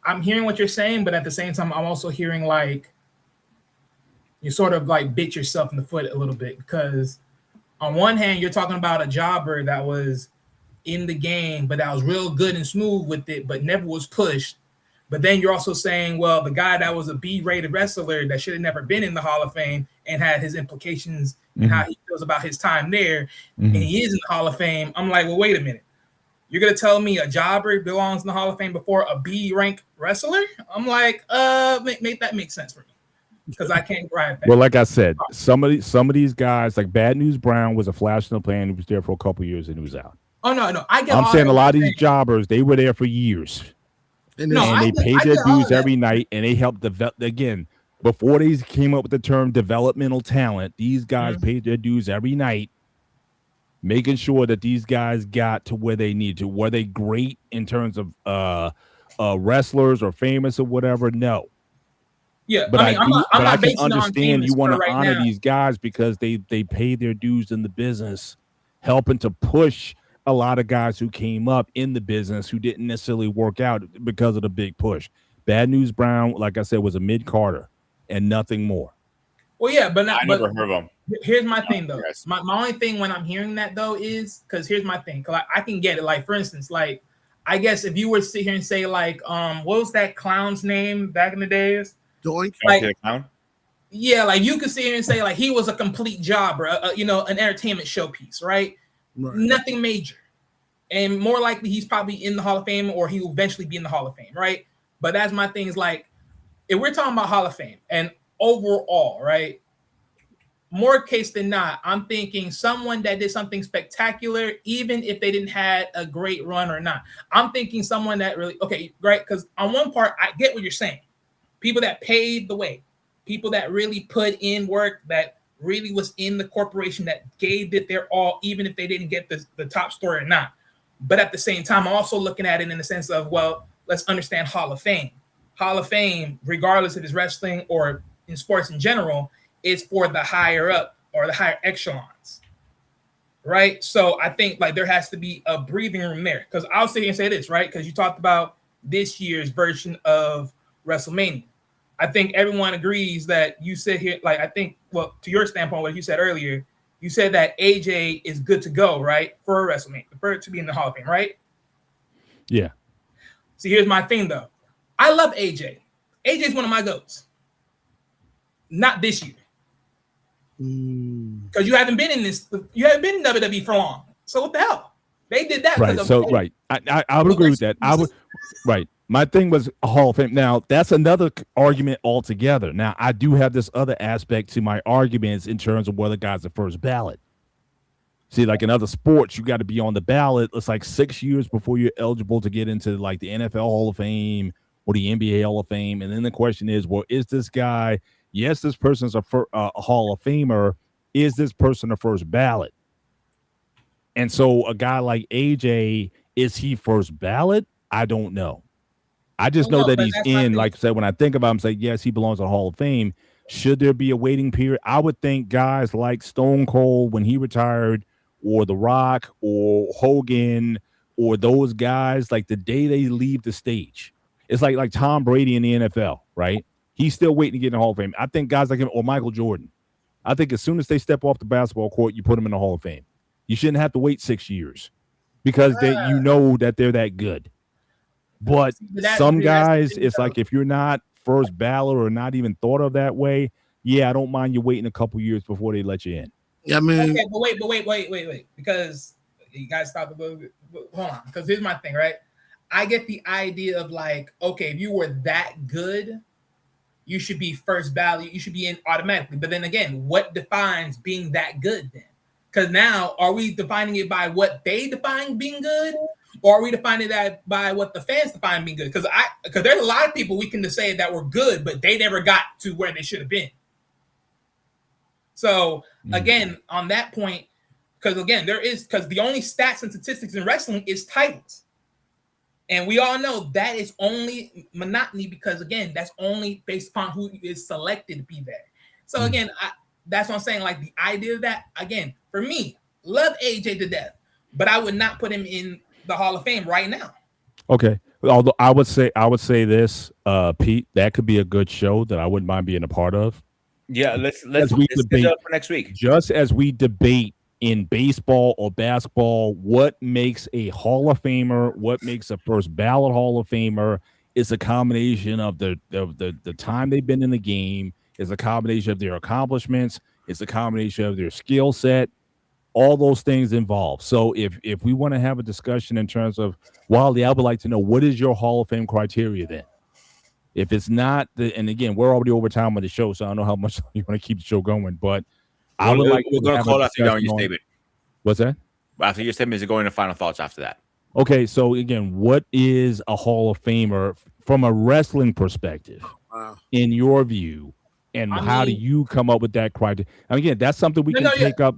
I'm hearing what you're saying, but at the same time, I'm also hearing like you sort of like bit yourself in the foot a little bit, because on one hand, you're talking about a jobber that was in the game, but that was real good and smooth with it, but never was pushed. But then you're also saying, well, the guy that was a B-rated wrestler that should have never been in the Hall of Fame and had his implications and how he feels about his time there, and he is in the Hall of Fame. I'm like, well, wait a minute. You're going to tell me a jobber belongs in the Hall of Fame before a B-rank wrestler? I'm like, make that make sense for me, because I can't grab that. Well, like I said, some of these guys, like Bad News Brown, was a flash in the pan. He was there for a couple years and he was out. Oh, no. I'm saying a lot of these jobbers, they were there for years. And they paid their dues every night, and they helped develop. Again, before they came up with the term developmental talent, these guys paid their dues every night, making sure that these guys got to where they need to. Were they great in terms of wrestlers or famous or whatever? No. Yeah, but I can understand you want to honor these guys because they paid their dues in the business, helping to push a lot of guys who came up in the business who didn't necessarily work out because of the big push. Bad News Brown, like I said, was a mid-carder and nothing more. Well, yeah, but I never heard of him. Here's my thing, though. My only thing when I'm hearing that, though, is because here's my thing. Because I can get it. Like, for instance, like, I guess if you were to sit here and say, like, what was that clown's name back in the days? Doink. Like, Clown? Yeah, like, you could sit here and say, like, he was a complete jobber, an entertainment showpiece, right? Nothing major. And more likely he's probably in the Hall of Fame, or he will eventually be in the Hall of Fame, right? But that's my thing, is like, if we're talking about Hall of Fame and overall, right, more case than not, I'm thinking someone that did something spectacular, even if they didn't have a great run or not. I'm thinking someone that really, okay, right? Because on one part, I get what you're saying. People that paved the way, people that really put in work, that really was in the corporation, that gave it their all, even if they didn't get the top story or not. But at the same time, I'm also looking at it in the sense of, well, let's understand Hall of Fame. Hall of Fame, regardless if it's wrestling or in sports in general, is for the higher up or the higher echelons, right? So I think like there has to be a breathing room there, because I'll sit here and say this, right? Because you talked about this year's version of WrestleMania. I think everyone agrees that you said here, like I think, well, to your standpoint, what you said earlier, you said that AJ is good to go, right, for WrestleMania, for it to be in the Hall of Fame, right? Yeah. See, here's my thing though. I love AJ. AJ is one of my goats. Not this year. Because you haven't been in WWE for long. So what the hell? They did that. Right. So right. I would agree with that. I would right. My thing was a Hall of Fame. Now that's another argument altogether. Now I do have this other aspect to my arguments in terms of whether guys are first ballot. See, like in other sports, you got to be on the ballot. It's like 6 years before you're eligible to get into like the NFL Hall of Fame or the NBA Hall of Fame. And then the question is, well, is this guy? Yes, this person's a Hall of Famer. Is this person a first ballot? And so a guy like AJ, is he first ballot? I don't know. I just know that he's in, like I said, when I think about him, say, yes, he belongs to the Hall of Fame. Should there be a waiting period? I would think guys like Stone Cold when he retired, or The Rock, or Hogan, or those guys, like the day they leave the stage. It's like Tom Brady in the NFL, right? He's still waiting to get in the Hall of Fame. I think guys like him, or Michael Jordan, I think as soon as they step off the basketball court, you put them in the Hall of Fame. You shouldn't have to wait 6 years because you know that they're that good. But some guys, it's like if you're not first ballot or not even thought of that way, yeah, I don't mind you waiting a couple years before they let you in. Yeah, I mean, okay, but wait, because you guys stop a little bit. Hold on, because here's my thing, right? I get the idea of like, okay, if you were that good, you should be first ballot. You should be in automatically. But then again, what defines being that good then? Because now, are we defining it by what they define being good, or are we defining that by what the fans define being good? Because there's a lot of people we can just say that were good, but they never got to where they should have been. So again, on that point, because the only stats and statistics in wrestling is titles. And we all know that is only monotony because, again, that's only based upon who is selected to be there. So, again, that's what I'm saying. Like, the idea of that, again, for me, love AJ to death, but I would not put him in the Hall of Fame right now. Okay. Although I would say this, Pete, that could be a good show that I wouldn't mind being a part of. Yeah, let's debate up for next week. Just as we debate in baseball or basketball, what makes a Hall of Famer, what makes a first ballot Hall of Famer is a combination of the time they've been in the game, is a combination of their accomplishments, it's a combination of their skill set, all those things involved. So if we want to have a discussion in terms of, Wally, I would like to know, what is your Hall of Fame criteria then? If it's not, and again, we're already over time on the show, so I don't know how much you want to keep the show going, but I would like. We're going to call after your statement. What's that? After your statement, is going to final thoughts after that. Okay, so again, what is a Hall of Famer from a wrestling perspective, in your view, and how do you come up with that criteria? And again, that's something we can take up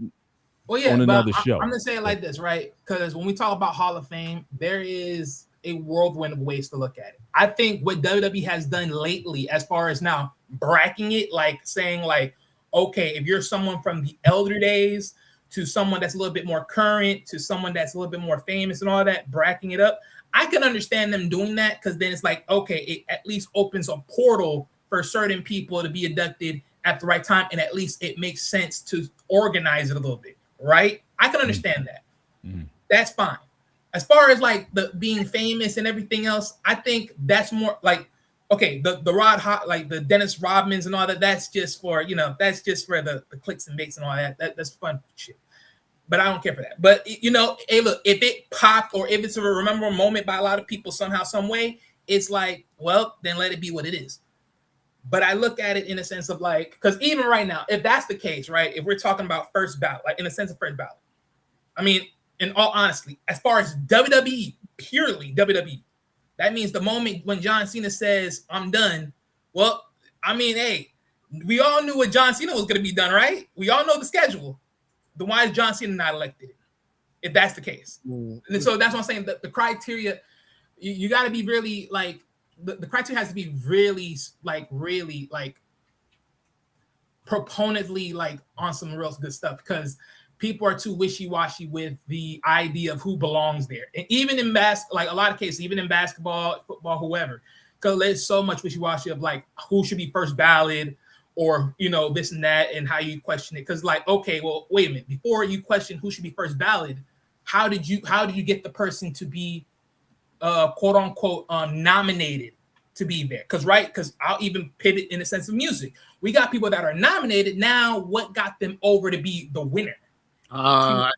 on another show. I'm going to say it like this, right? Because when we talk about Hall of Fame, there is a whirlwind of ways to look at it. I think what WWE has done lately, as far as now bracking it, like saying like, okay, if you're someone from the elder days to someone that's a little bit more current to someone that's a little bit more famous and all that, bracking it up, I can understand them doing that because then it's like, okay, it at least opens a portal for certain people to be inducted at the right time, and at least it makes sense to organize it a little bit, right? I can understand that. That's fine. As far as like the being famous and everything else, I think that's more like, okay, the Dennis Rodmans and all that, that's just for, that's just for the clicks and mates and all that. That's fun shit. But I don't care for that. But, hey, look, if it popped or if it's a rememberable moment by a lot of people somehow, some way, it's like, well, then let it be what it is. But I look at it in a sense of like, because even right now, if that's the case, right, if we're talking about first ballot, like in a sense of first ballot, I mean, in all honesty, as far as WWE, purely WWE, that means the moment when John Cena says, I'm done, well, I mean, hey, we all knew what John Cena was going to be done, right? We all know the schedule. Then why is John Cena not elected? If that's the case. And so that's what I'm saying. The criteria, you got to be really like, the criteria has to be really proponently like on some real good stuff, because people are too wishy-washy with the idea of who belongs there. And even in like a lot of cases, even in basketball, football, whoever, because there's so much wishy-washy of like who should be first ballot or, you know, this and that and how you question it. Because like, okay, well, wait a minute. Before you question who should be first ballot, how did you get the person to be quote unquote nominated to be there? Because I'll even pivot in the sense of music. We got people that are nominated. Now, what got them over to be the winner? And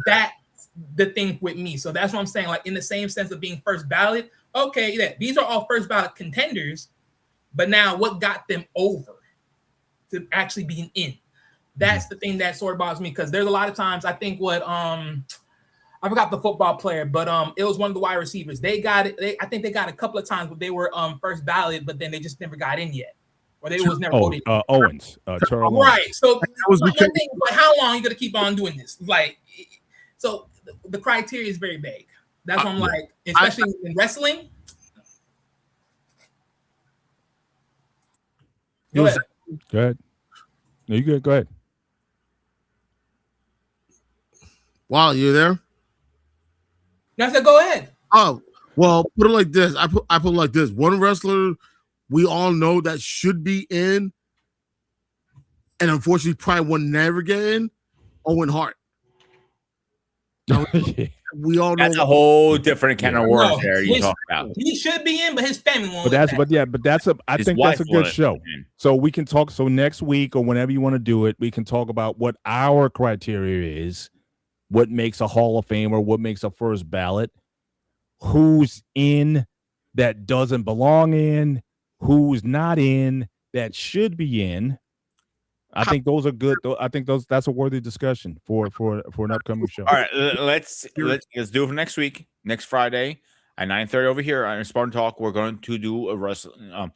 that's the thing with me. So that's what I'm saying. Like in the same sense of being first ballot. Okay, yeah, these are all first ballot contenders, but now what got them over to actually being in? That's the thing that sort of bothers me, because there's a lot of times I think what I forgot the football player, but it was one of the wide receivers. They got it. I think they got a couple of times where they were first ballot, but then they just never got in yet, or they was never voted. Owens, Charles. Right. So that was because like, how long are you gonna keep on doing this? Like, so the criteria is very vague. That's what I'm like, especially in wrestling. Go ahead. Go ahead. No, you good. Go ahead. Wow, you there? I said, go ahead. Oh, well, put it like this. I put it like this. One wrestler we all know that should be in, and unfortunately probably will never get in, Owen Hart. We all know That's a whole different kind of words No, there you his- talk about. He should be in, but his family won't. But I His think wife that's a good wanted show. him in. So we can talk. So next week or whenever you want to do it, we can talk about what our criteria is, what makes a Hall of Famer, what makes a first ballot, who's in that doesn't belong in, who's not in that should be in. I think those are good. I think that's a worthy discussion for an upcoming show. All right, let's do it for next week, next Friday at 9:30 over here on Spartan Talk. We're going to do a wrestling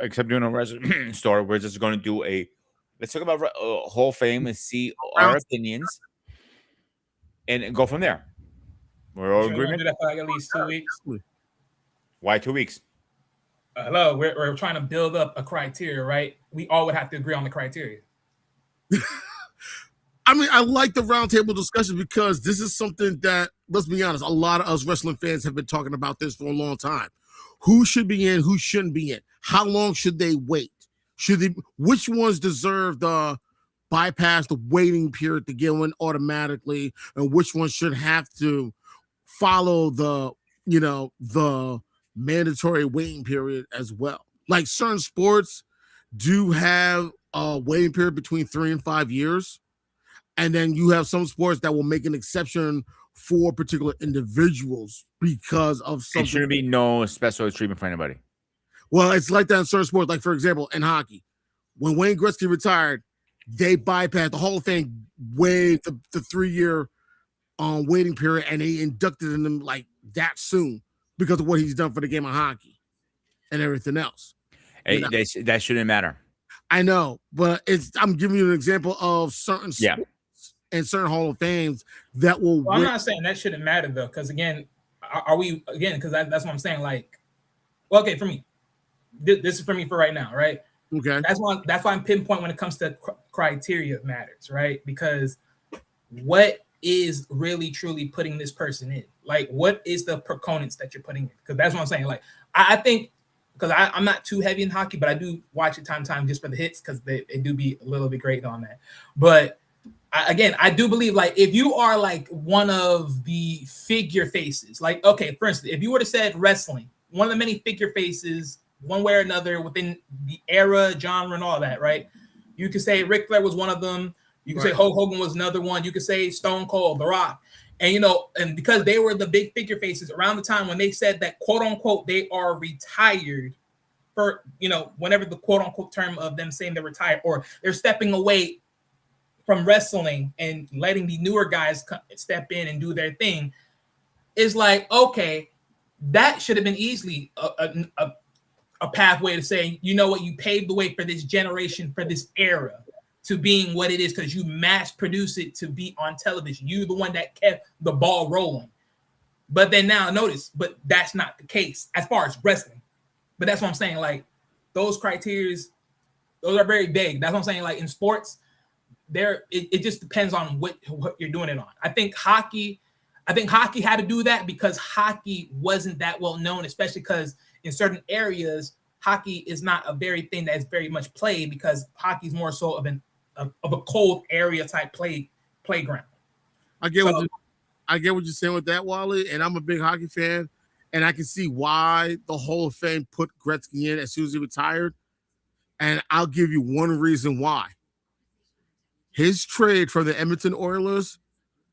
except doing a wrestling story. We're just going to do let's talk about Hall of Fame and see our opinions and go from there. We're all in Sure, we're gonna agreement. do that for like at least 2 weeks. Why 2 weeks? Hello, we're trying to build up a criteria, right? We all would have to agree on the criteria. I mean, I like the roundtable discussion because this is something that, let's be honest, a lot of us wrestling fans have been talking about this for a long time. Who should be in, who shouldn't be in? How long should they wait? Which ones deserve the bypass the waiting period to get in automatically, and which ones should have to follow the mandatory waiting period as well? Like certain sports do have a waiting period between 3 and 5 years. And then you have some sports that will make an exception for particular individuals because of There something. shouldn't be no special treatment for anybody. Well, it's like that in certain sports. Like, for example, in hockey, when Wayne Gretzky retired, they bypassed the Hall of Fame, waived the 3-year waiting period, and they inducted him like that soon because of what he's done for the game of hockey and everything else. Hey, Yeah. that shouldn't matter. I know, but I'm giving you an example of certain Yeah. sports and certain Hall of Fames that will. Well, I'm not saying that shouldn't matter though, because again, are we again? Because that's what I'm saying. Like, well, okay, for me, this is for me for right now, right? Okay. That's why I'm pinpoint when it comes to criteria matters, right? Because what is really truly putting this person in? Like, what is the proponents that you're putting in? Because that's what I'm saying. Like, I think because I'm not too heavy in hockey, but I do watch it time to time just for the hits because they do be a little bit great on that. But I do believe, like, if you are like one of the figure faces, like, okay, for instance, if you were to said wrestling, one of the many figure faces, one way or another within the era, genre, and all that, right? You could say Ric Flair was one of them. You could say Hulk Hogan was another one. You could say Stone Cold, The Rock. And, and because they were the big figure faces around the time when they said that, quote unquote, they are retired for, whenever the quote unquote term of them saying they're retired or they're stepping away from wrestling and letting the newer guys step in and do their thing, is like, okay, that should have been easily a pathway to say, you know what, you paved the way for this generation, for this era to being what it is because you mass produce it to be on television. You're the one that kept the ball rolling. But then now notice, but that's not the case as far as wrestling. But that's what I'm saying. Like, those criteria, those are very vague. That's what I'm saying. Like, in sports, it just depends on what you're doing it on. I think hockey had to do that because hockey wasn't that well known, especially because in certain areas, hockey is not a very thing that is very much played because hockey is more so of a cold area type playground. I get what you're saying with that, Wally, and I'm a big hockey fan, and I can see why the Hall of Fame put Gretzky in as soon as he retired. And I'll give you one reason why. His trade from the Edmonton Oilers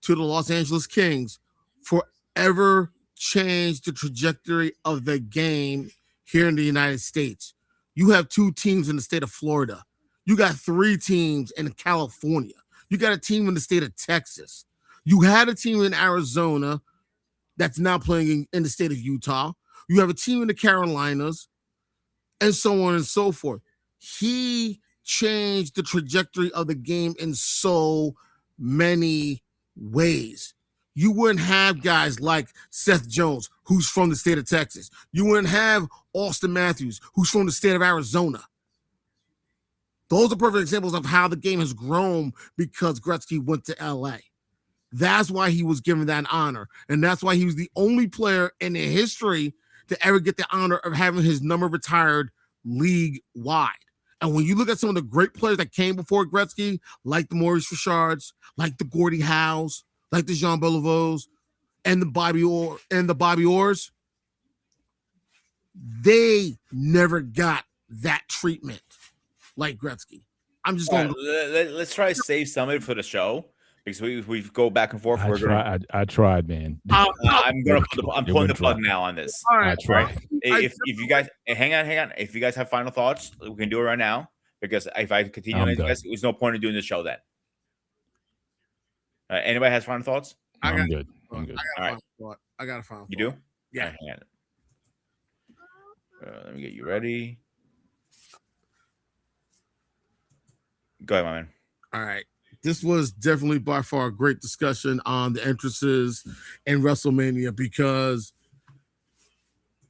to the Los Angeles Kings forever changed the trajectory of the game here in the United States. You have 2 teams in the state of Florida. You got 3 teams in California. You got a team in the state of Texas. You had a team in Arizona that's now playing in the state of Utah. You have a team in the Carolinas, and so on and so forth. He changed the trajectory of the game in so many ways. You wouldn't have guys like Seth Jones, who's from the state of Texas. You wouldn't have Austin Matthews, who's from the state of Arizona. Those are perfect examples of how the game has grown because Gretzky went to LA. That's why he was given that honor. And that's why he was the only player in the history to ever get the honor of having his number retired league-wide. And when you look at some of the great players that came before Gretzky, like the Maurice Richards, like the Gordie Howes, like the Jean Beliveaus, and the Bobby Orrs, they never got that treatment like Gretzky. I'm just going. Let's try to save some of it for the show because we go back and forth. I tried, man. I'm pulling the plug now on this. All right, I tried. If you guys hang on, if you guys have final thoughts, we can do it right now because if I continue like this, there's no point in doing the show then. Anybody has final thoughts? I'm good. I got a final thought. You do? Yeah. Right, hang on. Let me get you ready. Go ahead, my man. All right. This was definitely by far a great discussion on the entrances in WrestleMania because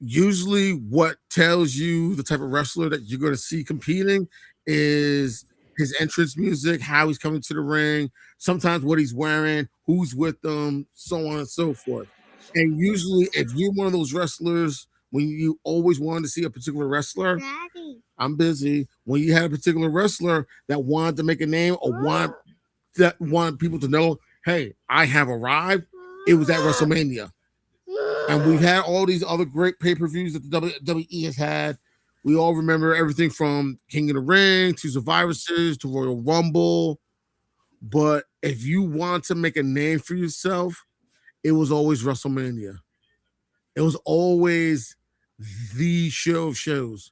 usually what tells you the type of wrestler that you're going to see competing is his entrance music, how he's coming to the ring, sometimes what he's wearing, who's with them, so on and so forth. And usually if you're one of those wrestlers, when you always wanted to see a particular wrestler, Daddy. I'm busy. When you had a particular wrestler that wanted to make a name or wanted people to know, hey, I have arrived, it was at WrestleMania. And we've had all these other great pay-per-views that the WWE has had. We all remember everything from King of the Ring to Survivor Series to Royal Rumble. But if you want to make a name for yourself, it was always WrestleMania. It was always the show of shows.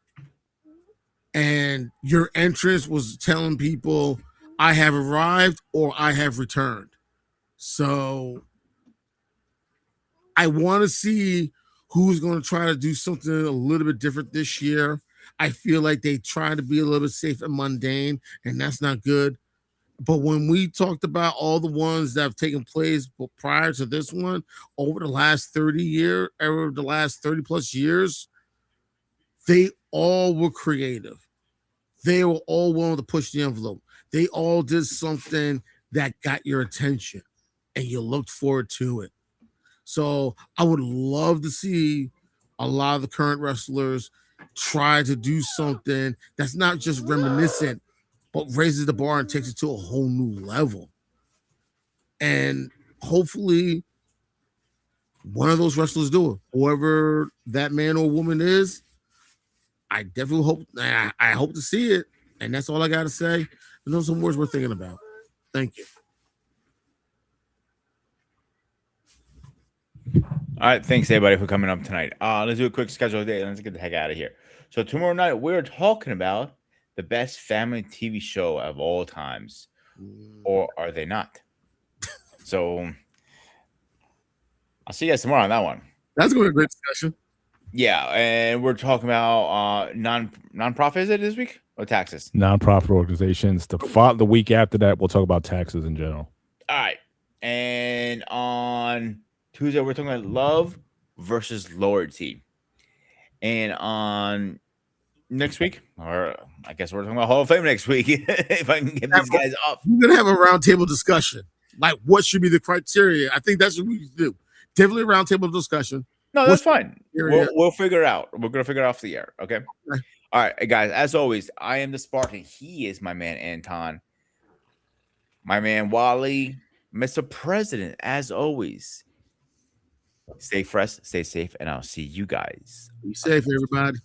And your entrance was telling people, I have arrived or I have returned. So I want to see who's going to try to do something a little bit different this year. I feel like they try to be a little bit safe and mundane, and that's not good. But when we talked about all the ones that have taken place prior to this one over the last 30 plus years, they all were creative. They were all willing to push the envelope. They all did something that got your attention and you looked forward to it. So I would love to see a lot of the current wrestlers try to do something that's not just reminiscent, but raises the bar and takes it to a whole new level. And hopefully one of those wrestlers do it. Whoever that man or woman is, I definitely hope I hope to see it. And that's all I got to say. And those are some words we're thinking about. Thank you. All right, thanks everybody for coming up tonight. Let's do a quick schedule today. Let's get the heck out of here. So tomorrow night we're talking about the best family TV show of all times, or are they not? So I'll see you guys tomorrow on that one. That's going to be a great discussion. Yeah, and we're talking about non-profit. Is it this week or taxes? Nonprofit organizations. The week after that, we'll talk about taxes in general. All right, and on Tuesday we're talking about love versus loyalty, and on next week, or I guess we're talking about Hall of Fame next week. If I can get these guys up. We're gonna have a roundtable discussion. Like, what should be the criteria? I think that's what we need to do. Definitely a roundtable discussion. No, What's that's fine. criteria? We'll figure it out. We're gonna figure it off the air. Okay. Okay. All right, guys. As always, I am the Spartan. He is my man Anton. My man Wally, Mr. President. As always, stay fresh, stay safe, and I'll see you guys. Be safe, everybody.